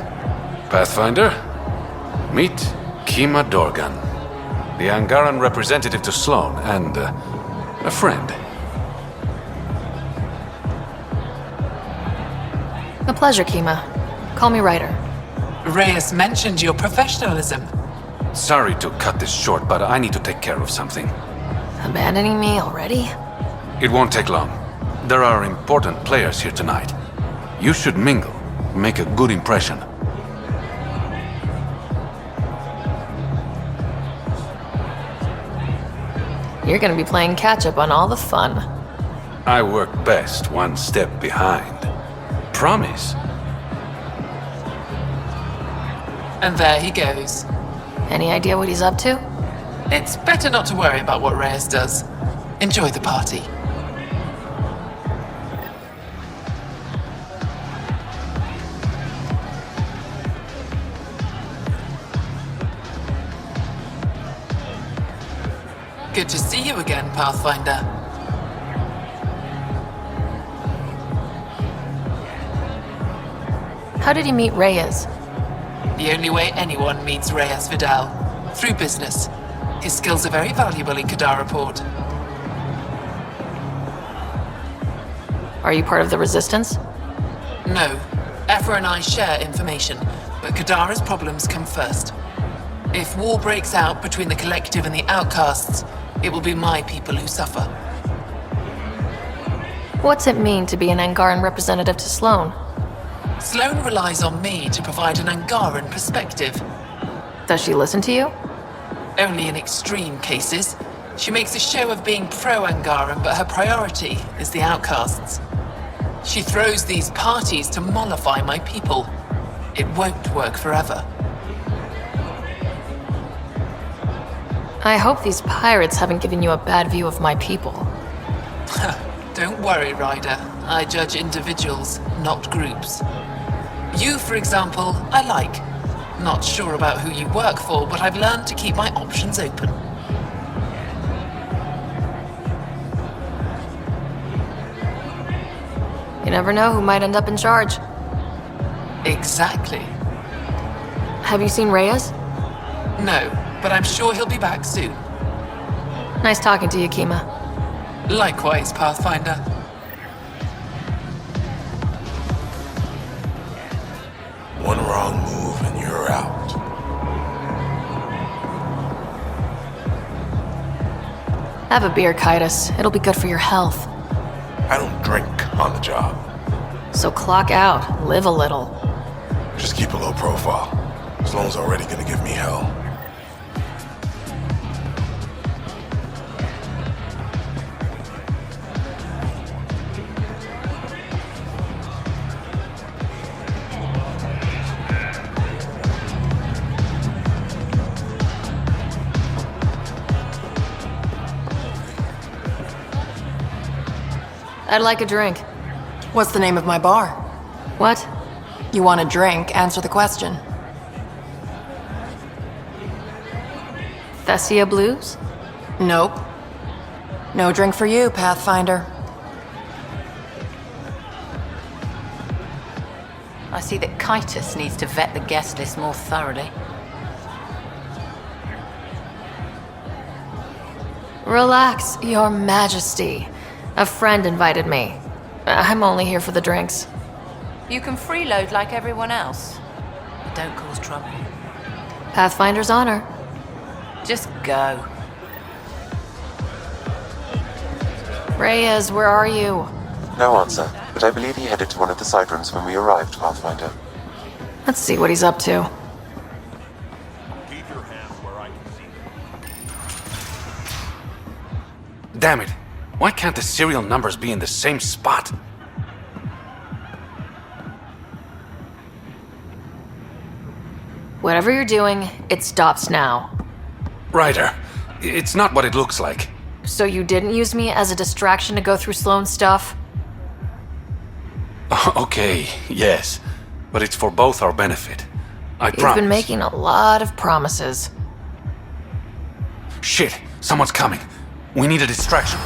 Pathfinder? Meet Kima Dorgan, the Angaran representative to Sloan, and a friend. A pleasure, Kima. Call me Ryder. Reyes mentioned your professionalism. Sorry to cut this short, but I need to take care of something. Abandoning me already? It won't take long. There are important players here tonight. You should mingle, make a good impression. You're gonna be playing catch-up on all the fun. I work best one step behind. Promise. And there he goes. Any idea what he's up to? It's better not to worry about what Reyes does. Enjoy the party. Good to see you again, Pathfinder. How did he meet Reyes? The only way anyone meets Reyes Vidal. Through business. His skills are very valuable in Kadara Port. Are you part of the Resistance? No. Ephra and I share information, but Kadara's problems come first. If war breaks out between the Collective and the Outcasts, it will be my people who suffer. What's it mean to be an Angaran representative to Sloan? Sloan relies on me to provide an Angaran perspective. Does she listen to you? Only in extreme cases. She makes a show of being pro-Angaran, but her priority is the Outcasts. She throws these parties to mollify my people. It won't work forever. I hope these pirates haven't given you a bad view of my people. Don't worry, Ryder. I judge individuals, not groups. You, for example, I like. Not sure about who you work for, but I've learned to keep my options open. You never know who might end up in charge. Exactly. Have you seen Reyes? No, but I'm sure he'll be back soon. Nice talking to you, Kima. Likewise, Pathfinder. One wrong move and you're out. Have a beer, Kaitis. It'll be good for your health. I don't drink on the job. So clock out. Live a little. Just keep a low profile. Sloan's already gonna give me hell. I'd like a drink. What's the name of my bar? What? You want a drink? Answer the question. Thessia Blues? Nope. No drink for you, Pathfinder. I see that Kitus needs to vet the guest list more thoroughly. Relax, Your Majesty. A friend invited me. I'm only here for the drinks. You can freeload like everyone else. But don't cause trouble. Pathfinder's honor. Just go. Reyes, where are you? No answer, but I believe he headed to one of the side rooms when we arrived, Pathfinder. Let's see what he's up to. Keep your hands where I can see. Damn it! Why can't the serial numbers be in the same spot? Whatever you're doing, it stops now. Ryder, it's not what it looks like. So you didn't use me as a distraction to go through Sloane's stuff? Okay, yes. But it's for both our benefit. I promise. You've been making a lot of promises. Shit! Someone's coming. We need a distraction.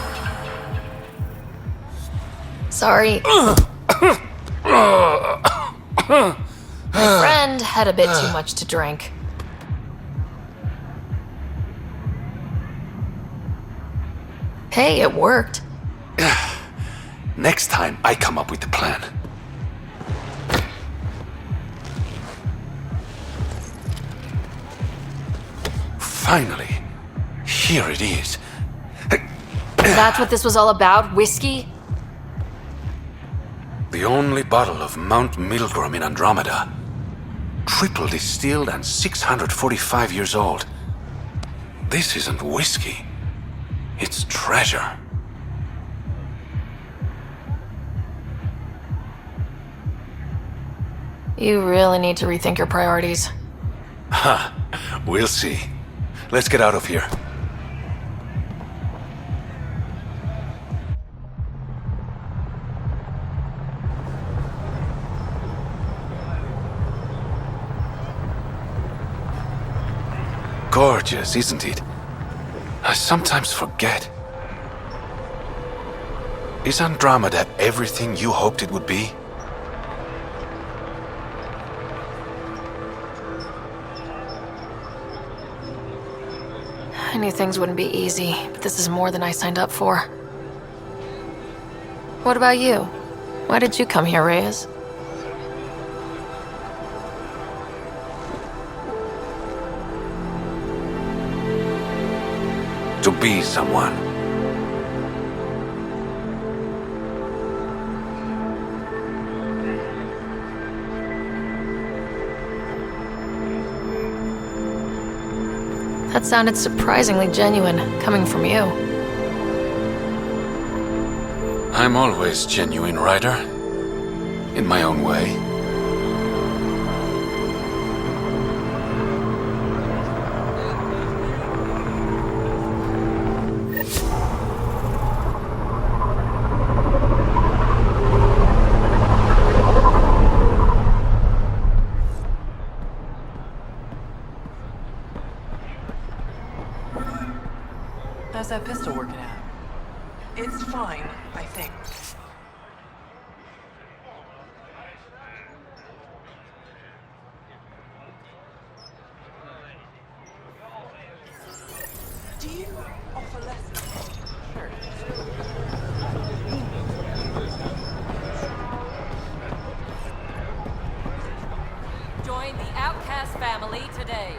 Sorry. My friend had a bit too much to drink. Hey, it worked. Next time, I come up with the plan. Finally. Here it is. That's what this was all about? Whiskey? The only bottle of Mount Milgram in Andromeda. Triple distilled and 645 years old. This isn't whiskey. It's treasure. You really need to rethink your priorities. Ha! We'll see. Let's get out of here. Gorgeous, isn't it? I sometimes forget. Is Andromeda everything you hoped it would be? I knew things wouldn't be easy, but this is more than I signed up for. What about you? Why did you come here, Reyes? To be someone. That sounded surprisingly genuine, coming from you. I'm always genuine, Ryder. In my own way. How's that pistol working out? It's fine, I think. Do you offer lessons? Sure. Join the Outcast family today.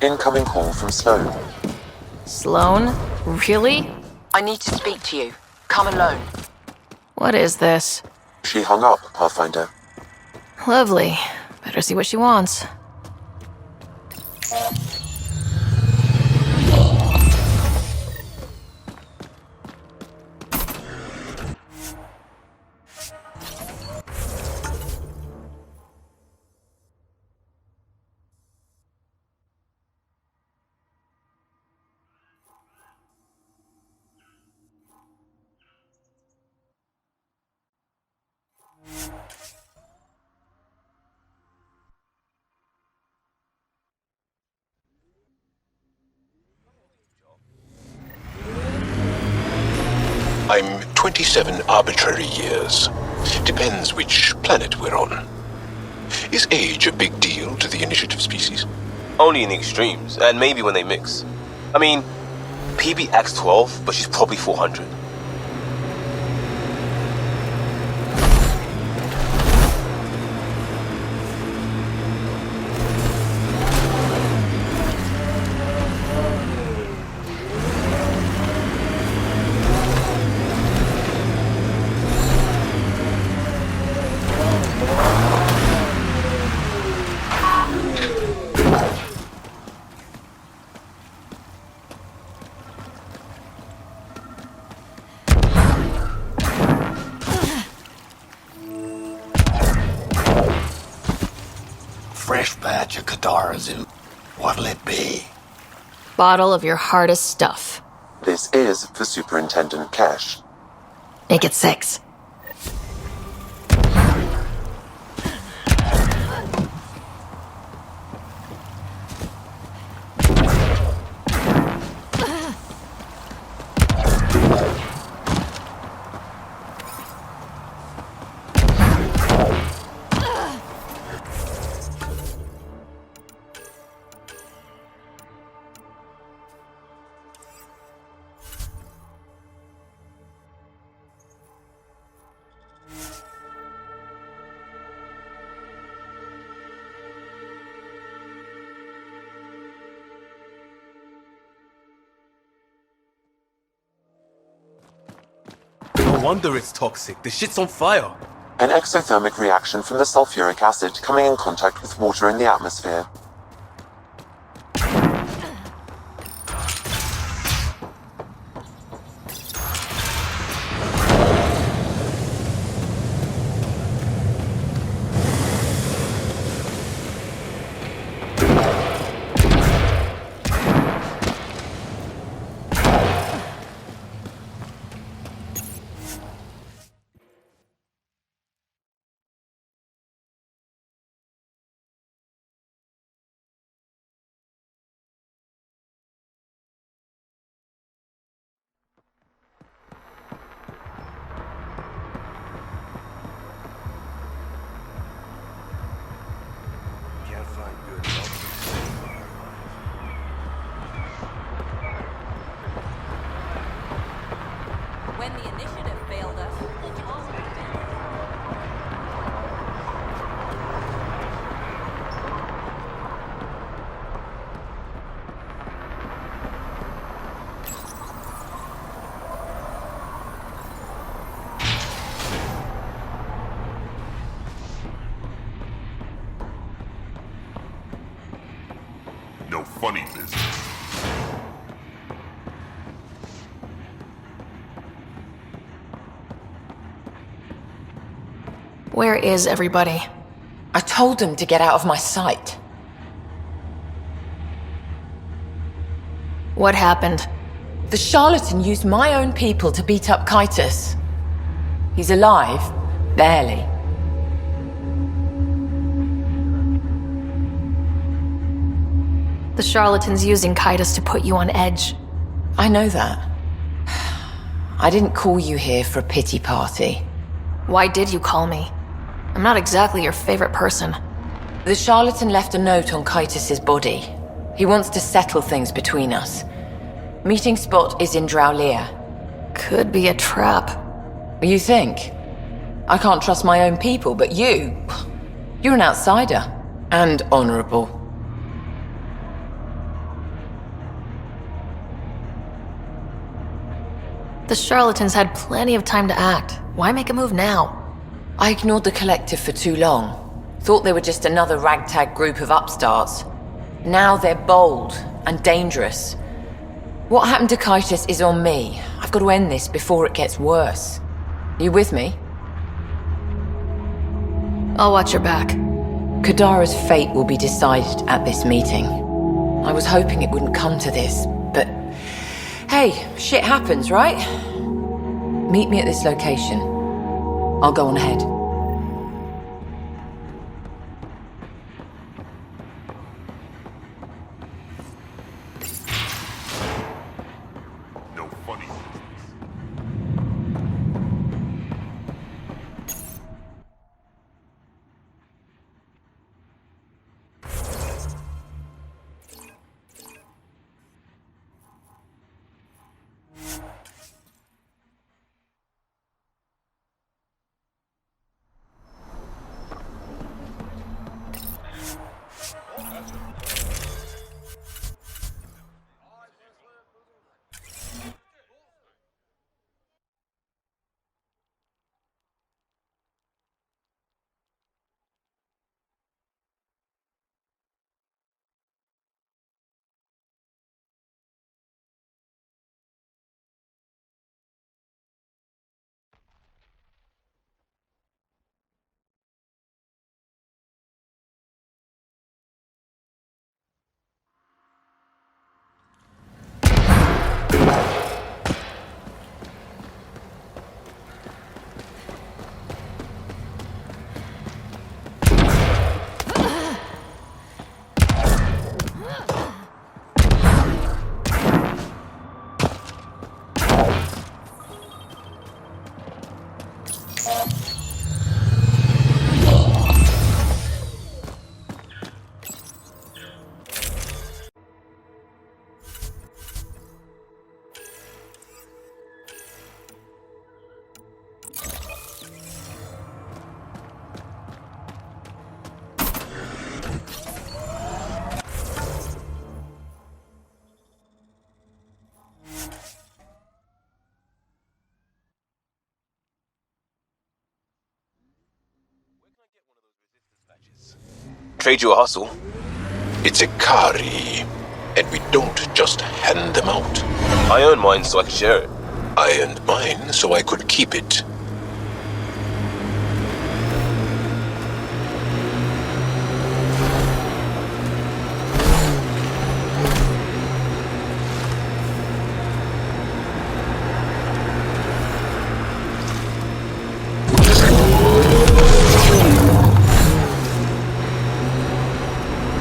Incoming call from Sloan. Sloan? Really? I need to speak to you. Come alone. What is this? She hung up, Pathfinder. Lovely. Better see what she wants. I'm 27 arbitrary years. Depends which planet we're on. Is age a big deal to the initiative species? Only in the extremes, and maybe when they mix. I mean, PB acts 12, but she's probably 400. Fresh batch of Kadara's in. What'll it be? Bottle of your hardest stuff. This is for Superintendent Cash. Make it 6. No wonder it's toxic. The shit's on fire. An exothermic reaction from the sulfuric acid coming in contact with water in the atmosphere. When the initiative failed us, the Tom No funny business. Where is everybody? I told them to get out of my sight. What happened? The charlatan used my own people to beat up Kitus. He's alive, barely. The charlatan's using Kitus to put you on edge. I know that. I didn't call you here for a pity party. Why did you call me? I'm not exactly your favorite person. The charlatan left a note on Kitus's body. He wants to settle things between us. Meeting spot is in Drowlear. Could be a trap. You think? I can't trust my own people, but you're an outsider. And honorable. The charlatans had plenty of time to act. Why make a move now? I ignored the collective for too long. Thought they were just another ragtag group of upstarts. Now they're bold and dangerous. What happened to Kaitis is on me. I've got to end this before it gets worse. You with me? I'll watch your back. Kadara's fate will be decided at this meeting. I was hoping it wouldn't come to this, but hey, shit happens, right? Meet me at this location. I'll go on ahead. No funny. Trade you a hustle. It's a Kari, and we don't just hand them out. I earned mine so I can share it. I earned mine so I could keep it.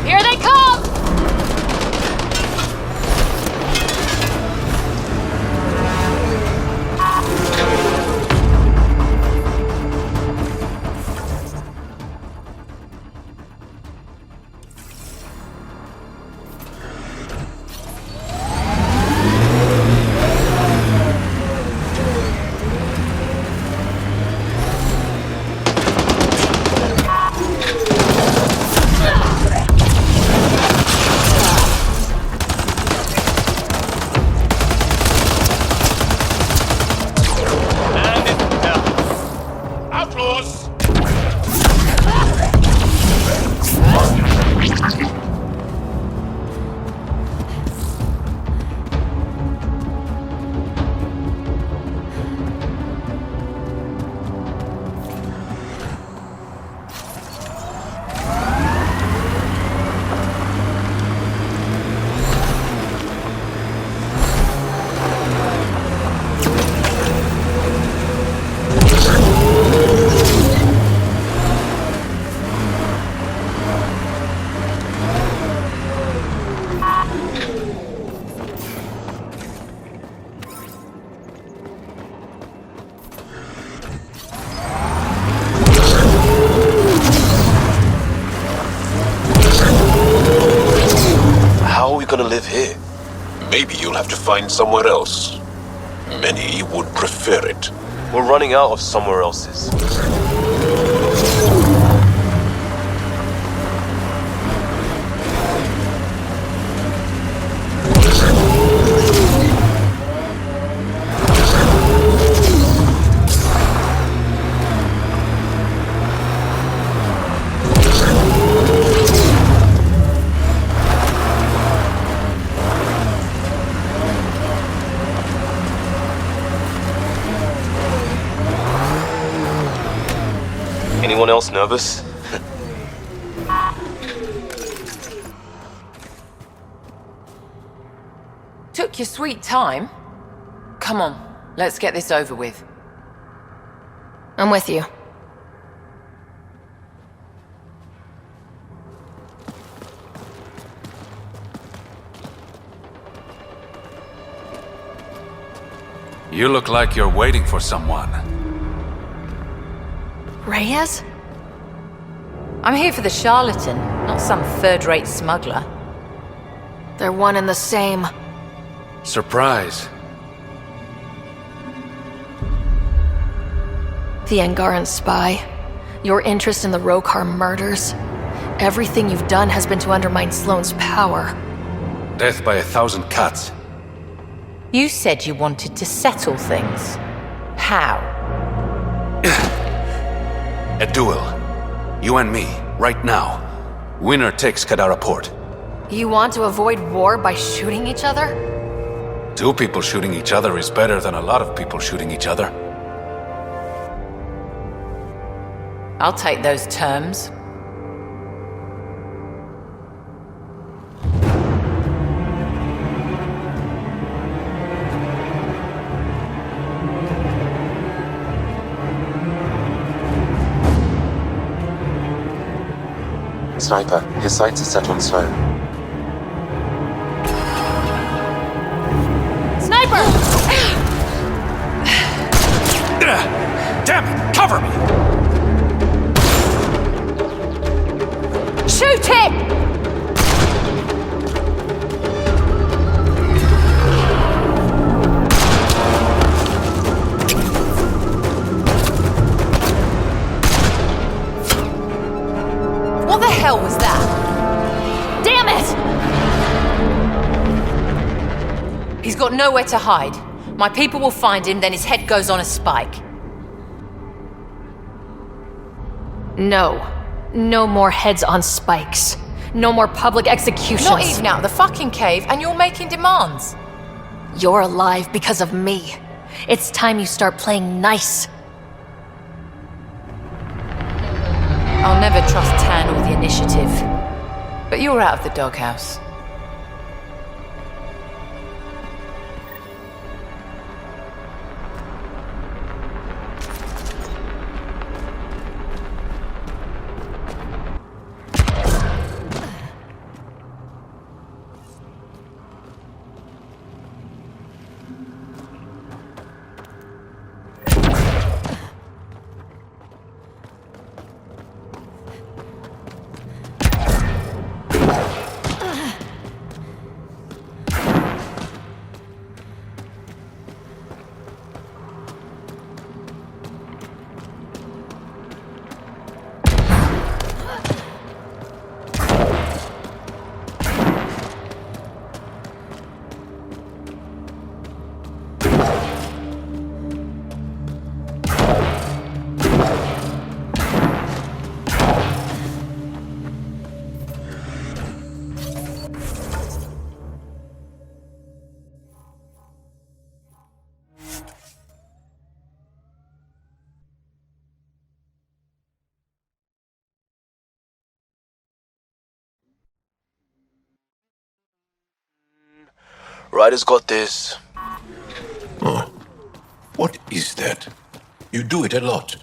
Here they come! Outlaws! How are we gonna live here? Maybe you'll have to find somewhere else. Many would prefer it. We're running out of somewhere else's. else nervous? Took your sweet time. Come on, let's get this over with. I'm with you. You look like you're waiting for someone. Reyes? I'm here for the charlatan, not some third-rate smuggler. They're one and the same. Surprise. The Angaran spy. Your interest in the Rokar murders. Everything you've done has been to undermine Sloane's power. Death by 1,000 cuts. You said you wanted to settle things. How? A duel. You and me, right now. Winner takes Kadara port. You want to avoid war by shooting each other? 2 people shooting each other is better than a lot of people shooting each other. I'll take those terms. Sniper, his sights are set on Sloane. Sniper! Damn it! Cover me! Shoot him! What the hell was that? Damn it! He's got nowhere to hide. My people will find him, then his head goes on a spike. No. No more heads on spikes. No more public executions. Not even out of the fucking cave, and you're making demands. You're alive because of me. It's time you start playing nice. I'll never trust Tan or the Initiative. But you're out of the doghouse. Ryder's got this. Oh. What is that? You do it a lot.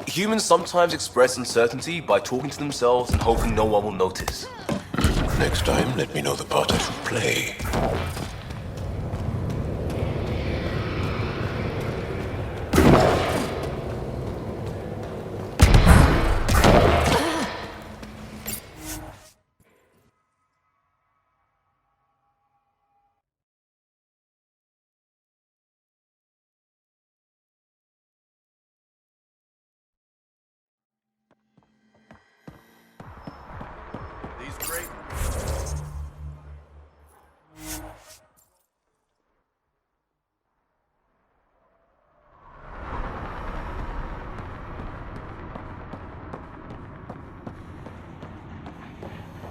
Humans sometimes express uncertainty by talking to themselves and hoping no one will notice. Next time, let me know the part I should play.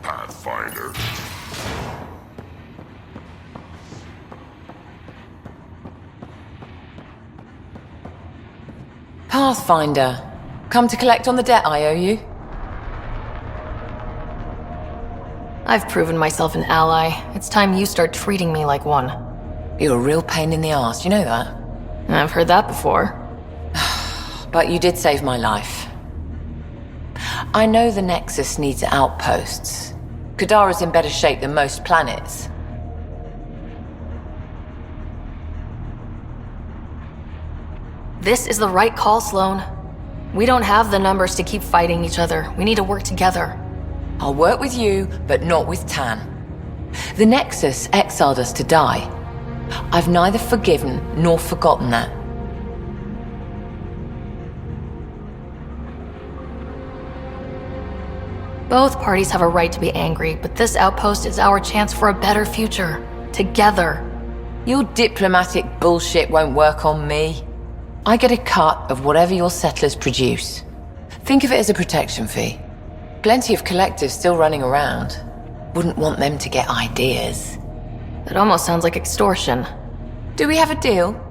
Pathfinder. Pathfinder. Come to collect on the debt I owe you? I've proven myself an ally. It's time you start treating me like one. You're a real pain in the arse, you know that? I've heard that before. But you did save my life. I know the Nexus needs outposts. Kadara's in better shape than most planets. This is the right call, Sloan. We don't have the numbers to keep fighting each other. We need to work together. I'll work with you, but not with Tan. The Nexus exiled us to die. I've neither forgiven nor forgotten that. Both parties have a right to be angry, but this outpost is our chance for a better future. Together. Your diplomatic bullshit won't work on me. I get a cut of whatever your settlers produce. Think of it as a protection fee. Plenty of collectives still running around. Wouldn't want them to get ideas. It almost sounds like extortion. Do we have a deal?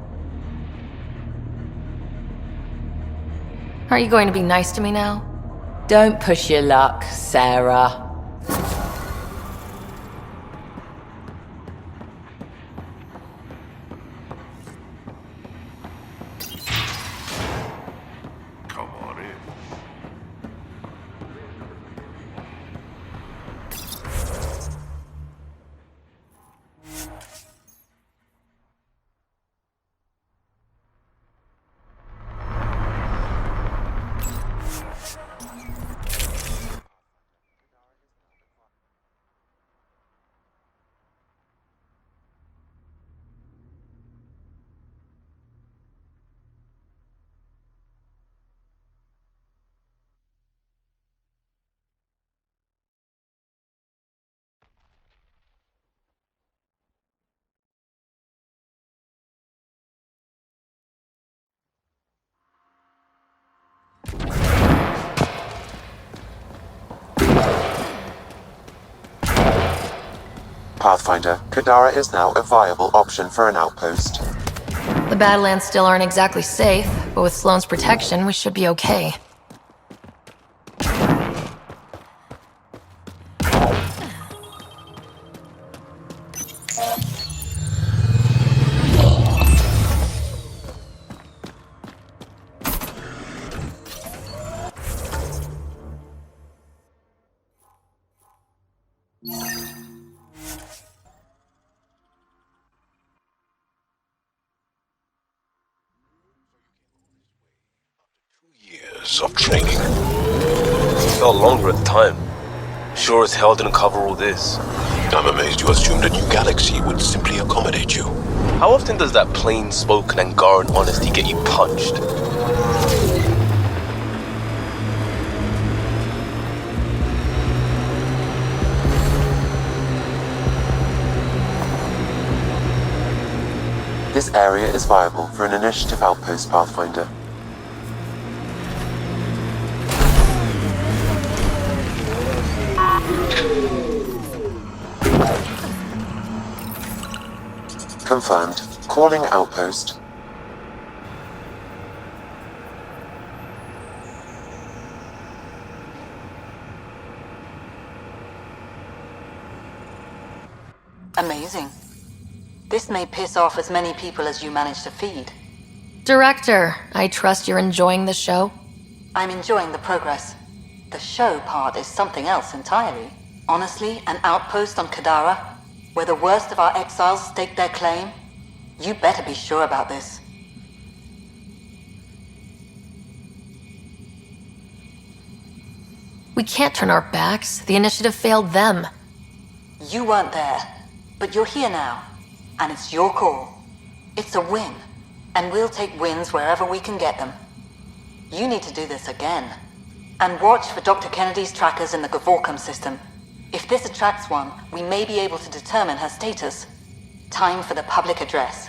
Are you going to be nice to me now? Don't push your luck, Sarah. Pathfinder, Kadara is now a viable option for an outpost. The Badlands still aren't exactly safe, but with Sloane's protection, we should be okay. Of training. It felt longer at the time. Sure as hell didn't cover all this. I'm amazed you assumed a new galaxy would simply accommodate you. How often does that plain-spoken Angaran honesty get you punched? This area is viable for an initiative outpost, Pathfinder. Confirmed. Calling outpost. Amazing. This may piss off as many people as you manage to feed. Director, I trust you're enjoying the show? I'm enjoying the progress. The show part is something else entirely. Honestly, an outpost on Kadara, where the worst of our exiles stake their claim? You better be sure about this. We can't turn our backs. The initiative failed them. You weren't there, but you're here now, and it's your call. It's a win, and we'll take wins wherever we can get them. You need to do this again. And watch for Dr. Kennedy's trackers in the Gavorcom system. If this attracts one, we may be able to determine her status. Time for the public address.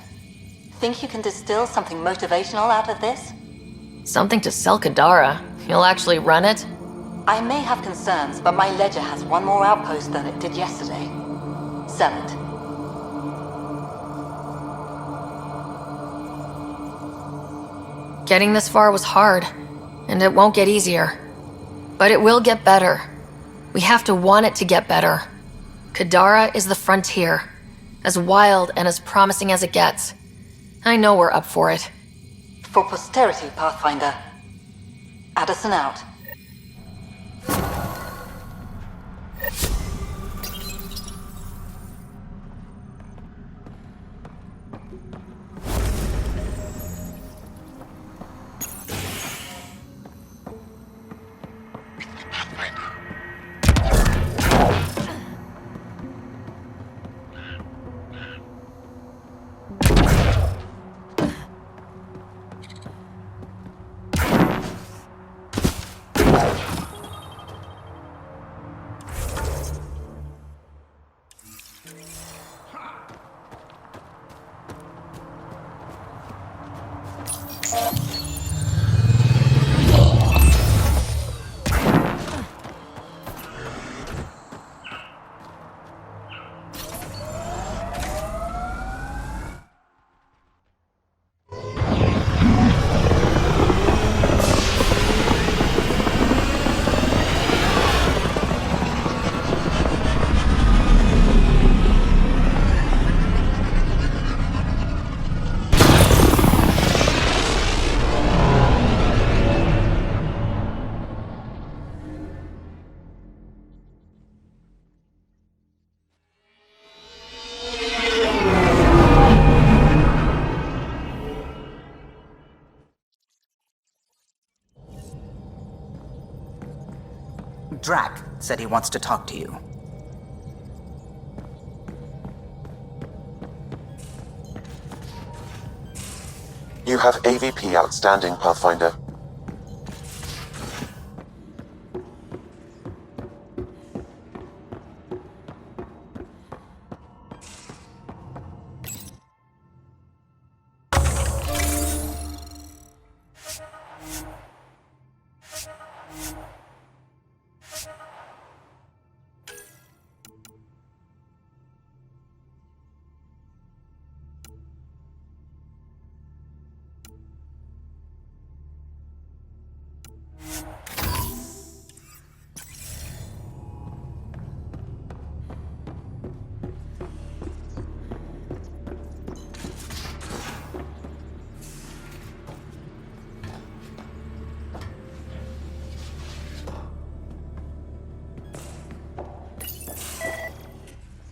Think you can distill something motivational out of this? Something to sell Kadara. You'll actually run it? I may have concerns, but my ledger has one more outpost than it did yesterday. Sell it. Getting this far was hard. and it won't get easier. But it will get better. We have to want it to get better. Kadara is the frontier, as wild and as promising as it gets. I know we're up for it. For posterity, Pathfinder. Addison out. Drac said he wants to talk to you. You have AVP outstanding, Pathfinder.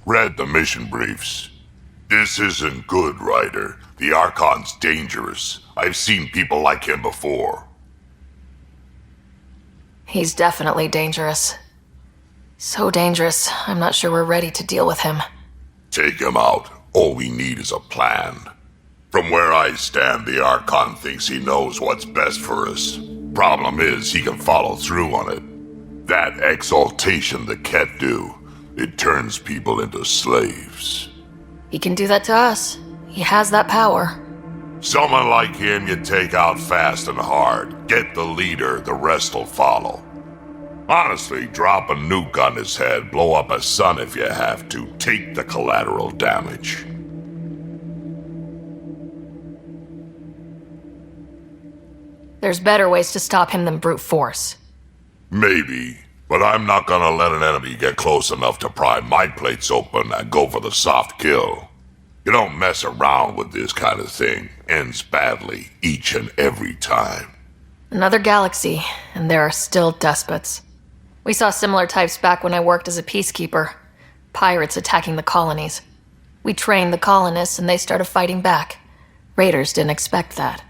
Read the mission briefs. This isn't good, Ryder. The Archon's dangerous. I've seen people like him before. He's definitely dangerous. So dangerous, I'm not sure we're ready to deal with him. Take him out. All we need is a plan. From where I stand, the Archon thinks he knows what's best for us. Problem is, he can follow through on it. That exaltation the Ket do, it turns people into slaves. He can do that to us. He has that power. Someone like him you take out fast and hard. Get the leader, the rest will follow. Honestly, drop a nuke on his head, blow up a sun if you have to. Take the collateral damage. There's better ways to stop him than brute force. Maybe, but I'm not gonna let an enemy get close enough to pry my plates open and go for the soft kill. You don't mess around with this kind of thing. Ends badly, each and every time. Another galaxy, and there are still despots. We saw similar types back when I worked as a peacekeeper. Pirates attacking the colonies. We trained the colonists and they started fighting back. Raiders didn't expect that.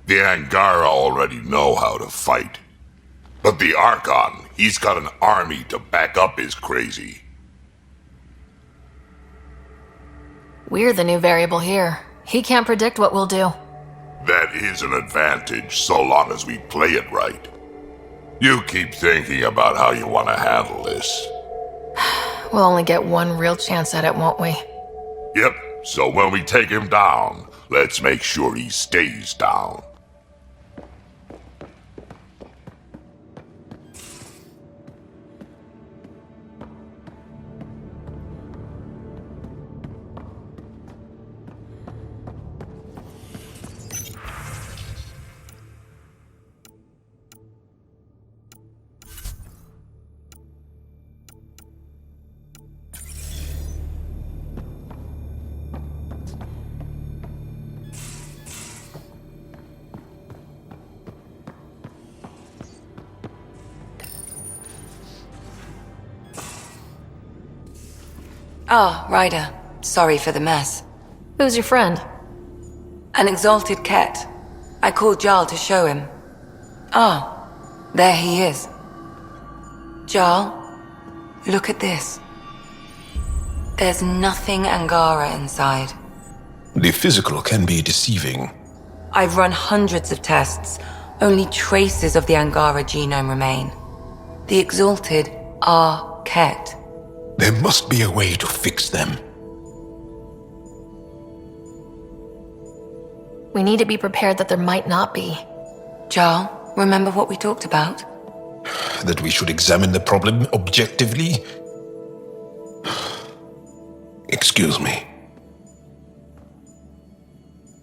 The Angara already know how to fight. But the Archon, he's got an army to back up his crazy. We're the new variable here. He can't predict what we'll do. That is an advantage, so long as we play it right. You keep thinking about how you want to handle this. We'll only get one real chance at it, won't we? Yep, so when we take him down, let's make sure he stays down. Ah, Ryder. Sorry for the mess. Who's your friend? An exalted cat. I called Jarl to show him. Ah, there he is. Jarl, look at this. There's nothing Angara inside. The physical can be deceiving. I've run hundreds of tests. Only traces of the Angara genome remain. The exalted are Ket. There must be a way to fix them. We need to be prepared that there might not be. Jarl, remember what we talked about? That we should examine the problem objectively? Excuse me.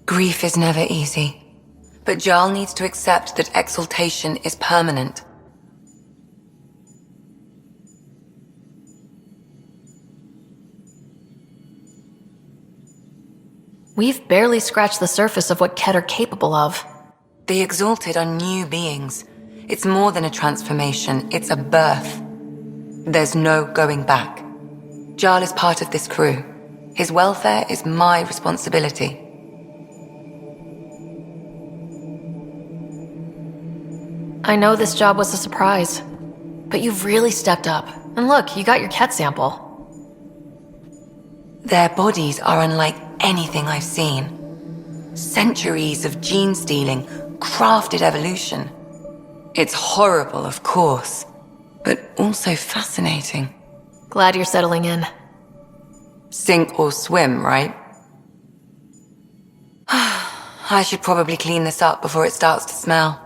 Grief is never easy. But Jarl needs to accept that exaltation is permanent. We've barely scratched the surface of what Ket are capable of. The exalted are new beings. It's more than a transformation, it's a birth. There's no going back. Jarl is part of this crew. His welfare is my responsibility. I know this job was a surprise, but you've really stepped up. And look, you got your Ket sample. Their bodies are unlike anything I've seen. Centuries of gene stealing, crafted evolution. It's horrible, of course, but also fascinating. Glad you're settling in. Sink or swim, right? I should probably clean this up before it starts to smell.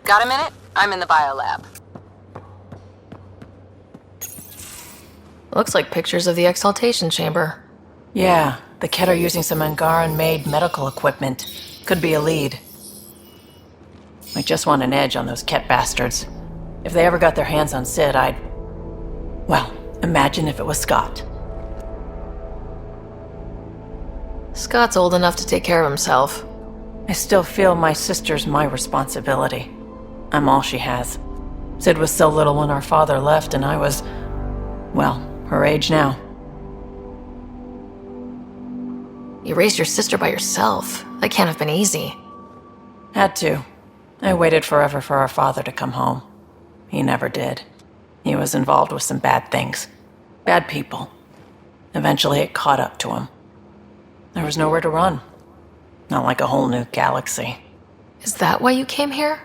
Got a minute? I'm in the biolab. Looks like pictures of the exaltation chamber. Yeah, the Ket are using some Angaran-made medical equipment. Could be a lead. I just want an edge on those Ket bastards. If they ever got their hands on Sid, I'd... Well, imagine if it was Scott. Scott's old enough to take care of himself. I still feel my sister's my responsibility. I'm all she has. Sid was so little when our father left, and I was... well, her age now. You raised your sister by yourself. That can't have been easy. Had to. I waited forever for our father to come home. He never did. He was involved with some bad things. Bad people. Eventually it caught up to him. There was nowhere to run. Not like a whole new galaxy. Is that why you came here?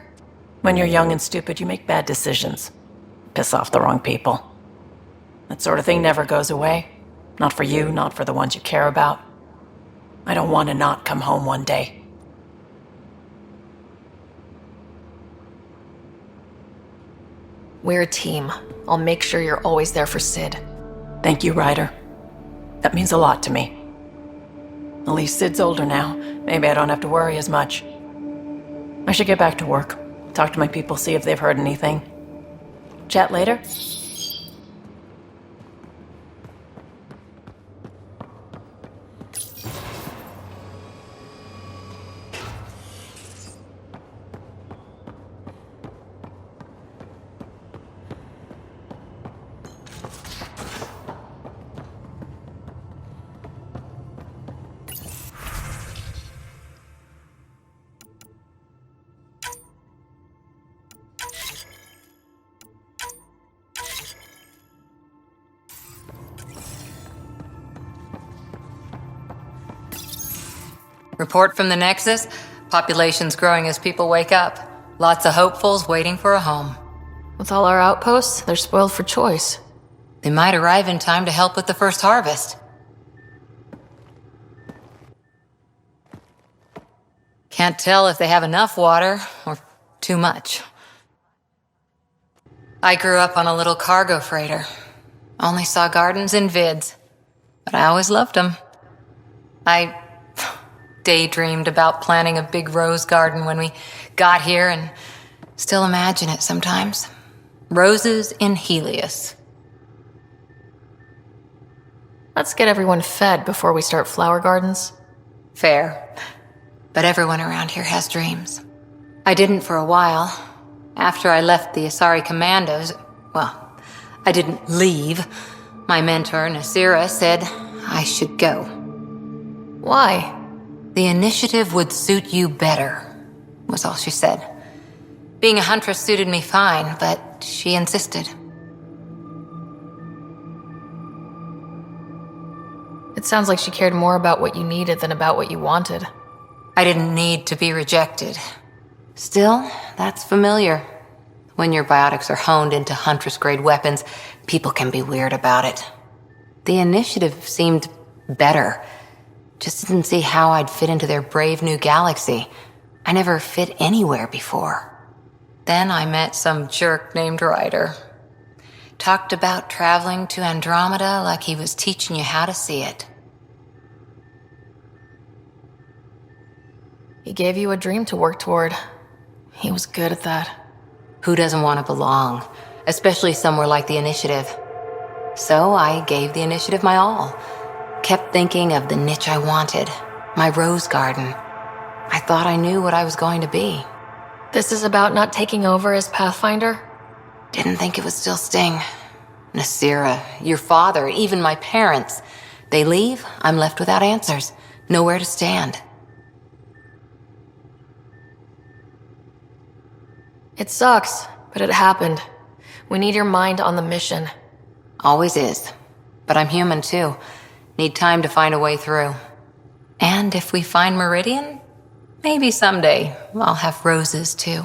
When you're young and stupid, you make bad decisions. Piss off the wrong people. That sort of thing never goes away. Not for you, not for the ones you care about. I don't want to not come home one day. We're a team. I'll make sure you're always there for Sid. Thank you, Ryder. That means a lot to me. At least Sid's older now. Maybe I don't have to worry as much. I should get back to work. Talk to my people, see if they've heard anything. Chat later? Report from the Nexus. Population's growing as people wake up. Lots of hopefuls waiting for a home. With all our outposts, they're spoiled for choice. They might arrive in time to help with the first harvest. Can't tell if they have enough water or too much. I grew up on a little cargo freighter. Only saw gardens in vids, but I always loved them. I daydreamed about planting a big rose garden when we got here and still imagine it sometimes. Roses in Heleus. Let's get everyone fed before we start flower gardens. Fair. But everyone around here has dreams. I didn't for a while. After I left the Asari Commandos, well, I didn't leave. My mentor, Nasira, said I should go. Why? The initiative would suit you better, was all she said. Being a huntress suited me fine, but she insisted. It sounds like she cared more about what you needed than about what you wanted. I didn't need to be rejected. Still, that's familiar. When your biotics are honed into Huntress-grade weapons, people can be weird about it. The initiative seemed better. Just didn't see how I'd fit into their brave new galaxy. I never fit anywhere before. Then I met some jerk named Ryder. Talked about traveling to Andromeda like he was teaching you how to see it. He gave you a dream to work toward. He was good at that. Who doesn't want to belong? Especially somewhere like the Initiative. So I gave the Initiative my all. Kept thinking of the niche I wanted. My rose garden. I thought I knew what I was going to be. This is about not taking over as Pathfinder? Didn't think it would still sting. Nasira, your father, even my parents. They leave, I'm left without answers. Nowhere to stand. It sucks, but it happened. We need your mind on the mission. Always is. But I'm human too. Need time to find a way through. And if we find Meridian, maybe someday I'll have roses too.